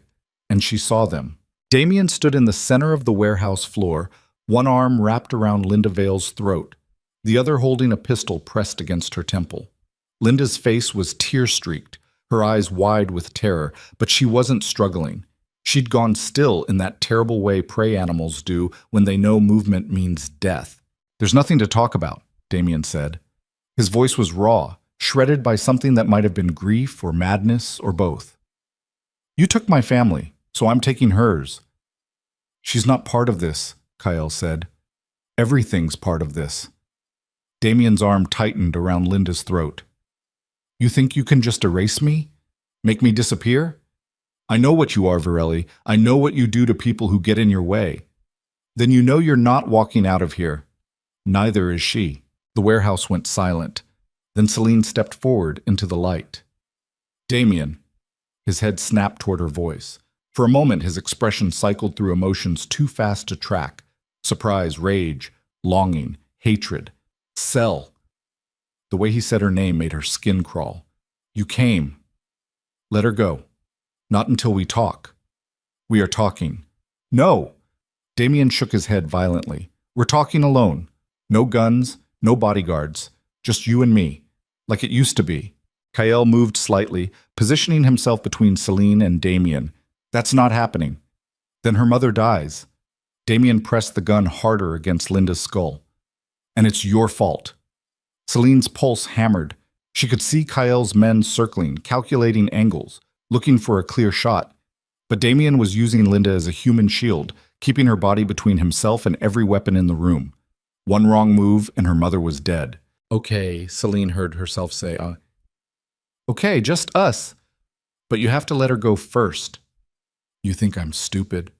and she saw them. Damien stood in the center of the warehouse floor, one arm wrapped around Linda Vale's throat, the other holding a pistol pressed against her temple. Linda's face was tear-streaked, her eyes wide with terror, but she wasn't struggling. She'd gone still in that terrible way prey animals do when they know movement means death. "There's nothing to talk about," Damien said. His voice was raw, shredded by something that might have been grief or madness or both. "You took my family, so I'm taking hers." "She's not part of this," Kael said. "Everything's part of this." Damien's arm tightened around Linda's throat. "You think you can just erase me? Make me disappear? I know what you are, Virelli. I know what you do to people who get in your way. Then you know you're not walking out of here. Neither is she." The warehouse went silent. Then Selene stepped forward into the light. "Damien." His head snapped toward her voice. For a moment, his expression cycled through emotions too fast to track. Surprise, rage, longing, hatred. Sell. The way he said her name made her skin crawl. "You came. Let her go. Not until we talk." "We are talking." "No." Damien shook his head violently. "We're talking alone. No guns, no bodyguards. Just you and me. Like it used to be." Kael moved slightly, positioning himself between Selene and Damien. "That's not happening." "Then her mother dies." Damien pressed the gun harder against Linda's skull. "And it's your fault." Selene's pulse hammered. She could see Kael's men circling, calculating angles, looking for a clear shot. But Damien was using Linda as a human shield, keeping her body between himself and every weapon in the room. One wrong move and her mother was dead. "Okay," Selene heard herself say. "Okay, just us. But you have to let her go first." "You think I'm stupid?"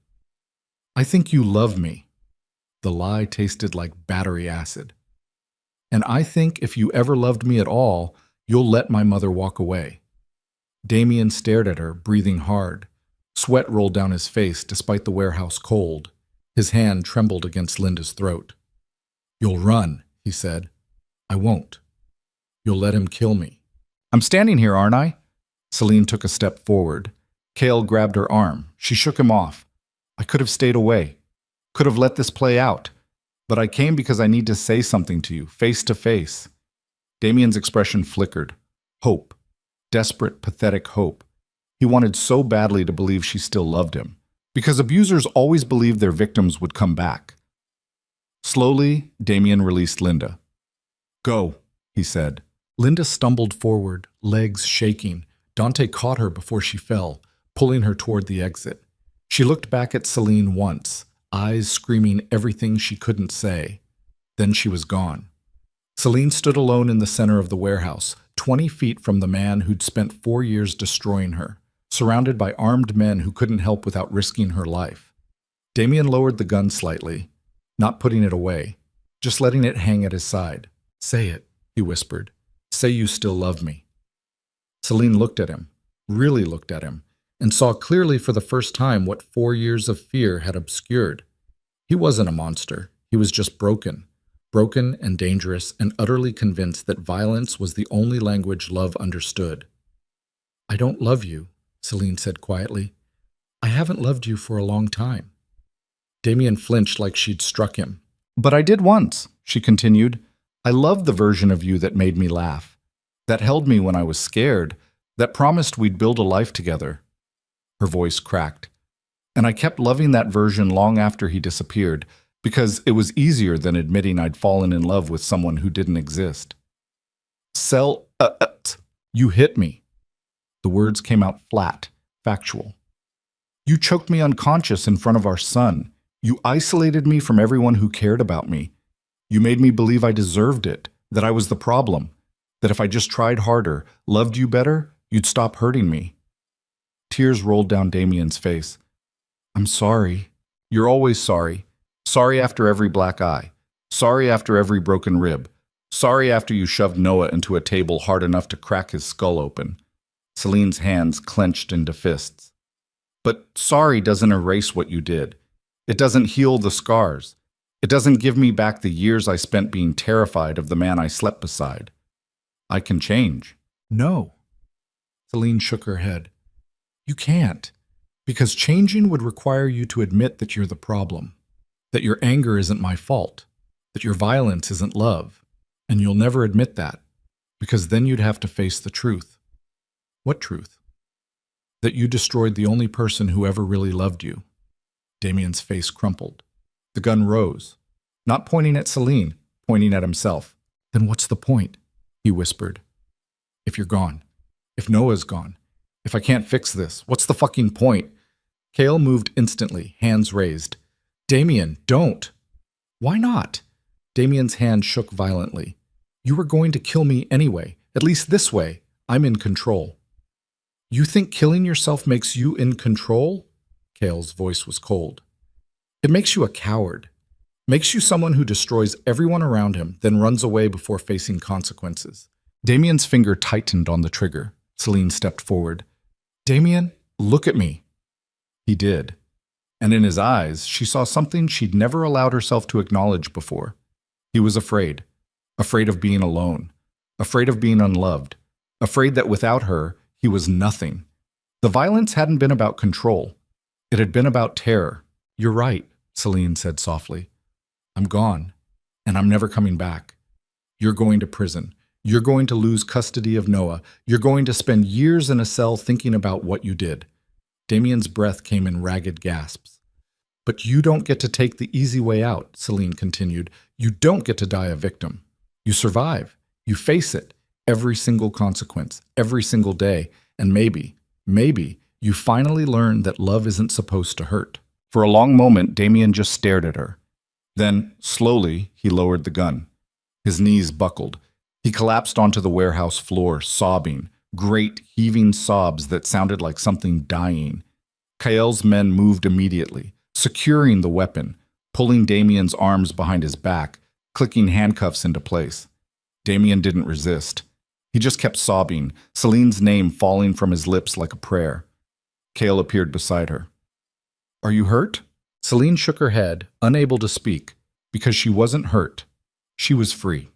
"I think you love me." The lie tasted like battery acid. "And I think if you ever loved me at all, you'll let my mother walk away." Damien stared at her, breathing hard. Sweat rolled down his face despite the warehouse cold. His hand trembled against Linda's throat. "You'll run," he said. "I won't. You'll let him kill me." "I'm standing here, aren't I?" Selene took a step forward. Kael grabbed her arm. She shook him off. "I could have stayed away. Could have let this play out. But I came because I need to say something to you, face to face." Damien's expression flickered. Hope. Desperate, pathetic hope. He wanted so badly to believe she still loved him. Because abusers always believed their victims would come back. Slowly, Damien released Linda. "Go," he said. Linda stumbled forward, legs shaking. Dante caught her before she fell, pulling her toward the exit. She looked back at Selene once, eyes screaming everything she couldn't say. Then she was gone. Selene stood alone in the center of the warehouse, 20 feet from the man who'd spent 4 years destroying her, surrounded by armed men who couldn't help without risking her life. Damien lowered the gun slightly, not putting it away, just letting it hang at his side. "Say it," he whispered. "Say you still love me." Selene looked at him, really looked at him, and saw clearly for the first time what 4 years of fear had obscured. He wasn't a monster. He was just broken and dangerous and utterly convinced that violence was the only language love understood. "I don't love you," Selene said quietly. "I haven't loved you for a long time." Damien flinched like she'd struck him. "But I did once," she continued. "I loved the version of you that made me laugh, that held me when I was scared, that promised we'd build a life together." Her voice cracked. "And I kept loving that version long after he disappeared, because it was easier than admitting I'd fallen in love with someone who didn't exist." You hit me." The words came out flat, factual. "You choked me unconscious in front of our son. You isolated me from everyone who cared about me. You made me believe I deserved it, that I was the problem, that if I just tried harder, loved you better, you'd stop hurting me." Tears rolled down Damien's face. "I'm sorry. You're always sorry. Sorry after every black eye. Sorry after every broken rib. Sorry after you shoved Noah into a table hard enough to crack his skull open." Selene's hands clenched into fists. "But sorry doesn't erase what you did. It doesn't heal the scars. It doesn't give me back the years I spent being terrified of the man I slept beside. I can change." "No." Selene shook her head. "You can't, because changing would require you to admit that you're the problem, that your anger isn't my fault, that your violence isn't love, and you'll never admit that, because then you'd have to face the truth." "What truth?" "That you destroyed the only person who ever really loved you." Damien's face crumpled. The gun rose, not pointing at Selene, pointing at himself. "Then what's the point?" he whispered. "If you're gone, if Noah's gone, if I can't fix this, what's the fucking point?" Kael moved instantly, hands raised. "Damien, don't." "Why not?" Damien's hand shook violently. "You were going to kill me anyway, at least this way. I'm in control." "You think killing yourself makes you in control?" Kael's voice was cold. "It makes you a coward. Makes you someone who destroys everyone around him, then runs away before facing consequences." Damien's finger tightened on the trigger. Selene stepped forward. "Damien, look at me." He did. And in his eyes, she saw something she'd never allowed herself to acknowledge before. He was afraid. Afraid of being alone. Afraid of being unloved. Afraid that without her, he was nothing. The violence hadn't been about control. It had been about terror. "You're right," Selene said softly. "I'm gone, and I'm never coming back. You're going to prison. You're going to lose custody of Noah. You're going to spend years in a cell thinking about what you did." Damien's breath came in ragged gasps. "But you don't get to take the easy way out," Selene continued. "You don't get to die a victim. You survive. You face it. Every single consequence. Every single day. And maybe, you finally learn that love isn't supposed to hurt." For a long moment, Damien just stared at her. Then, slowly, he lowered the gun. His knees buckled. He collapsed onto the warehouse floor, sobbing, great, heaving sobs that sounded like something dying. Kael's men moved immediately, securing the weapon, pulling Damien's arms behind his back, clicking handcuffs into place. Damien didn't resist. He just kept sobbing, Selene's name falling from his lips like a prayer. Kael appeared beside her. "Are you hurt?" Selene shook her head, unable to speak, because she wasn't hurt. She was free.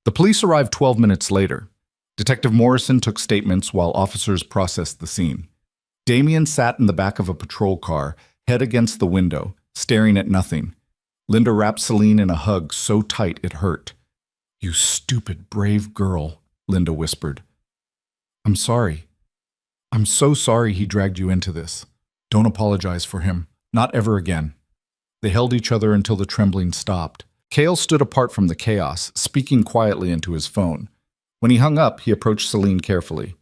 The police arrived 12 minutes later. Detective Morrison took statements while officers processed the scene. Damien sat in the back of a patrol car, head against the window, staring at nothing. Linda wrapped Selene in a hug so tight it hurt. "You stupid, brave girl," Linda whispered. "I'm sorry. I'm so sorry he dragged you into this. Don't apologize for him. Not ever again." They held each other until the trembling stopped. Kael stood apart from the chaos, speaking quietly into his phone. When he hung up, he approached Selene carefully.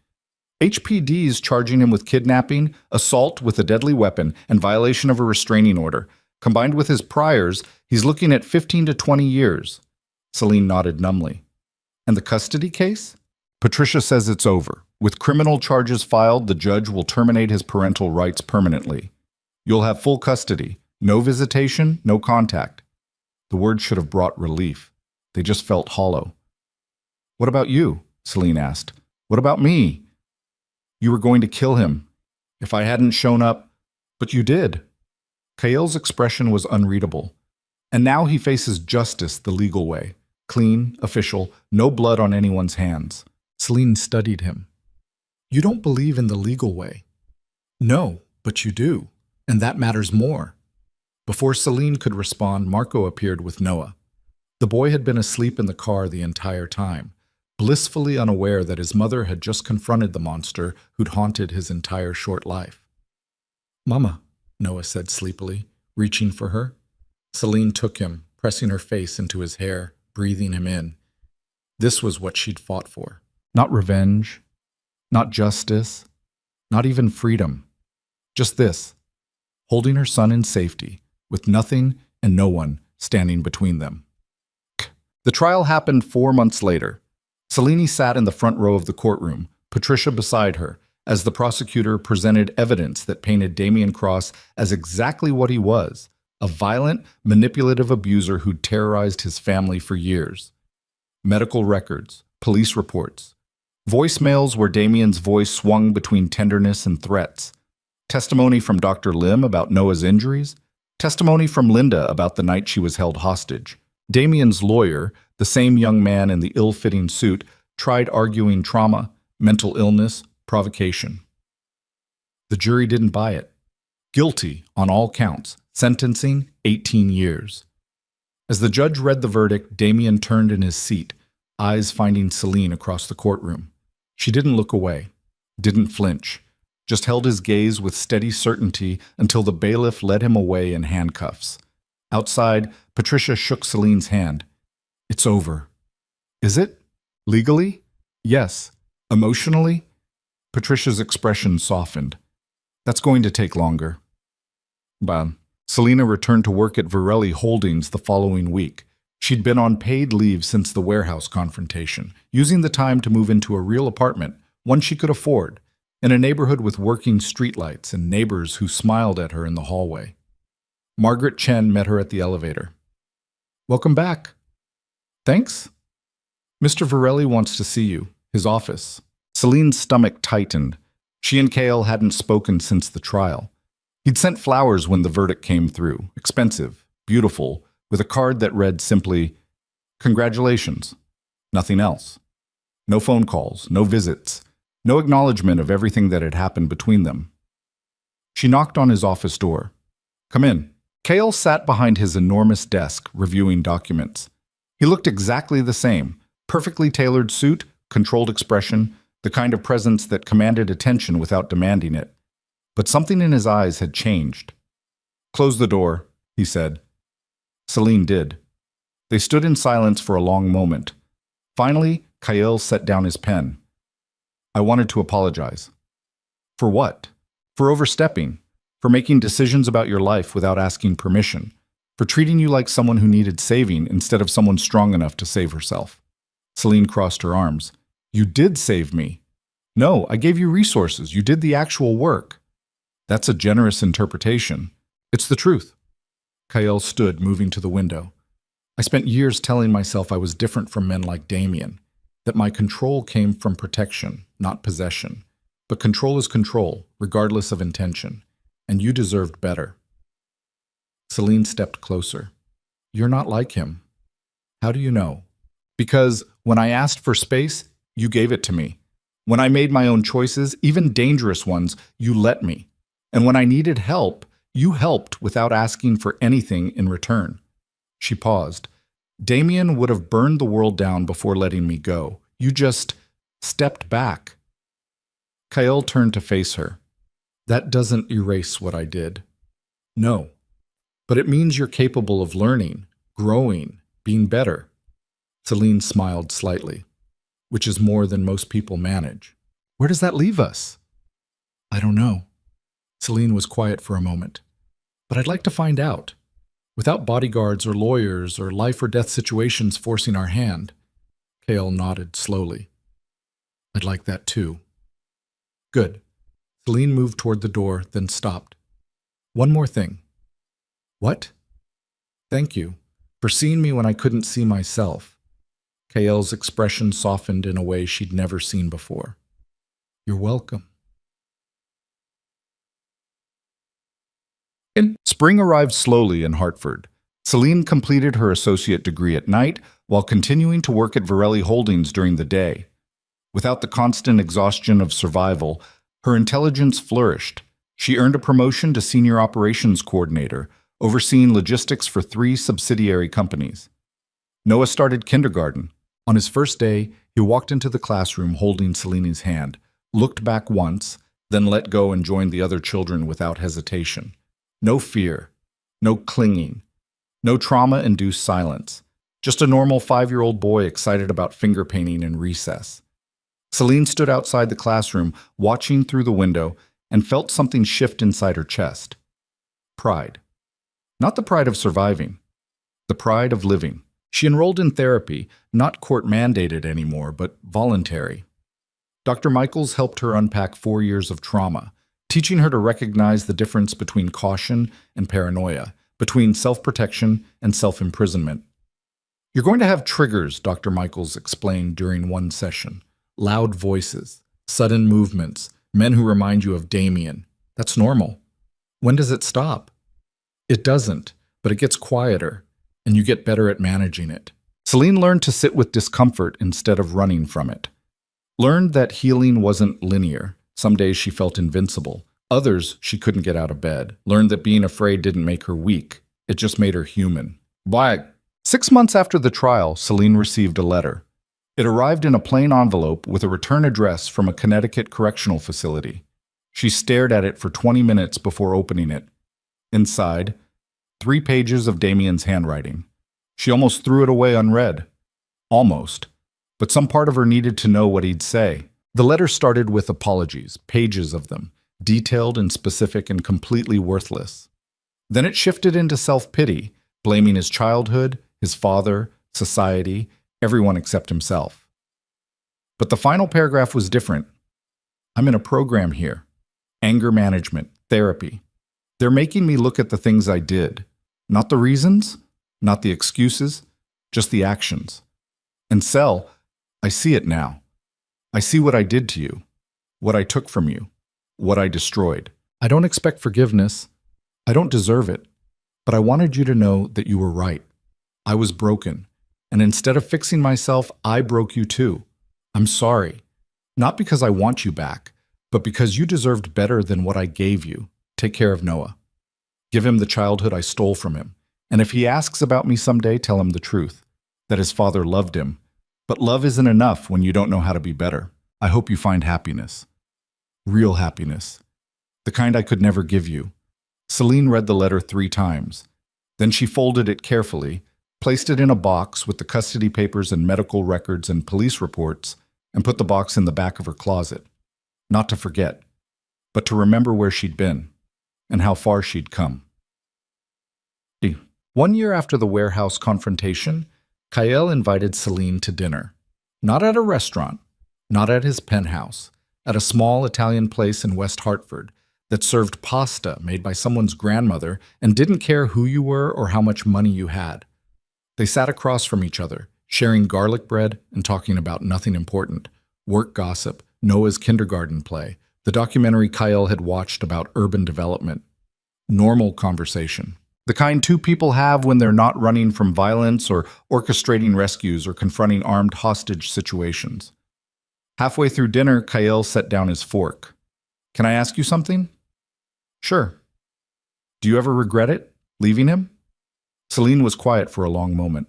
"HPD's charging him with kidnapping, assault with a deadly weapon, and violation of a restraining order. Combined with his priors, he's looking at 15 to 20 years. Selene nodded numbly. "And the custody case?" Patricia says it's over. With criminal charges filed, the judge will terminate his parental rights permanently. You'll have full custody. No visitation, no contact. The words should have brought relief. They just felt hollow. What about you? Selene asked. What about me? You were going to kill him. If I hadn't shown up, but you did. Kael's expression was unreadable. And now he faces justice the legal way. Clean, official, no blood on anyone's hands. Selene studied him. You don't believe in the legal way. No, but you do. And that matters more. Before Selene could respond, Marco appeared with Noah. The boy had been asleep in the car the entire time, blissfully unaware that his mother had just confronted the monster who'd haunted his entire short life. Mama, Noah said sleepily, reaching for her. Selene took him, pressing her face into his hair, breathing him in. This was what she'd fought for. Not revenge, not justice, not even freedom. Just this, holding her son in safety, with nothing and no one standing between them. The trial happened 4 months later. Selene sat in the front row of the courtroom, Patricia beside her, as the prosecutor presented evidence that painted Damian Cross as exactly what he was, a violent, manipulative abuser who'd terrorized his family for years. Medical records, police reports, voicemails where Damian's voice swung between tenderness and threats, testimony from Dr. Lim about Noah's injuries, testimony from Linda about the night she was held hostage. Damian's lawyer, the same young man in the ill-fitting suit, tried arguing trauma, mental illness, provocation. The jury didn't buy it. Guilty on all counts, sentencing 18 years. As the judge read the verdict, Damian turned in his seat, eyes finding Selene across the courtroom. She didn't look away, didn't flinch, just held his gaze with steady certainty until the bailiff led him away in handcuffs. Outside, Patricia shook Selene's hand. It's over. Is it? Legally? Yes. Emotionally? Patricia's expression softened. That's going to take longer. But Selena returned to work at Virelli Holdings the following week. She'd been on paid leave since the warehouse confrontation, using the time to move into a real apartment, one she could afford, in a neighborhood with working streetlights and neighbors who smiled at her in the hallway. Margaret Chen met her at the elevator. Welcome back. Thanks. Mr. Virelli wants to see you, his office. Selene's stomach tightened. She and Kael hadn't spoken since the trial. He'd sent flowers when the verdict came through, expensive, beautiful, with a card that read simply, "Congratulations." Nothing else. No phone calls, no visits, no acknowledgement of everything that had happened between them. She knocked on his office door. Come in. Kael sat behind his enormous desk, reviewing documents. He looked exactly the same, perfectly tailored suit, controlled expression, the kind of presence that commanded attention without demanding it. But something in his eyes had changed. Close the door, he said. Selene did. They stood in silence for a long moment. Finally, Kael set down his pen. I wanted to apologize. For what? For overstepping. For making decisions about your life without asking permission. For treating you like someone who needed saving instead of someone strong enough to save herself. Selene crossed her arms. You did save me. No, I gave you resources. You did the actual work. That's a generous interpretation. It's the truth. Kael stood, moving to the window. I spent years telling myself I was different from men like Damian, that my control came from protection, not possession. But control is control, regardless of intention, and you deserved better. Selene stepped closer. You're not like him. How do you know? Because when I asked for space, you gave it to me. When I made my own choices, even dangerous ones, you let me. And when I needed help, you helped without asking for anything in return. She paused. Damian would have burned the world down before letting me go. You just stepped back. Kael turned to face her. That doesn't erase what I did. No. But it means you're capable of learning, growing, being better. Selene smiled slightly, which is more than most people manage. Where does that leave us? I don't know. Selene was quiet for a moment. But I'd like to find out. Without bodyguards or lawyers or life or death situations forcing our hand. Kael nodded slowly. I'd like that too. Good. Selene moved toward the door, then stopped. One more thing. What? Thank you for seeing me when I couldn't see myself. Kael's expression softened in a way she'd never seen before. You're welcome. Spring arrived slowly in Hartford. Selene completed her associate degree at night while continuing to work at Virelli Holdings during the day. Without the constant exhaustion of survival, her intelligence flourished. She earned a promotion to senior operations coordinator, overseeing logistics for 3 subsidiary companies. Noah started kindergarten. On his first day, he walked into the classroom holding Selene's hand, looked back once, then let go and joined the other children without hesitation. No fear, no clinging, no trauma-induced silence. Just a normal 5-year-old boy excited about finger painting in recess. Selene stood outside the classroom, watching through the window, and felt something shift inside her chest. Pride. Not the pride of surviving, the pride of living. She enrolled in therapy, not court-mandated anymore, but voluntary. Dr. Michaels helped her unpack 4 years of trauma, teaching her to recognize the difference between caution and paranoia, between self-protection and self-imprisonment. You're going to have triggers, Dr. Michaels explained during one session. Loud voices, sudden movements, men who remind you of Damien. That's normal. When does it stop? It doesn't, but it gets quieter, and you get better at managing it. Selene learned to sit with discomfort instead of running from it. Learned that healing wasn't linear. Some days she felt invincible. Others, she couldn't get out of bed. Learned that being afraid didn't make her weak. It just made her human. 6 months after the trial, Selene received a letter. It arrived in a plain envelope with a return address from a Connecticut correctional facility. She stared at it for 20 minutes before opening it. Inside, 3 pages of Damien's handwriting. She almost threw it away unread. Almost. But some part of her needed to know what he'd say. The letter started with apologies, pages of them, detailed and specific and completely worthless. Then it shifted into self-pity, blaming his childhood, his father, society, everyone except himself. But the final paragraph was different. I'm in a program here. Anger management, therapy. They're making me look at the things I did. Not the reasons, not the excuses, just the actions. And Sel, I see it now. I see what I did to you, what I took from you, what I destroyed. I don't expect forgiveness. I don't deserve it. But I wanted you to know that you were right. I was broken. And instead of fixing myself, I broke you too. I'm sorry. Not because I want you back, but because you deserved better than what I gave you. Take care of Noah. Give him the childhood I stole from him. And if he asks about me someday, tell him the truth, that his father loved him. But love isn't enough when you don't know how to be better. I hope you find happiness. Real happiness. The kind I could never give you. Selene read the letter 3 times. Then she folded it carefully, placed it in a box with the custody papers and medical records and police reports, and put the box in the back of her closet. Not to forget, but to remember where she'd been and how far she'd come. 1 year after the warehouse confrontation, Kael invited Selene to dinner. Not at a restaurant, not at his penthouse, at a small Italian place in West Hartford that served pasta made by someone's grandmother and didn't care who you were or how much money you had. They sat across from each other, sharing garlic bread and talking about nothing important, work gossip, Noah's kindergarten play, the documentary Kael had watched about urban development. Normal conversation. The kind 2 people have when they're not running from violence or orchestrating rescues or confronting armed hostage situations. Halfway through dinner, Kael set down his fork. Can I ask you something? Sure. Do you ever regret it, leaving him? Selene was quiet for a long moment.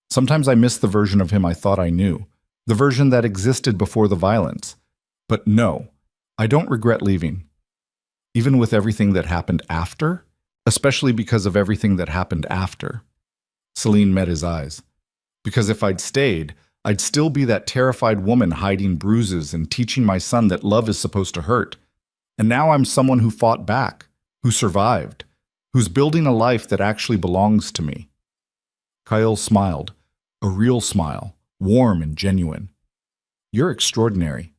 Sometimes I miss the version of him I thought I knew, the version that existed before the violence. But no, I don't regret leaving. Even with everything that happened after? Especially because of everything that happened after. Selene met his eyes. Because if I'd stayed, I'd still be that terrified woman hiding bruises and teaching my son that love is supposed to hurt. And now I'm someone who fought back, who survived, who's building a life that actually belongs to me. Kael smiled, a real smile, warm and genuine. You're extraordinary.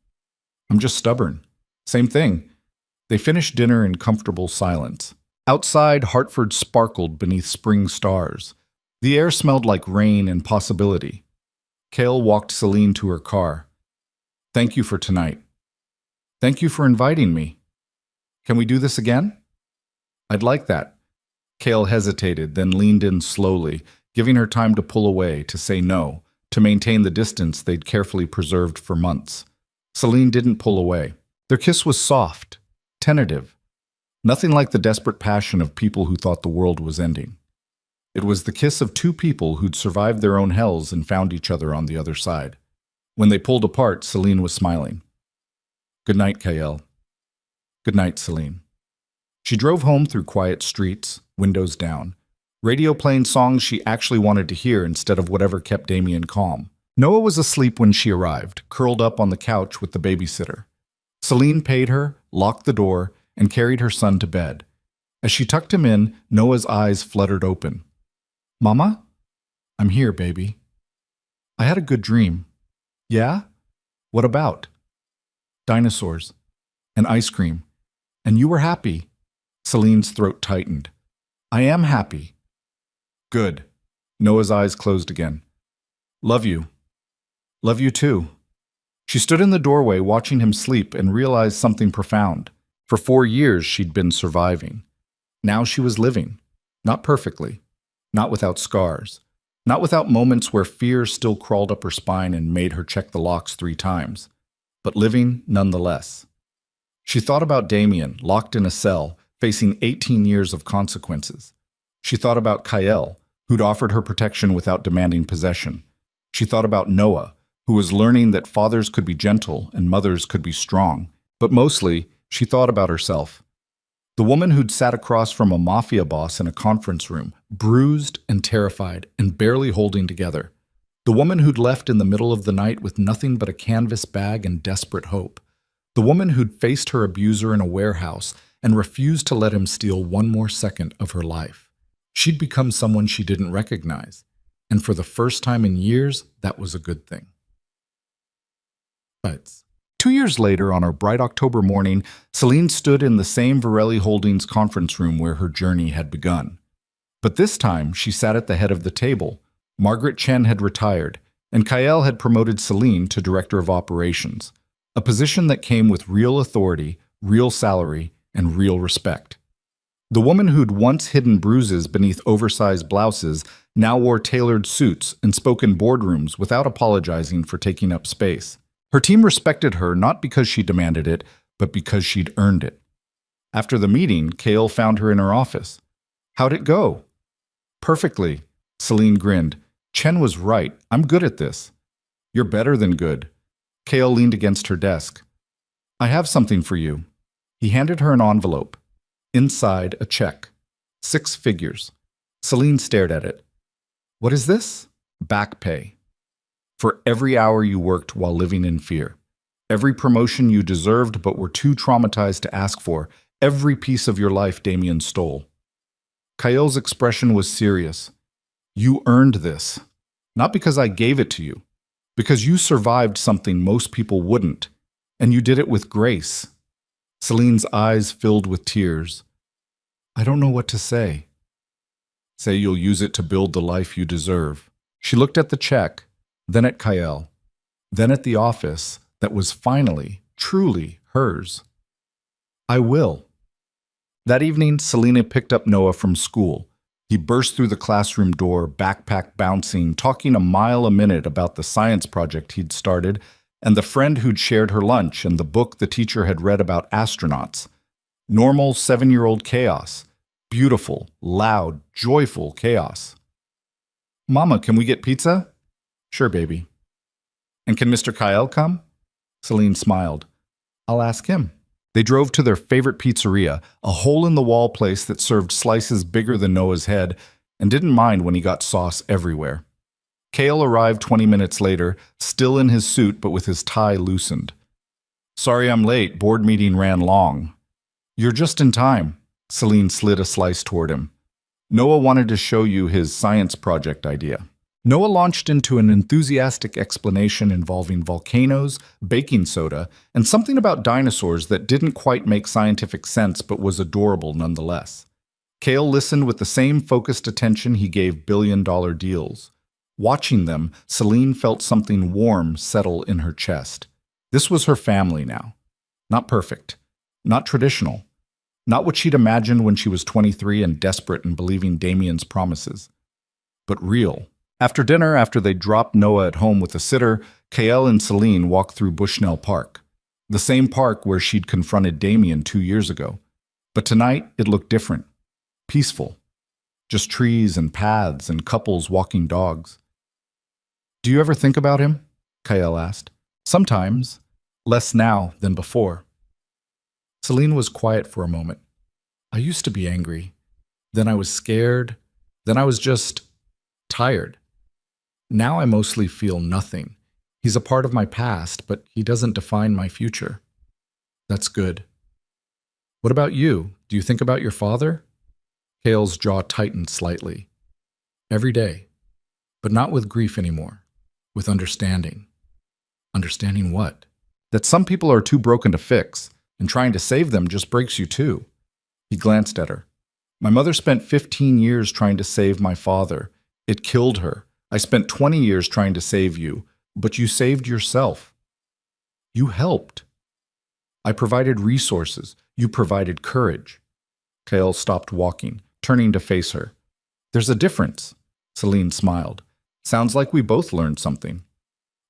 I'm just stubborn. Same thing. They finished dinner in comfortable silence. Outside, Hartford sparkled beneath spring stars. The air smelled like rain and possibility. Kael walked Selene to her car. Thank you for tonight. Thank you for inviting me. Can we do this again? I'd like that. Kael hesitated, then leaned in slowly, giving her time to pull away, to say no, to maintain the distance they'd carefully preserved for months. Selene didn't pull away. Their kiss was soft, tentative, nothing like the desperate passion of people who thought the world was ending. It was the kiss of two people who'd survived their own hells and found each other on the other side. When they pulled apart, Selene was smiling. Good night, Kael. Good night, Selene. She drove home through quiet streets, windows down, radio playing songs she actually wanted to hear instead of whatever kept Damien calm. Noah was asleep when she arrived, curled up on the couch with the babysitter. Selene paid her, locked the door, and carried her son to bed. As she tucked him in, Noah's eyes fluttered open. Mama? I'm here, baby. I had a good dream. Yeah? What about? Dinosaurs. And ice cream. And you were happy. Selene's throat tightened. I am happy. Good. Noah's eyes closed again. Love you. Love you too. She stood in the doorway watching him sleep and realized something profound. For 4 years she'd been surviving. Now she was living. Not perfectly. Not without scars. Not without moments where fear still crawled up her spine and made her check the locks 3 times. But living nonetheless. She thought about Damien, locked in a cell, facing 18 years of consequences. She thought about Kael, who'd offered her protection without demanding possession. She thought about Noah, who was learning that fathers could be gentle and mothers could be strong. But mostly, she thought about herself. The woman who'd sat across from a mafia boss in a conference room, bruised and terrified and barely holding together. The woman who'd left in the middle of the night with nothing but a canvas bag and desperate hope. The woman who'd faced her abuser in a warehouse and refused to let him steal one more second of her life. She'd become someone she didn't recognize. And for the first time in years, that was a good thing. But 2 years later, on a bright October morning, Selene stood in the same Virelli Holdings conference room where her journey had begun. But this time, she sat at the head of the table. Margaret Chen had retired, and Kael had promoted Selene to Director of Operations, a position that came with real authority, real salary, and real respect. The woman who'd once hidden bruises beneath oversized blouses now wore tailored suits and spoke in boardrooms without apologizing for taking up space. Her team respected her not because she demanded it, but because she'd earned it. After the meeting, Kael found her in her office. How'd it go? Perfectly. Selene grinned. Chen was right. I'm good at this. You're better than good. Kael leaned against her desk. I have something for you. He handed her an envelope. Inside, a check. 6 figures. Selene stared at it. What is this? Back pay. For every hour you worked while living in fear. Every promotion you deserved but were too traumatized to ask for. Every piece of your life Damien stole. Kael's expression was serious. You earned this. Not because I gave it to you. Because you survived something most people wouldn't. And you did it with grace. Selene's eyes filled with tears. I don't know what to say. Say you'll use it to build the life you deserve. She looked at the check, then at Kael, then at the office that was finally, truly hers. I will. That evening, Selene picked up Noah from school. He burst through the classroom door, backpack bouncing, talking a mile a minute about the science project he'd started and the friend who'd shared her lunch and the book the teacher had read about astronauts. Normal 7-year-old chaos. Beautiful, loud, joyful chaos. Mama, can we get pizza? Sure, baby. And can Mr. Kael come? Selene smiled. I'll ask him. They drove to their favorite pizzeria, a hole-in-the-wall place that served slices bigger than Noah's head and didn't mind when he got sauce everywhere. Kael arrived 20 minutes later, still in his suit but with his tie loosened. Sorry I'm late, board meeting ran long. You're just in time. Selene slid a slice toward him. Noah wanted to show you his science project idea. Noah launched into an enthusiastic explanation involving volcanoes, baking soda, and something about dinosaurs that didn't quite make scientific sense but was adorable nonetheless. Kael listened with the same focused attention he gave billion-dollar deals. Watching them, Selene felt something warm settle in her chest. This was her family now. Not perfect. Not traditional. Not what she'd imagined when she was 23 and desperate and believing Damien's promises. But real. After dinner, after they dropped Noah at home with a sitter, Kael and Selene walked through Bushnell Park. The same park where she'd confronted Damien 2 years ago. But tonight, it looked different. Peaceful. Just trees and paths and couples walking dogs. "Do you ever think about him?" Kael asked. "Sometimes. Less now than before." Selene was quiet for a moment. "I used to be angry. Then I was scared. Then I was just tired. Now I mostly feel nothing. He's a part of my past, but he doesn't define my future." "That's good." "What about you? Do you think about your father?" Kael's jaw tightened slightly. "Every day. But not with grief anymore. With understanding." "Understanding what?" "That some people are too broken to fix, and trying to save them just breaks you too." He glanced at her. "My mother spent 15 years trying to save my father. It killed her. I spent 20 years trying to save you, but you saved yourself. You helped. I provided resources. You provided courage." Kael stopped walking, turning to face her. "There's a difference." Selene smiled. "Sounds like we both learned something."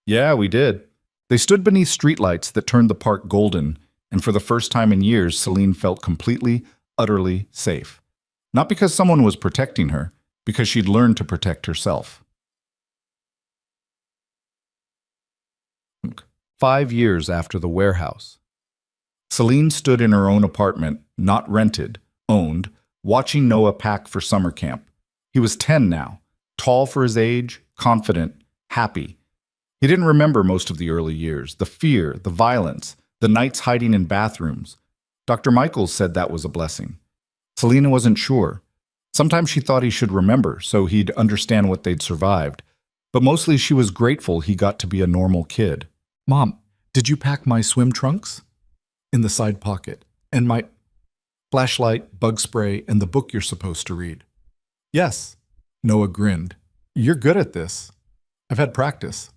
"Yeah, we did." They stood beneath streetlights that turned the park golden, and for the first time in years, Selene felt completely, utterly safe. Not because someone was protecting her, because she'd learned to protect herself. 5 years after the warehouse. Selene stood in her own apartment, not rented, owned, watching Noah pack for summer camp. He was 10 now, tall for his age, confident, happy. He didn't remember most of the early years, the fear, the violence, the nights hiding in bathrooms. Dr. Michaels said that was a blessing. Selena wasn't sure. Sometimes she thought he should remember, so he'd understand what they'd survived. But mostly she was grateful he got to be a normal kid. "Mom, did you pack my swim trunks?" "In the side pocket. And my flashlight, bug spray, and the book you're supposed to read." "Yes." Noah grinned. "You're good at this. I've had practice."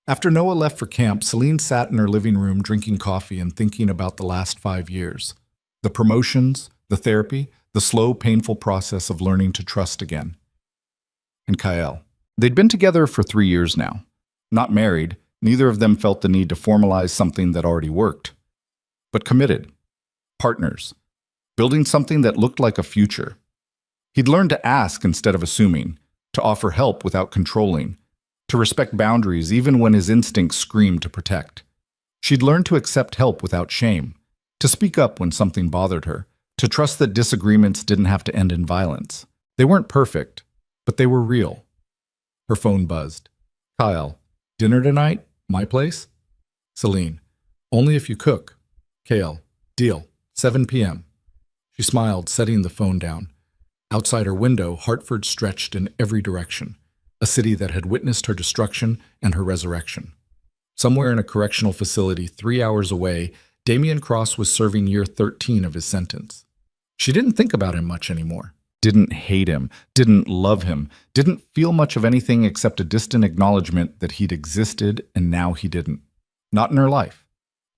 After Noah left for camp, Selene sat in her living room drinking coffee and thinking about the last 5 years. The promotions, the therapy, the slow, painful process of learning to trust again. And Kael. They'd been together for 3 years now. Not married, neither of them felt the need to formalize something that already worked. But committed. Partners. Building something that looked like a future. He'd learned to ask instead of assuming, to offer help without controlling, to respect boundaries even when his instincts screamed to protect. She'd learned to accept help without shame, to speak up when something bothered her, to trust that disagreements didn't have to end in violence. They weren't perfect, but they were real. Her phone buzzed. "Kael, dinner tonight? My place?" Selene. "Only if you cook." Kael. "Deal. 7 p.m. She smiled, setting the phone down. Outside her window, Hartford stretched in every direction, a city that had witnessed her destruction and her resurrection. Somewhere in a correctional facility 3 hours away, Damien Cross was serving year 13 of his sentence. She didn't think about him much anymore. Didn't hate him, didn't love him, didn't feel much of anything except a distant acknowledgement that he'd existed and now he didn't. Not in her life.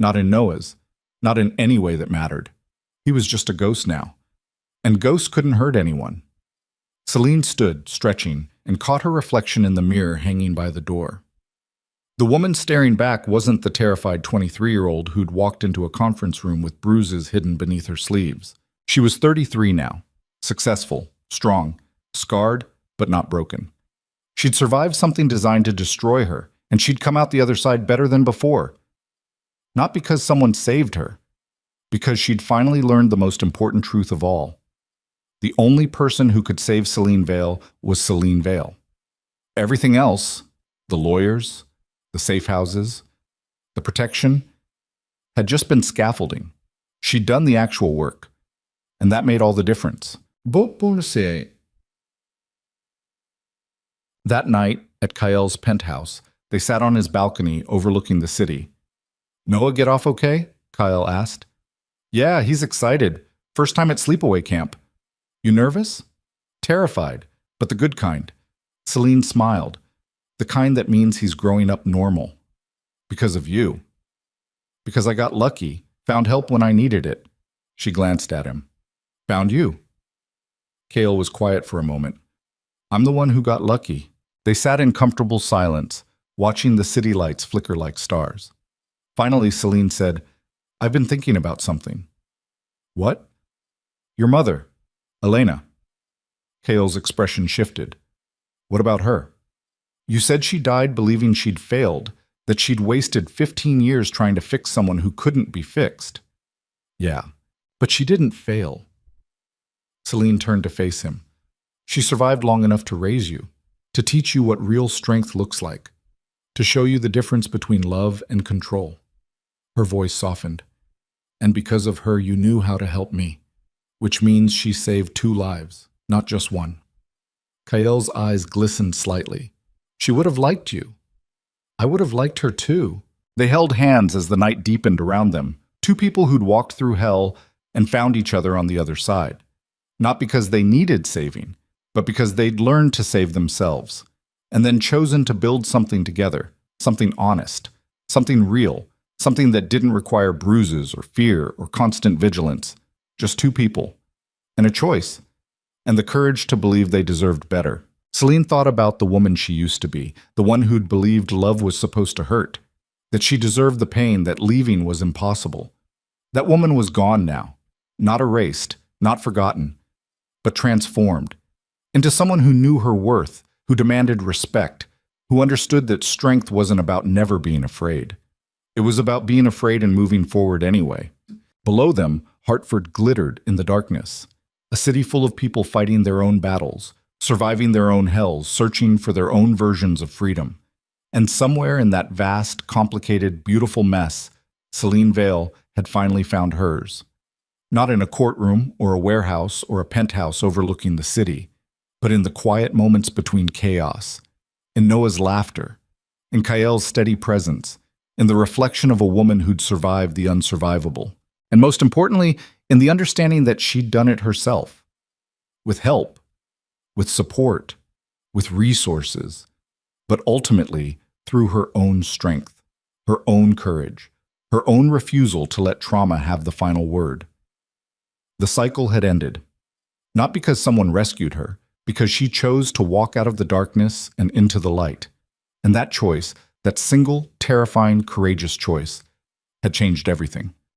Not in Noah's. Not in any way that mattered. He was just a ghost now. And ghosts couldn't hurt anyone. Selene stood, stretching, and caught her reflection in the mirror hanging by the door. The woman staring back wasn't the terrified 23-year-old who'd walked into a conference room with bruises hidden beneath her sleeves. She was 33 now, successful, strong, scarred, but not broken. She'd survived something designed to destroy her, and she'd come out the other side better than before. Not because someone saved her, because she'd finally learned the most important truth of all. The only person who could save Selene Vale was Selene Vale. Everything else, the lawyers, the safe houses, the protection, had just been scaffolding. She'd done the actual work, and that made all the difference. That night, at Kael's penthouse, they sat on his balcony overlooking the city. Noah get off okay? Kael asked. Yeah, he's excited. First time at sleepaway camp. You nervous? Terrified, but the good kind. Selene smiled. The kind that means he's growing up normal. Because of you. Because I got lucky, found help when I needed it. She glanced at him. Found you. Kael was quiet for a moment. I'm the one who got lucky. They sat in comfortable silence, watching the city lights flicker like stars. Finally, Selene said, I've been thinking about something. What? Your mother, Elena. Kael's expression shifted. What about her? You said she died believing she'd failed, that she'd wasted 15 years trying to fix someone who couldn't be fixed. Yeah, but she didn't fail. Selene turned to face him. She survived long enough to raise you, to teach you what real strength looks like, to show you the difference between love and control. Her voice softened. And because of her, you knew how to help me, which means she saved 2 lives, not just 1. Kael's eyes glistened slightly. She would have liked you. I would have liked her too. They held hands as the night deepened around them, 2 people who'd walked through hell and found each other on the other side. Not because they needed saving, but because they'd learned to save themselves, and then chosen to build something together, something honest, something real, something that didn't require bruises or fear or constant vigilance. Just 2 people. And a choice. And the courage to believe they deserved better. Selene thought about the woman she used to be, the one who'd believed love was supposed to hurt, that she deserved the pain, that leaving was impossible. That woman was gone now, not erased, not forgotten, but transformed into someone who knew her worth, who demanded respect, who understood that strength wasn't about never being afraid. It was about being afraid and moving forward anyway. Below them, Hartford glittered in the darkness, a city full of people fighting their own battles, surviving their own hells, searching for their own versions of freedom. And somewhere in that vast, complicated, beautiful mess, Selene Vale had finally found hers. Not in a courtroom or a warehouse or a penthouse overlooking the city, but in the quiet moments between chaos, in Noah's laughter, in Kael's steady presence, in the reflection of a woman who'd survived the unsurvivable, and most importantly, in the understanding that she'd done it herself, with help, with support, with resources, but ultimately through her own strength, her own courage, her own refusal to let trauma have the final word. The cycle had ended, not because someone rescued her, because she chose to walk out of the darkness and into the light. And that choice, that single, terrifying, courageous choice, had changed everything.